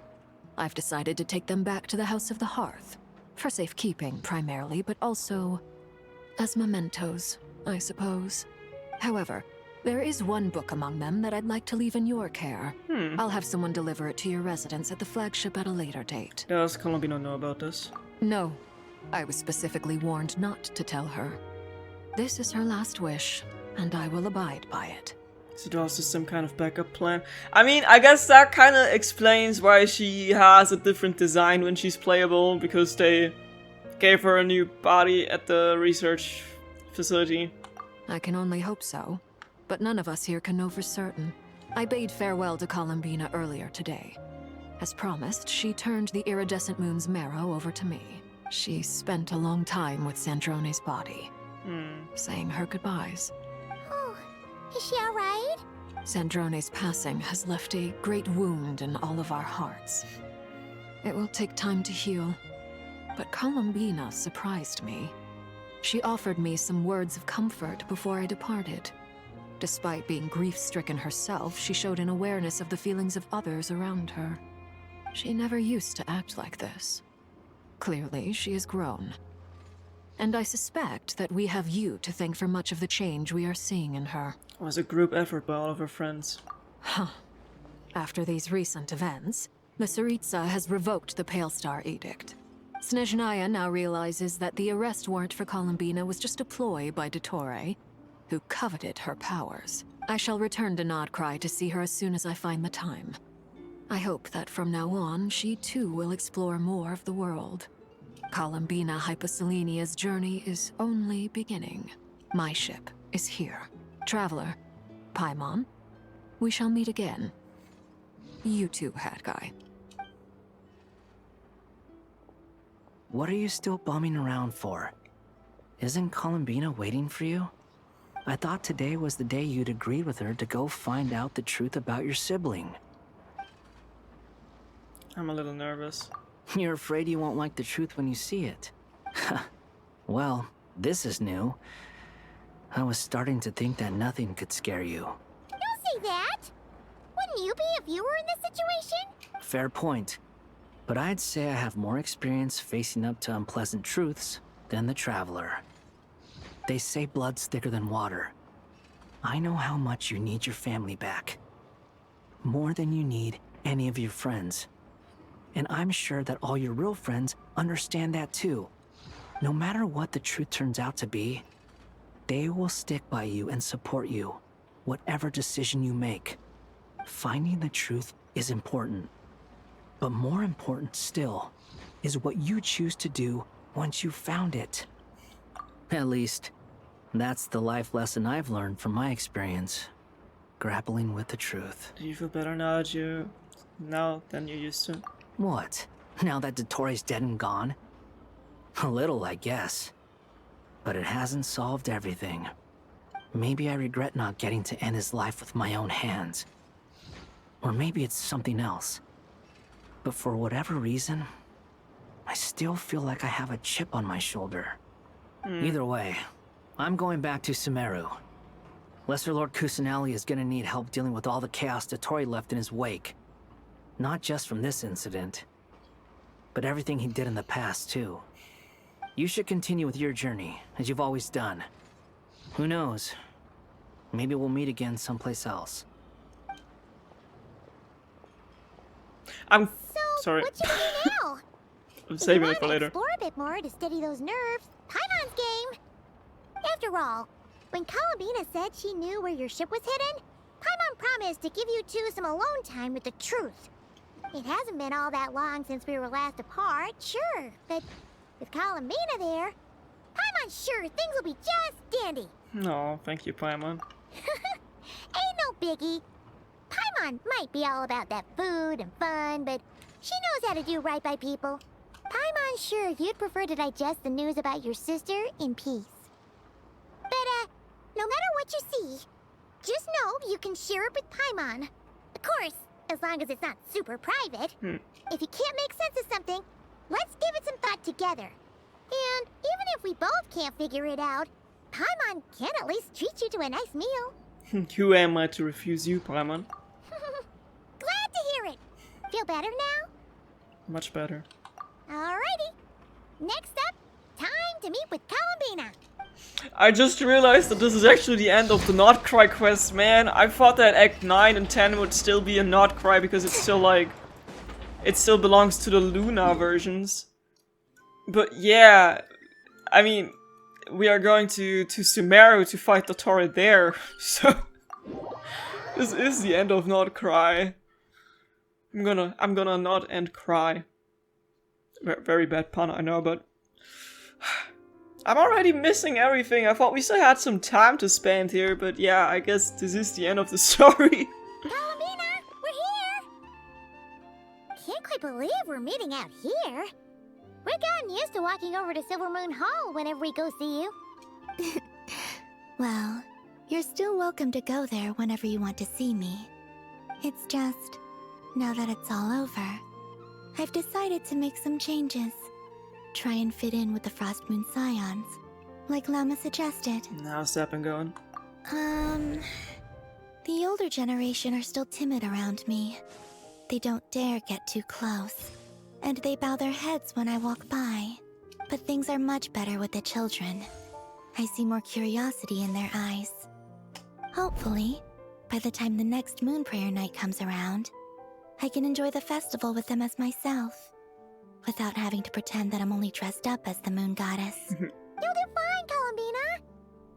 I've decided to take them back to the House of the Hearth. For safekeeping, primarily, but also as mementos, I suppose. However, there is one book among them that I'd like to leave in your care. I'll have someone deliver it to your residence at the flagship at a later date. Does Colombino know about this? No. I was specifically warned not to tell her. This is her last wish, and I will abide by it. So there's also some kind of backup plan. I mean, I guess that kind of explains why she has a different design when she's playable, because they gave her a new body at the research facility. I can only hope so. But none of us here can know for certain. I bade farewell to Colombina earlier today. As promised, she turned the iridescent moon's marrow over to me. She spent a long time with Sandrone's body, saying her goodbyes. Oh, is she alright? Sandrone's passing has left a great wound in all of our hearts. It will take time to heal, but Colombina surprised me. She offered me some words of comfort before I departed. Despite being grief-stricken herself, she showed an awareness of the feelings of others around her. She never used to act like this. Clearly, she has grown. And I suspect that we have you to thank for much of the change we are seeing in her. It was a group effort by all of her friends. Huh. After these recent events, the Tsaritsa has revoked the Pale Star Edict. Snezhnaya now realizes that the arrest warrant for Columbina was just a ploy by Dottore, who coveted her powers. I shall return to Nodkrai to see her as soon as I find the time. I hope that from now on, she too will explore more of the world. Columbina Hyposelenia's journey is only beginning. My ship is here. Traveler, Paimon, we shall meet again. You too, Hat Guy. What are you still bumming around for? Isn't Columbina waiting for you? I thought today was the day you'd agreed with her to go find out the truth about your sibling. I'm a little nervous. You're afraid you won't like the truth when you see it. Well, this is new. I was starting to think that nothing could scare you. Don't say that! Wouldn't you be if you were in this situation? Fair point. But I'd say I have more experience facing up to unpleasant truths than the Traveler. They say blood's thicker than water. I know how much you need your family back. More than you need any of your friends. And I'm sure that all your real friends understand that too. No matter what the truth turns out to be, they will stick by you and support you, whatever decision you make. Finding the truth is important. But more important still is what you choose to do once you've found it. At least, that's the life lesson I've learned from my experience, grappling with the truth. Do you feel better now than you used to? What? Now that Dottore's dead and gone? A little, I guess. But it hasn't solved everything. Maybe I regret not getting to end his life with my own hands. Or maybe it's something else. But for whatever reason, I still feel like I have a chip on my shoulder. Either way, I'm going back to Sumeru. Lesser Lord Kusanali is gonna need help dealing with all the chaos Dottore left in his wake. Not just from this incident, but everything he did in the past, too. You should continue with your journey, as you've always done. Who knows? Maybe we'll meet again someplace else. I'm sorry. What you do now? I'm saving it for If you later. explore a bit more to steady those nerves, Paimon's game. After all, when Columbina said she knew where your ship was hidden, Paimon promised to give you two some alone time with the truth. It hasn't been all that long since we were last apart, sure, but with Columbina there, Paimon's sure things will be just dandy. No, thank you, Paimon. Ain't no biggie. Paimon might be all about that food and fun, but she knows how to do right by people. Paimon's sure you'd prefer to digest the news about your sister in peace. But, no matter what you see, just know you can share it with Paimon. Of course, as long as it's not super private. If you can't make sense of something, let's give it some thought together. And even if we both can't figure it out, Paimon can at least treat you to a nice meal. Who am I to refuse you, Paimon? Glad to hear it. Feel better now? Much better. Alrighty. Next up, time to meet with Columbina. I just realized that this is actually the end of the Nodkrai quest, man. I thought that Act 9 and 10 would still be in Nodkrai because it's still like... It still belongs to the Luna versions. But yeah, I mean, we are going to Sumeru to fight Dottore there, so... This is the end of Nodkrai. I'm gonna not end cry. Very bad pun, I know, but... I'm already missing everything. I thought we still had some time to spend here, but yeah, I guess this is the end of the story. Columbina, we're here! Can't quite believe we're meeting out here. We've gotten used to walking over to Silvermoon Hall whenever we go see you. Well, you're still welcome to go there whenever you want to see me. It's just, now that it's all over, I've decided to make some changes. Try and fit in with the Frost Moon Scions, like Lama suggested. How's that been going? The older generation are still timid around me. They don't dare get too close, and they bow their heads when I walk by. But things are much better with the children. I see more curiosity in their eyes. Hopefully, by the time the next moon prayer night comes around, I can enjoy the festival with them as myself, without having to pretend that I'm only dressed up as the moon goddess. You'll do fine, Columbina.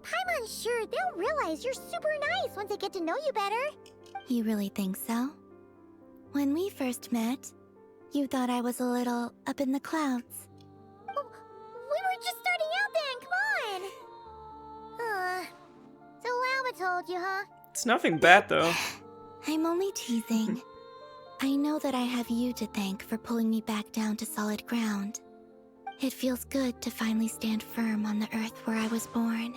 Paimon's sure they'll realize you're super nice once they get to know you better. You really think so? When we first met, you thought I was a little up in the clouds. We were just starting out then, come on! So Alma told you, huh? It's nothing bad, though. I'm only teasing. I know that I have you to thank for pulling me back down to solid ground. It feels good to finally stand firm on the earth where I was born.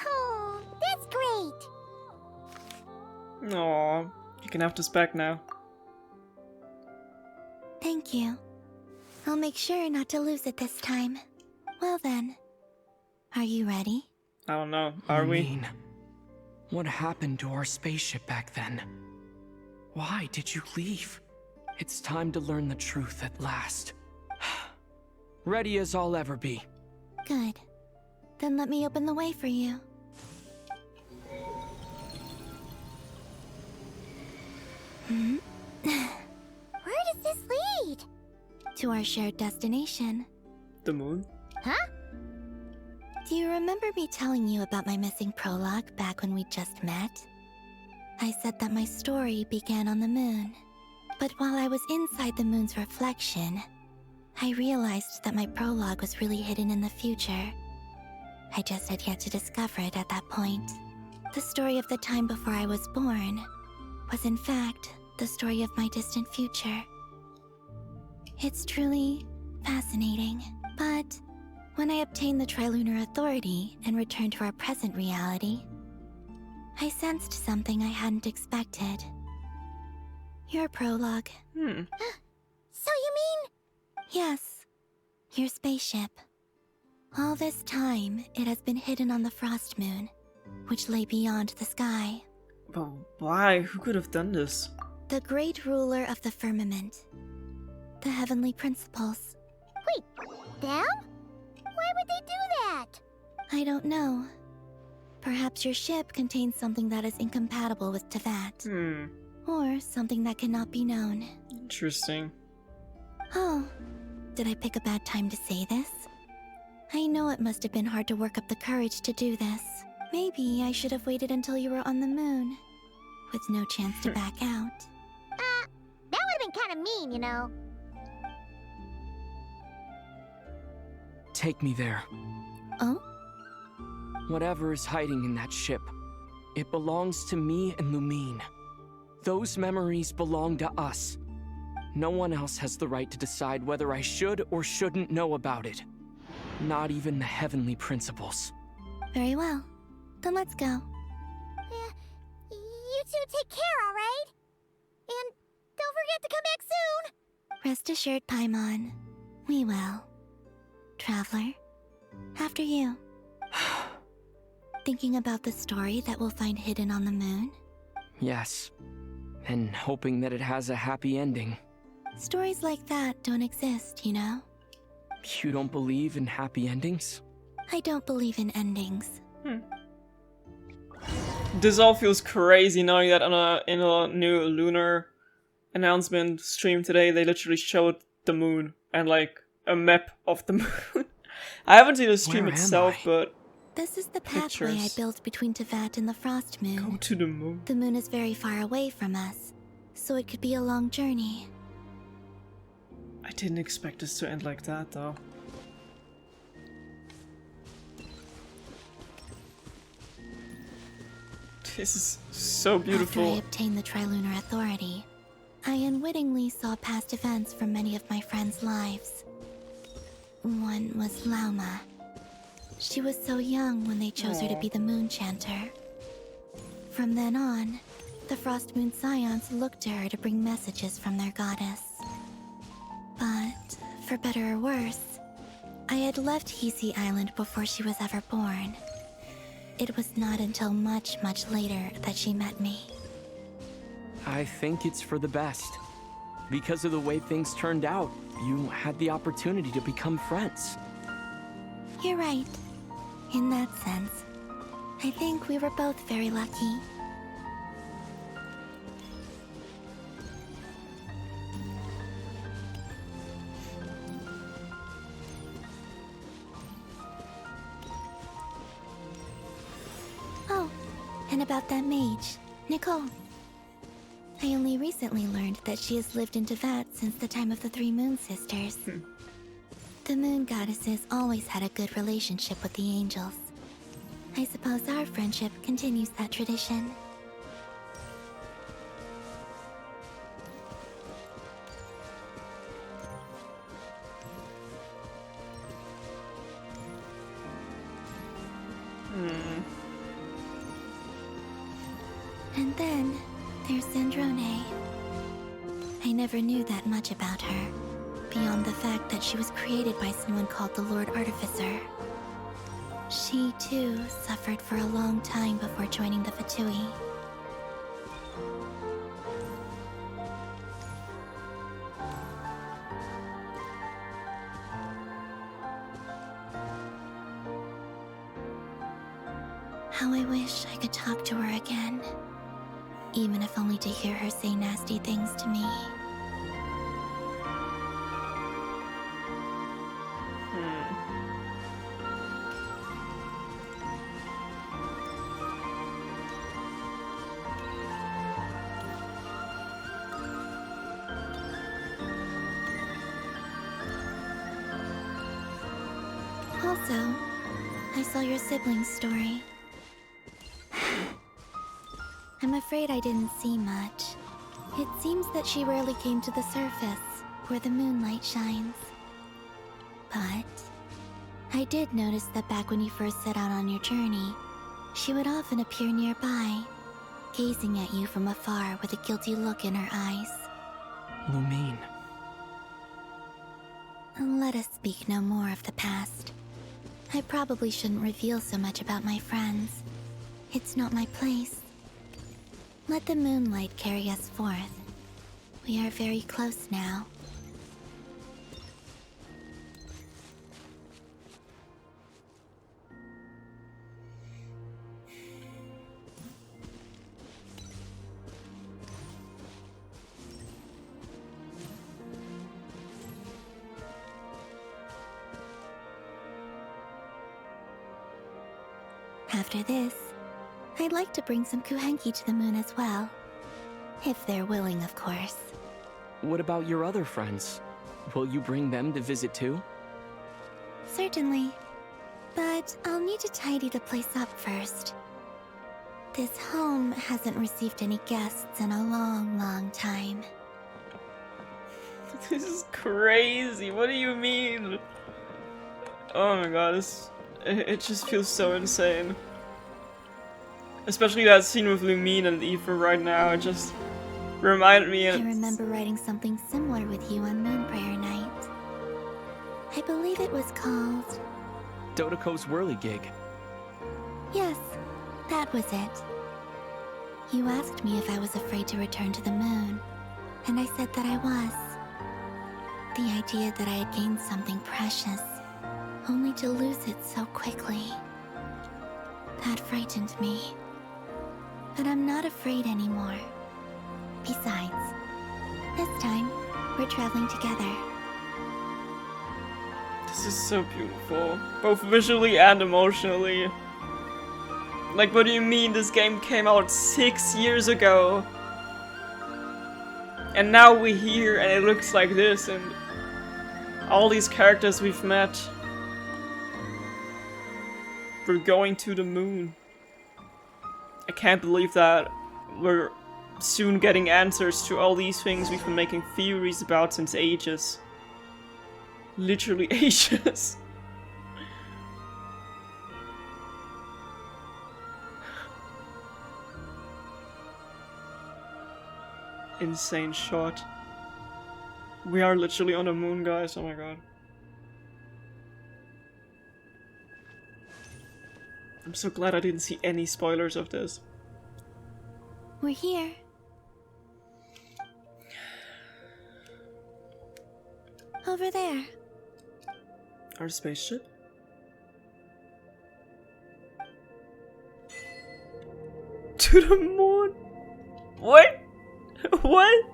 Oh, that's great! Aw, you can have this back now. Thank you. I'll make sure not to lose it this time. Well then, are you ready? I don't know, are we? What happened to our spaceship back then? Why did you leave? It's time to learn the truth at last. Ready as I'll ever be. Good. Then let me open the way for you. Where does this lead? To our shared destination. The moon? Huh? Do you remember me telling you about my missing prologue back when we just met? I said that my story began on the moon. But while I was inside the moon's reflection, I realized that my prologue was really hidden in the future. I just had yet to discover it at that point. The story of the time before I was born was in fact the story of my distant future. It's truly fascinating, but when I obtained the Trilunar Authority and returned to our present reality, I sensed something I hadn't expected. Your prologue. So you mean... Yes, your spaceship. All this time, it has been hidden on the Frost Moon, which lay beyond the sky. But why? Who could have done this? The great ruler of the firmament. The heavenly principles. Wait, them? Why would they do that? I don't know. Perhaps your ship contains something that is incompatible with Teyvat. Or something that cannot be known. Interesting. Oh, did I pick a bad time to say this? I know it must have been hard to work up the courage to do this. Maybe I should have waited until you were on the moon, with no chance to back out. That would have been kind of mean, you know. Take me there. Oh? Whatever is hiding in that ship, it belongs to me and Lumine. Those memories belong to us. No one else has the right to decide whether I should or shouldn't know about it. Not even the heavenly principles. Very well. Then let's go. You two take care, alright? And don't forget to come back soon! Rest assured, Paimon. We will. Traveler, after you. Thinking about the story that we'll find hidden on the moon? Yes. And hoping that it has a happy ending. Stories like that don't exist, you know? You don't believe in happy endings? I don't believe in endings. This all feels crazy knowing that in a new lunar announcement stream today, they literally showed the moon and like a map of the moon. I haven't seen the stream itself, but this is the pathway I built between Teyvat and the Frost Moon. Go to the moon. The moon is very far away from us, so it could be a long journey. I didn't expect this to end like that, though. This is so beautiful. After I obtained the Trilunar Authority, I unwittingly saw past events from many of my friends' lives. One was Lauma. She was so young when they chose her to be the Moon Chanter. From then on, the Frost Moon Scions looked to her to bring messages from their goddess. But, for better or worse, I had left Hisi Island before she was ever born. it was not until much, much later that she met me. I think it's for the best. Because of the way things turned out, you had the opportunity to become friends. You're right. In that sense, I think we were both very lucky. Oh, and about that mage, Nicole. I only recently learned that she has lived in Teyvat since the time of the Three Moon Sisters. The Moon Goddesses always had a good relationship with the angels. I suppose our friendship continues that tradition. And then there's Zandrone. I never knew that much about her, beyond the fact that she was created by someone called the Lord Artificer. She, too, suffered for a long time before joining the Fatui. How I wish I could talk to her again. Even if only to hear her say nasty things to me. Also, I saw your siblings' story. I'm afraid I didn't see much. It seems that she rarely came to the surface, where the moonlight shines. But I did notice that back when you first set out on your journey, she would often appear nearby, gazing at you from afar with a guilty look in her eyes. Lumine. Let us speak no more of the past. I probably shouldn't reveal so much about my friends. It's not my place. Let the moonlight carry us forth. We are very close now. After this, I'd like to bring some Kuhenki to the moon as well. If they're willing, of course. What about your other friends? Will you bring them to visit too? Certainly. But I'll need to tidy the place up first. This home hasn't received any guests in a long, long time. This is crazy. What do you mean? Oh my god, it just feels so insane. Especially that scene with Lumine and Eva right now, it just reminded me. I remember writing something similar with you on Moon Prayer Night. I believe it was called... Dodoko's Whirligig. Yes, that was it. You asked me if I was afraid to return to the moon, and I said that I was. The idea that I had gained something precious, only to lose it so quickly. That frightened me. But I'm not afraid anymore. Besides, this time, we're traveling together. This is so beautiful, both visually and emotionally. Like, what do you mean this game came out 6 years ago? And now we're here and it looks like this, and all these characters we've met. We're going to the moon. I can't believe that we're soon getting answers to all these things we've been making theories about since ages. Literally ages. Insane shot. We are literally on the moon, guys. Oh my god. I'm so glad I didn't see any spoilers of this. We're here. Over there. Our spaceship? To the moon? What? What?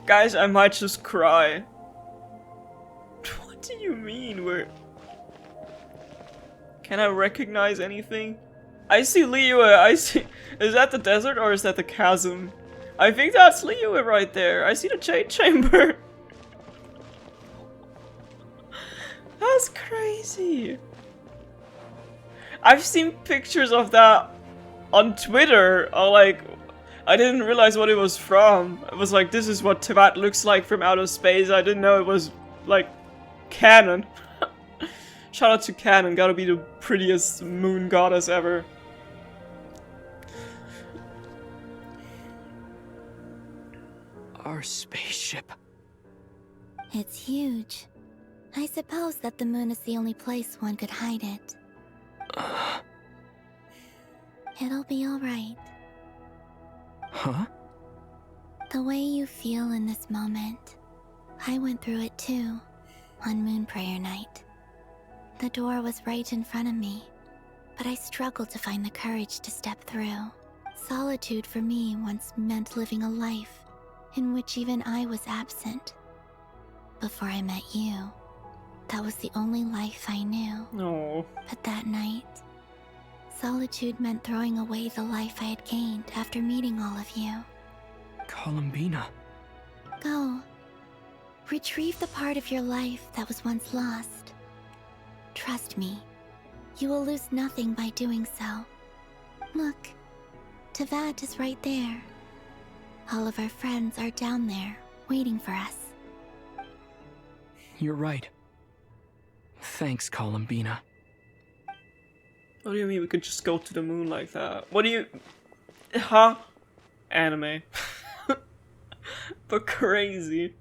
Guys, I might just cry. What do you mean we're... Can I recognize anything? I see Liyue, I see... Is that the desert or is that the chasm? I think that's Liyue right there. I see the Jade Chamber. That's crazy. I've seen pictures of that on Twitter. Or like, I didn't realize what it was from. It was like, this is what Teyvat looks like from outer space. I didn't know it was like canon. Shout out to Canon, gotta be the prettiest moon goddess ever. Our spaceship. It's huge. I suppose that the moon is the only place one could hide it. It'll be alright. Huh? The way you feel in this moment, I went through it too, on Moon Prayer Night. The door was right in front of me, but I struggled to find the courage to step through. Solitude for me once meant living a life in which even I was absent. Before I met you, that was the only life I knew. No. But that night, solitude meant throwing away the life I had gained after meeting all of you. Columbina. Go. Retrieve the part of your life that was once lost. Trust me, you will lose nothing by doing so. Look, Teyvat is right there. All of our friends are down there, waiting for us. You're right. Thanks, Columbina. What do you mean we could just go to the moon like that? What do you... Huh? Anime. But crazy.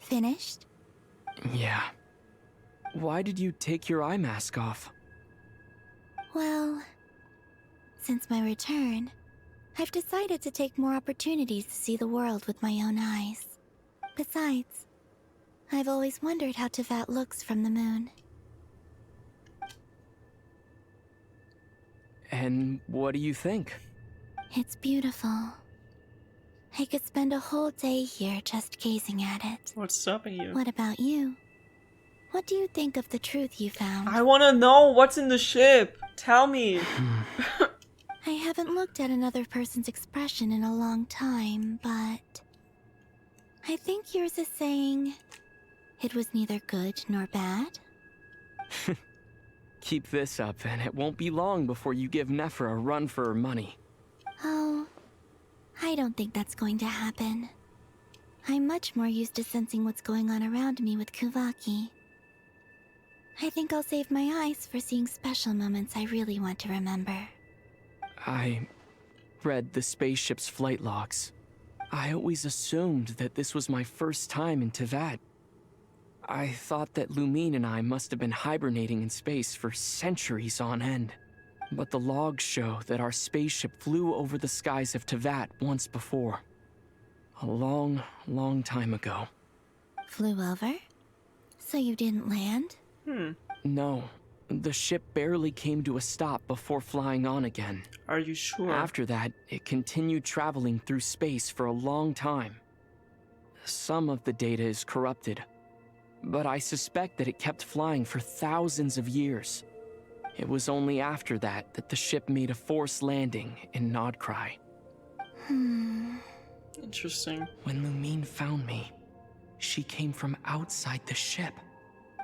Finished? Yeah. Why did you take your eye mask off? Well, since my return, I've decided to take more opportunities to see the world with my own eyes. Besides, I've always wondered how Teyvat looks from the moon. And what do you think? It's beautiful. I could spend a whole day here just gazing at it. What's stopping you? What about you? What do you think of the truth you found? I wanna know what's in the ship. Tell me. I haven't looked at another person's expression in a long time, but I think yours is saying it was neither good nor bad. Keep this up, and it won't be long before you give Nephra a run for her money. Oh, I don't think that's going to happen. I'm much more used to sensing what's going on around me with Kuvaki. I think I'll save my eyes for seeing special moments I really want to remember. I read the spaceship's flight logs. I always assumed that this was my first time in Teyvat. I thought that Lumine and I must have been hibernating in space for centuries on end. But the logs show that our spaceship flew over the skies of Teyvat once before. A long, long time ago. Flew over? So you didn't land? No. The ship barely came to a stop before flying on again. Are you sure? After that, it continued traveling through space for a long time. Some of the data is corrupted, but I suspect that it kept flying for thousands of years. It was only after that that the ship made a forced landing in Nodkrai. Interesting. When Lumine found me, she came from outside the ship.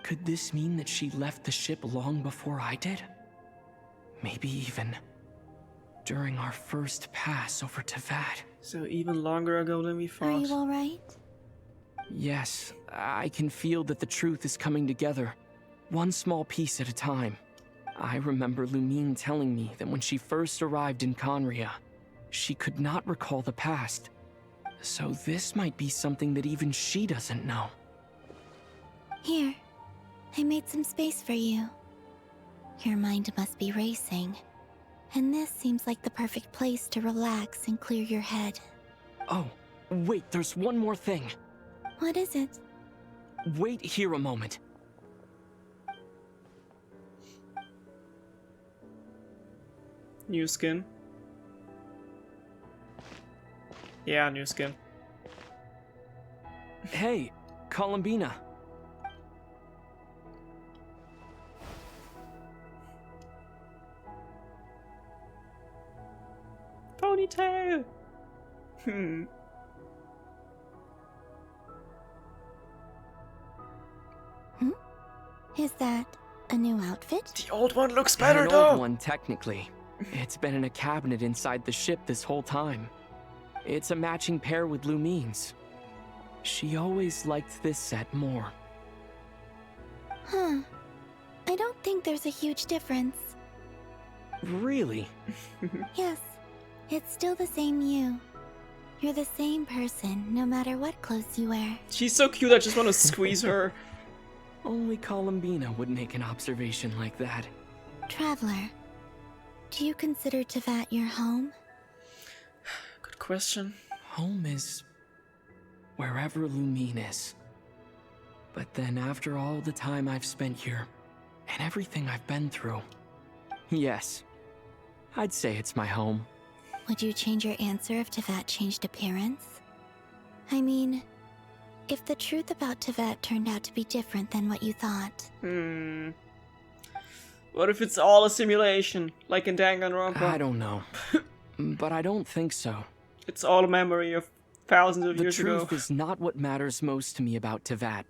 Could this mean that she left the ship long before I did? Maybe even during our first pass over Teyvat. So even longer ago than we thought. Are you alright? Yes, I can feel that the truth is coming together, one small piece at a time. I remember Lumine telling me that when she first arrived in Conria, she could not recall the past. So this might be something that even she doesn't know. Here, I made some space for you. Your mind must be racing, and this seems like the perfect place to relax and clear your head. Oh, wait, there's one more thing. What is it? Wait here a moment. New skin. Yeah, new skin. Hey, Columbina. Ponytail! Is that a new outfit? The old one looks better An though! old one, technically. It's been in a cabinet inside the ship this whole time. It's a matching pair with Lumine's. She always liked this set more. Huh. I don't think there's a huge difference. Really? Yes, it's still the same you. You're the same person, no matter what clothes you wear. She's so cute, I just want to squeeze her. Only Columbina would make an observation like that. Traveler, do you consider Teyvat your home? Good question. Home is wherever Lumine is. But then after all the time I've spent here, and everything I've been through, yes, I'd say it's my home. Would you change your answer if Teyvat changed appearance? I mean, if the truth about Teyvat turned out to be different than what you thought. What if it's all a simulation, like in Danganronpa? I don't know. But I don't think so. It's all a memory of thousands of years ago. The truth is not what matters most to me about Teyvat.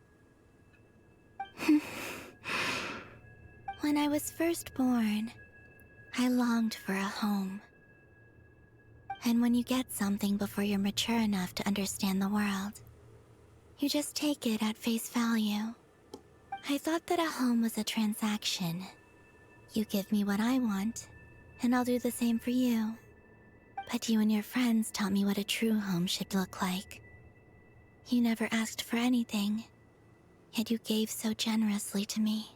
When I was first born, I longed for a home. And when you get something before you're mature enough to understand the world, you just take it at face value. I thought that a home was a transaction. You give me what I want, and I'll do the same for you. But you and your friends taught me what a true home should look like. You never asked for anything, yet you gave so generously to me.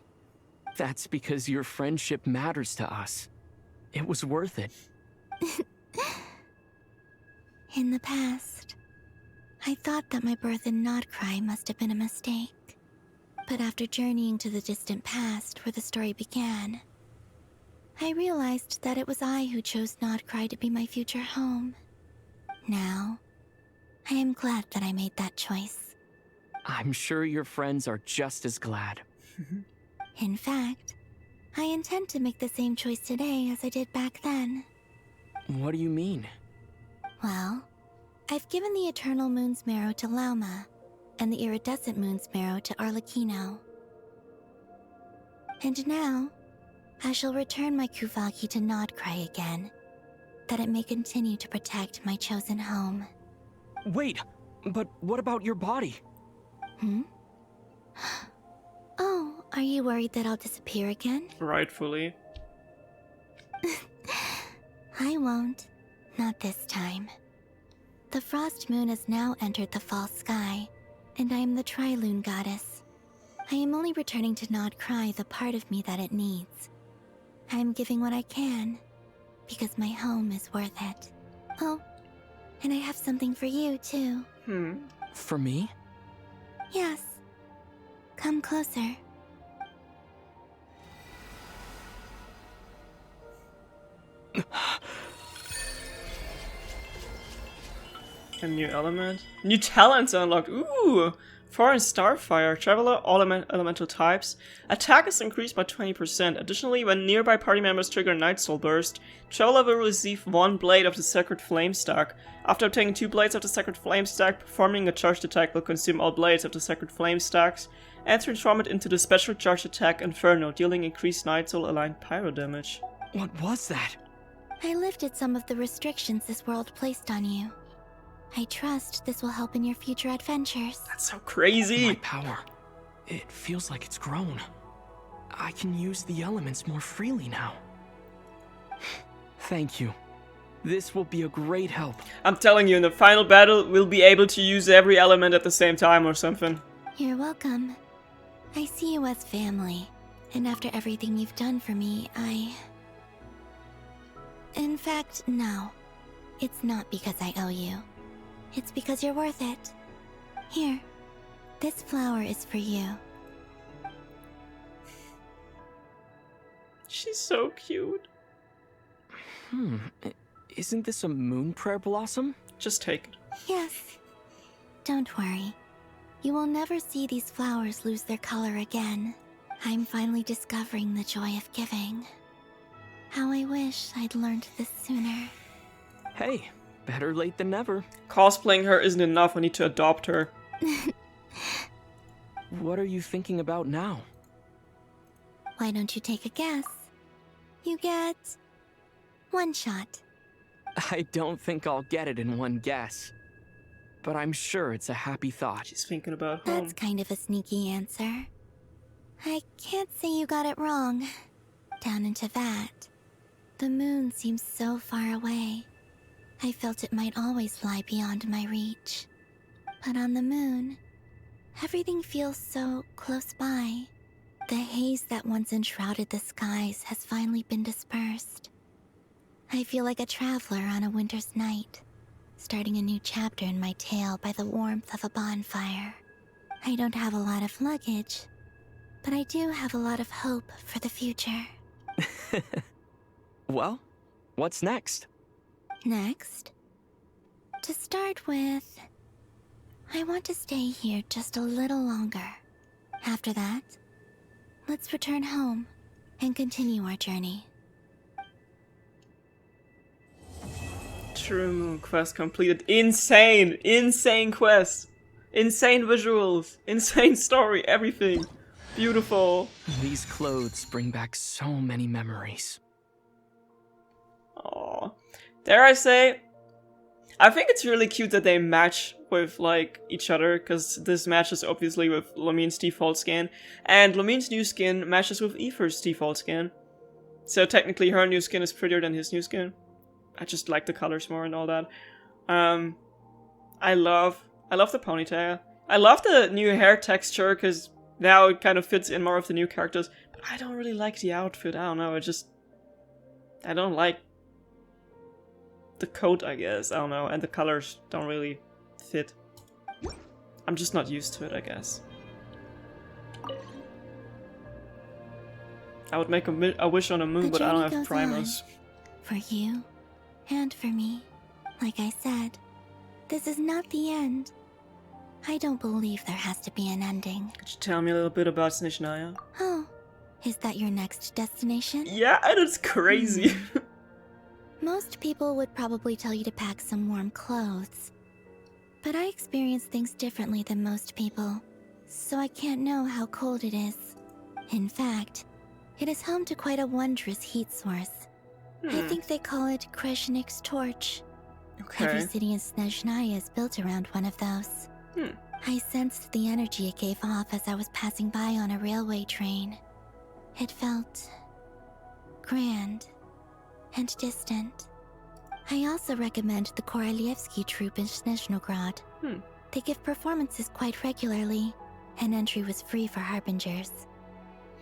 That's because your friendship matters to us. It was worth it. In the past, I thought that my birth in Nodkrai must have been a mistake. But after journeying to the distant past where the story began, I realized that it was I who chose Nodkrai to be my future home. Now, I am glad that I made that choice. I'm sure your friends are just as glad. In fact, I intend to make the same choice today as I did back then. What do you mean? Well, I've given the Eternal Moon's Marrow to Lauma, and the Iridescent Moon's Marrow to Arlecchino. And now, I shall return my Kuvagi to Nodkrai again, that it may continue to protect my chosen home. Wait, but what about your body? Oh, are you worried that I'll disappear again? Rightfully. I won't. Not this time. The Frost Moon has now entered the fall sky, and I am the Tri-Lune Goddess. I am only returning to Nodkrai the part of me that it needs. I am giving what I can, because my home is worth it. Oh, and I have something for you, too. For me? Yes. Come closer. A new element. New talents unlocked. Ooh! For in Starfire, Traveler, all elemental types, attack is increased by 20%. Additionally, when nearby party members trigger Night Soul Burst, Traveler will receive 1 blade of the Sacred Flame stack. After obtaining 2 blades of the Sacred Flame stack, performing a charged attack will consume all blades of the Sacred Flame stacks and transform it into the special charged attack Inferno, dealing increased Night Soul aligned pyro damage. What was that? I lifted some of the restrictions this world placed on you. I trust this will help in your future adventures. That's so crazy! My power. It feels like it's grown. I can use the elements more freely now. Thank you. This will be a great help. I'm telling you, in the final battle, we'll be able to use every element at the same time or something. You're welcome. I see you as family, and after everything you've done for me, In fact, no. It's not because I owe you. It's because you're worth it. Here, this flower is for you. She's so cute. Isn't this a moon prayer blossom? Just take it. Yes. Don't worry. You will never see these flowers lose their color again. I'm finally discovering the joy of giving. How I wish I'd learned this sooner. Hey, better late than never. Cosplaying her isn't enough, I need to adopt her. What are you thinking about now? Why don't you take a guess? You get 1 shot. I don't think I'll get it in 1 guess. But I'm sure it's a happy thought. She's thinking about home. That's kind of a sneaky answer. I can't say you got it wrong. Down in Teyvat, the moon seems so far away. I felt it might always lie beyond my reach. But on the moon, everything feels so close by. The haze that once enshrouded the skies has finally been dispersed. I feel like a traveler on a winter's night, starting a new chapter in my tale by the warmth of a bonfire. I don't have a lot of luggage, but I do have a lot of hope for the future. Well, what's next? Next? To start with, I want to stay here just a little longer. After that, let's return home and continue our journey. True Moon quest completed. Insane! Insane quest! Insane visuals! Insane story! Everything! Beautiful! These clothes bring back so many memories. Aww. Dare I say, I think it's really cute that they match with, like, each other, because this matches obviously with Lumine's default skin, and Lumine's new skin matches with Aether's default skin. So technically her new skin is prettier than his new skin. I just like the colors more and all that. I love the ponytail. I love the new hair texture, because now it kind of fits in more of the new characters, but I don't really like the outfit. I don't know, I don't like the coat, I guess. I don't know, and the colors don't really fit. I'm just not used to it, I guess. I would make a wish on a moon, but I don't have primos. For you, and for me. Like I said, this is not the end. I don't believe there has to be an ending. Could you tell me a little bit about Snezhnaya? Oh, is that your next destination? Yeah, that's crazy. Most people would probably tell you to pack some warm clothes. But I experience things differently than most people, so I can't know how cold it is. In fact, it is home to quite a wondrous heat source. I think they call it Kreshnik's torch. Okay. Every city in Snezhnaya is built around one of those. I sensed the energy it gave off as I was passing by on a railway train. It felt grand and distant. I also recommend the Korolievsky troupe in Snezhnograd. They give performances quite regularly, and entry was free for harbingers.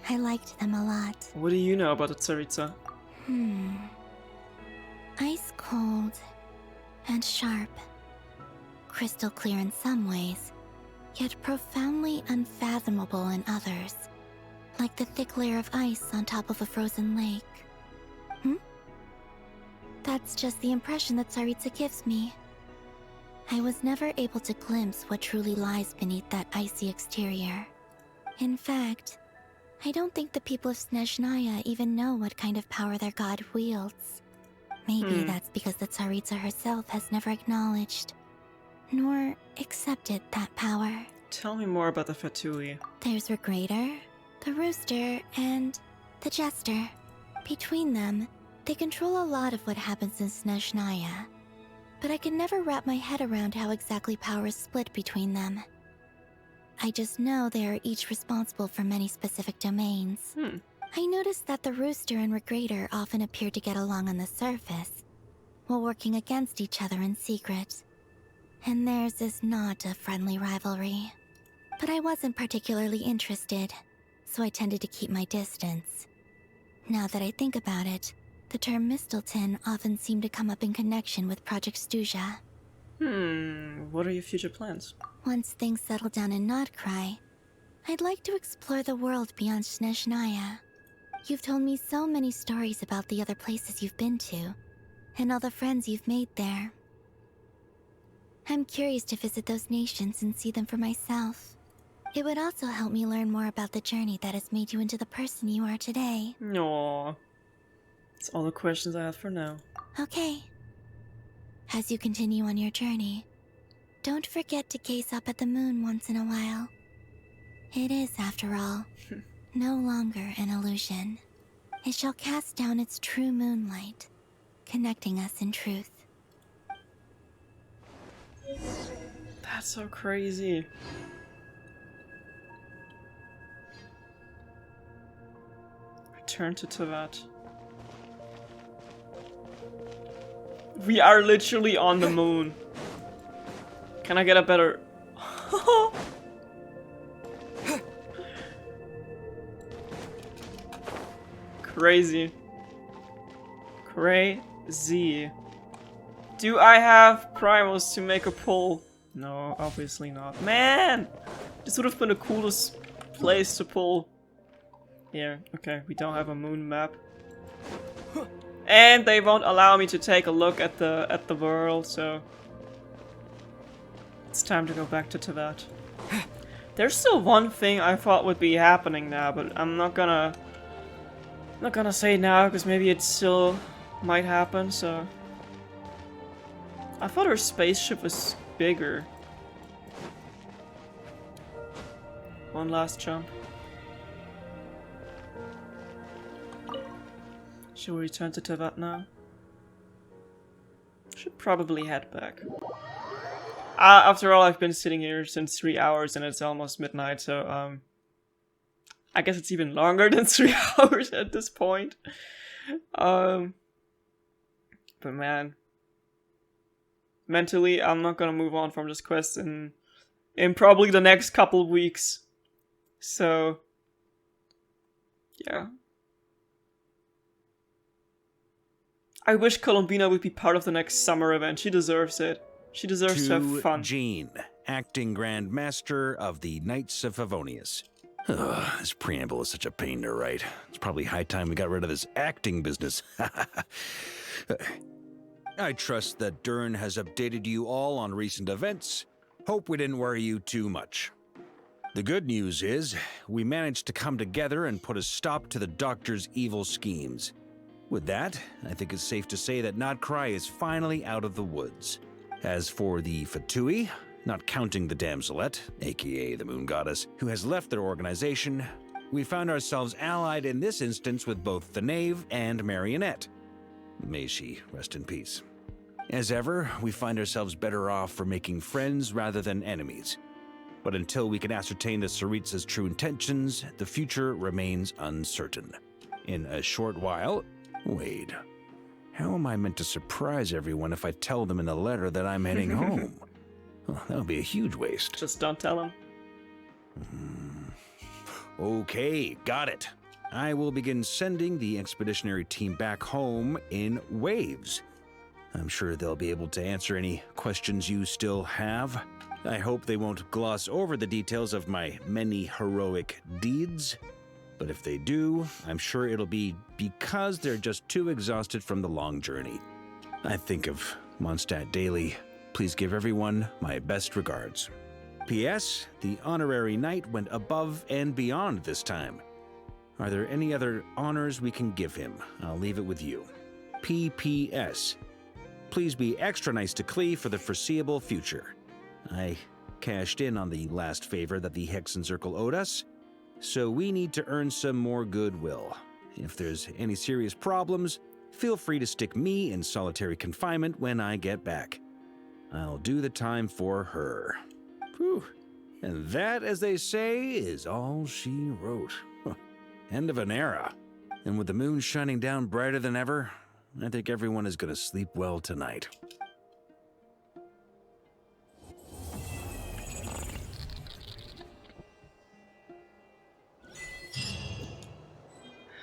I liked them a lot. What do you know about the Tsaritsa? Ice cold and sharp. Crystal clear in some ways, yet profoundly unfathomable in others. Like the thick layer of ice on top of a frozen lake. That's just the impression that Tsaritsa gives me. I was never able to glimpse what truly lies beneath that icy exterior. In fact, I don't think the people of Snezhnaya even know what kind of power their god wields. Maybe that's because the Tsaritsa herself has never acknowledged, nor accepted that power. Tell me more about the Fatui. There's Regrator, the Rooster, and the Jester. Between them, they control a lot of what happens in Snezhnaya. But I can never wrap my head around how exactly power is split between them. I just know they are each responsible for many specific domains. I noticed that the Rooster and Regrator often appear to get along on the surface, while working against each other in secret. And theirs is not a friendly rivalry. But I wasn't particularly interested, so I tended to keep my distance. Now that I think about it, the term Mistelton often seemed to come up in connection with Project Stuja. What are your future plans? Once things settle down in Nodkrai, I'd like to explore the world beyond Snezhnaya. You've told me so many stories about the other places you've been to, and all the friends you've made there. I'm curious to visit those nations and see them for myself. It would also help me learn more about the journey that has made you into the person you are today. Aww. That's all the questions I have for now. Okay. As you continue on your journey, don't forget to gaze up at the moon once in a while. It is, after all, no longer an illusion. It shall cast down its true moonlight, connecting us in truth. That's so crazy. Return to Teyvat. We are literally on the moon. Can I get a better... Crazy. Crazy. Do I have primals to make a pull? No, obviously not. Man! This would have been the coolest place to pull. Here, okay, we don't have a moon map. And they won't allow me to take a look at the world, so it's time to go back to Teyvat. There's still one thing I thought would be happening now, but I'm not gonna say now because maybe it still might happen. So I thought her spaceship was bigger. One last jump. Should we return to Teyvat now? Should probably head back. After all, I've been sitting here since 3 hours and it's almost midnight, so I guess it's even longer than 3 hours at this point. But man, mentally, I'm not gonna move on from this quest in probably the next couple weeks. So yeah. I wish Columbina would be part of the next summer event. She deserves it. She deserves to have fun. Jean, acting Grand Master of the Knights of Favonius. This preamble is such a pain to write. It's probably high time we got rid of this acting business. I trust that Dern has updated you all on recent events. Hope we didn't worry you too much. The good news is, we managed to come together and put a stop to the Doctor's evil schemes. With that, I think it's safe to say that Nodkrai is finally out of the woods. As for the Fatui, not counting the Damselette, aka the Moon Goddess, who has left their organization, we found ourselves allied in this instance with both the Knave and Marionette. May she rest in peace. As ever, we find ourselves better off for making friends rather than enemies. But until we can ascertain the Tsaritsa's true intentions, the future remains uncertain. In a short while... Wait, how am I meant to surprise everyone if I tell them in the letter that I'm heading home? Well, that would be a huge waste. Just don't tell them. Okay, got it. I will begin sending the expeditionary team back home in waves. I'm sure they'll be able to answer any questions you still have. I hope they won't gloss over the details of my many heroic deeds. But if they do, I'm sure it'll be because they're just too exhausted from the long journey. I think of Mondstadt daily, Please give everyone my best regards. P.S. The honorary knight went above and beyond this time. Are there any other honors we can give him? I'll leave it with you. P.P.S. Please be extra nice to Klee for the foreseeable future. I cashed in on the last favor that the Hexen Circle owed us, so we need to earn some more goodwill. If there's any serious problems, feel free to stick me in solitary confinement when I get back. I'll do the time for her. Whew. And that, as they say, is all she wrote. End of an era. And with the moon shining down brighter than ever, I think everyone is going to sleep well tonight.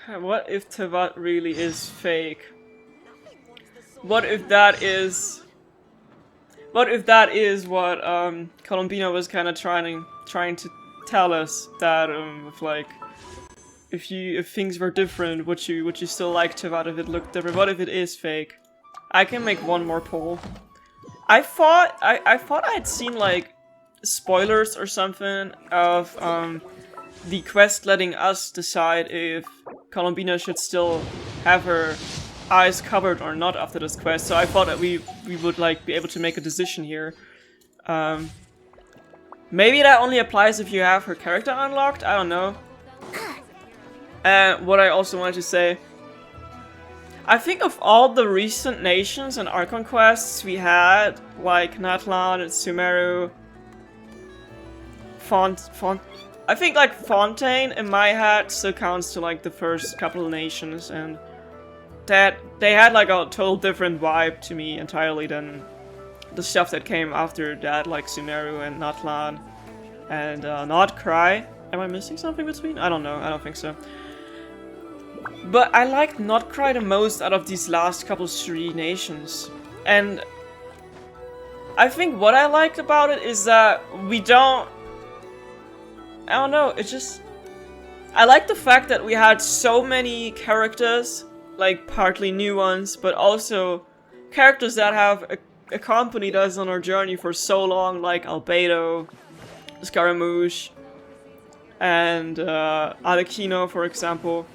What if Tevat really is fake? What if that is what Columbina was kind of trying to tell us, that if like if things were different, would you still like Tevat if it looked different? What if it is fake? I can make one more poll. I thought I'd seen like spoilers or something of the quest letting us decide if Columbina should still have her eyes covered or not after this quest, so I thought that we would like be able to make a decision here. Maybe that only applies if you have her character unlocked, I don't know. And what I also wanted to say, I think of all the recent nations and Archonquests we had, like Natlan and Sumeru, I think like Fontaine in my head still counts to like the first couple of nations, and that they had like a total different vibe to me entirely than the stuff that came after that, like Sumeru and Natlan and Nodkrai. Am I missing something between? I don't know, I don't think so. But I liked Nodkrai the most out of these last couple 3 nations. And I think what I liked about it is that we don't... I don't know, it's just... I like the fact that we had so many characters, like partly new ones, but also characters that have accompanied us on our journey for so long, like Albedo, Scaramouche, and Alekino, for example.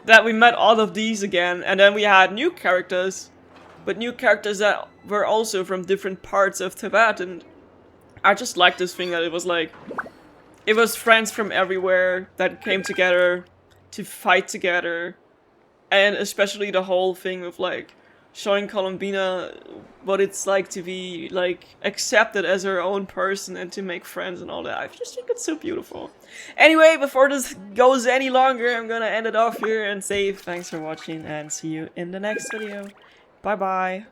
That we met all of these again, and then we had new characters, but new characters that were also from different parts of Tevat, and I just liked this thing that it was like, it was friends from everywhere that came together to fight together, and especially the whole thing of like showing Columbina what it's like to be like accepted as her own person and to make friends and all that. I just think it's so beautiful. Anyway, before this goes any longer, I'm gonna end it off here and say thanks for watching and see you in the next video. Bye bye.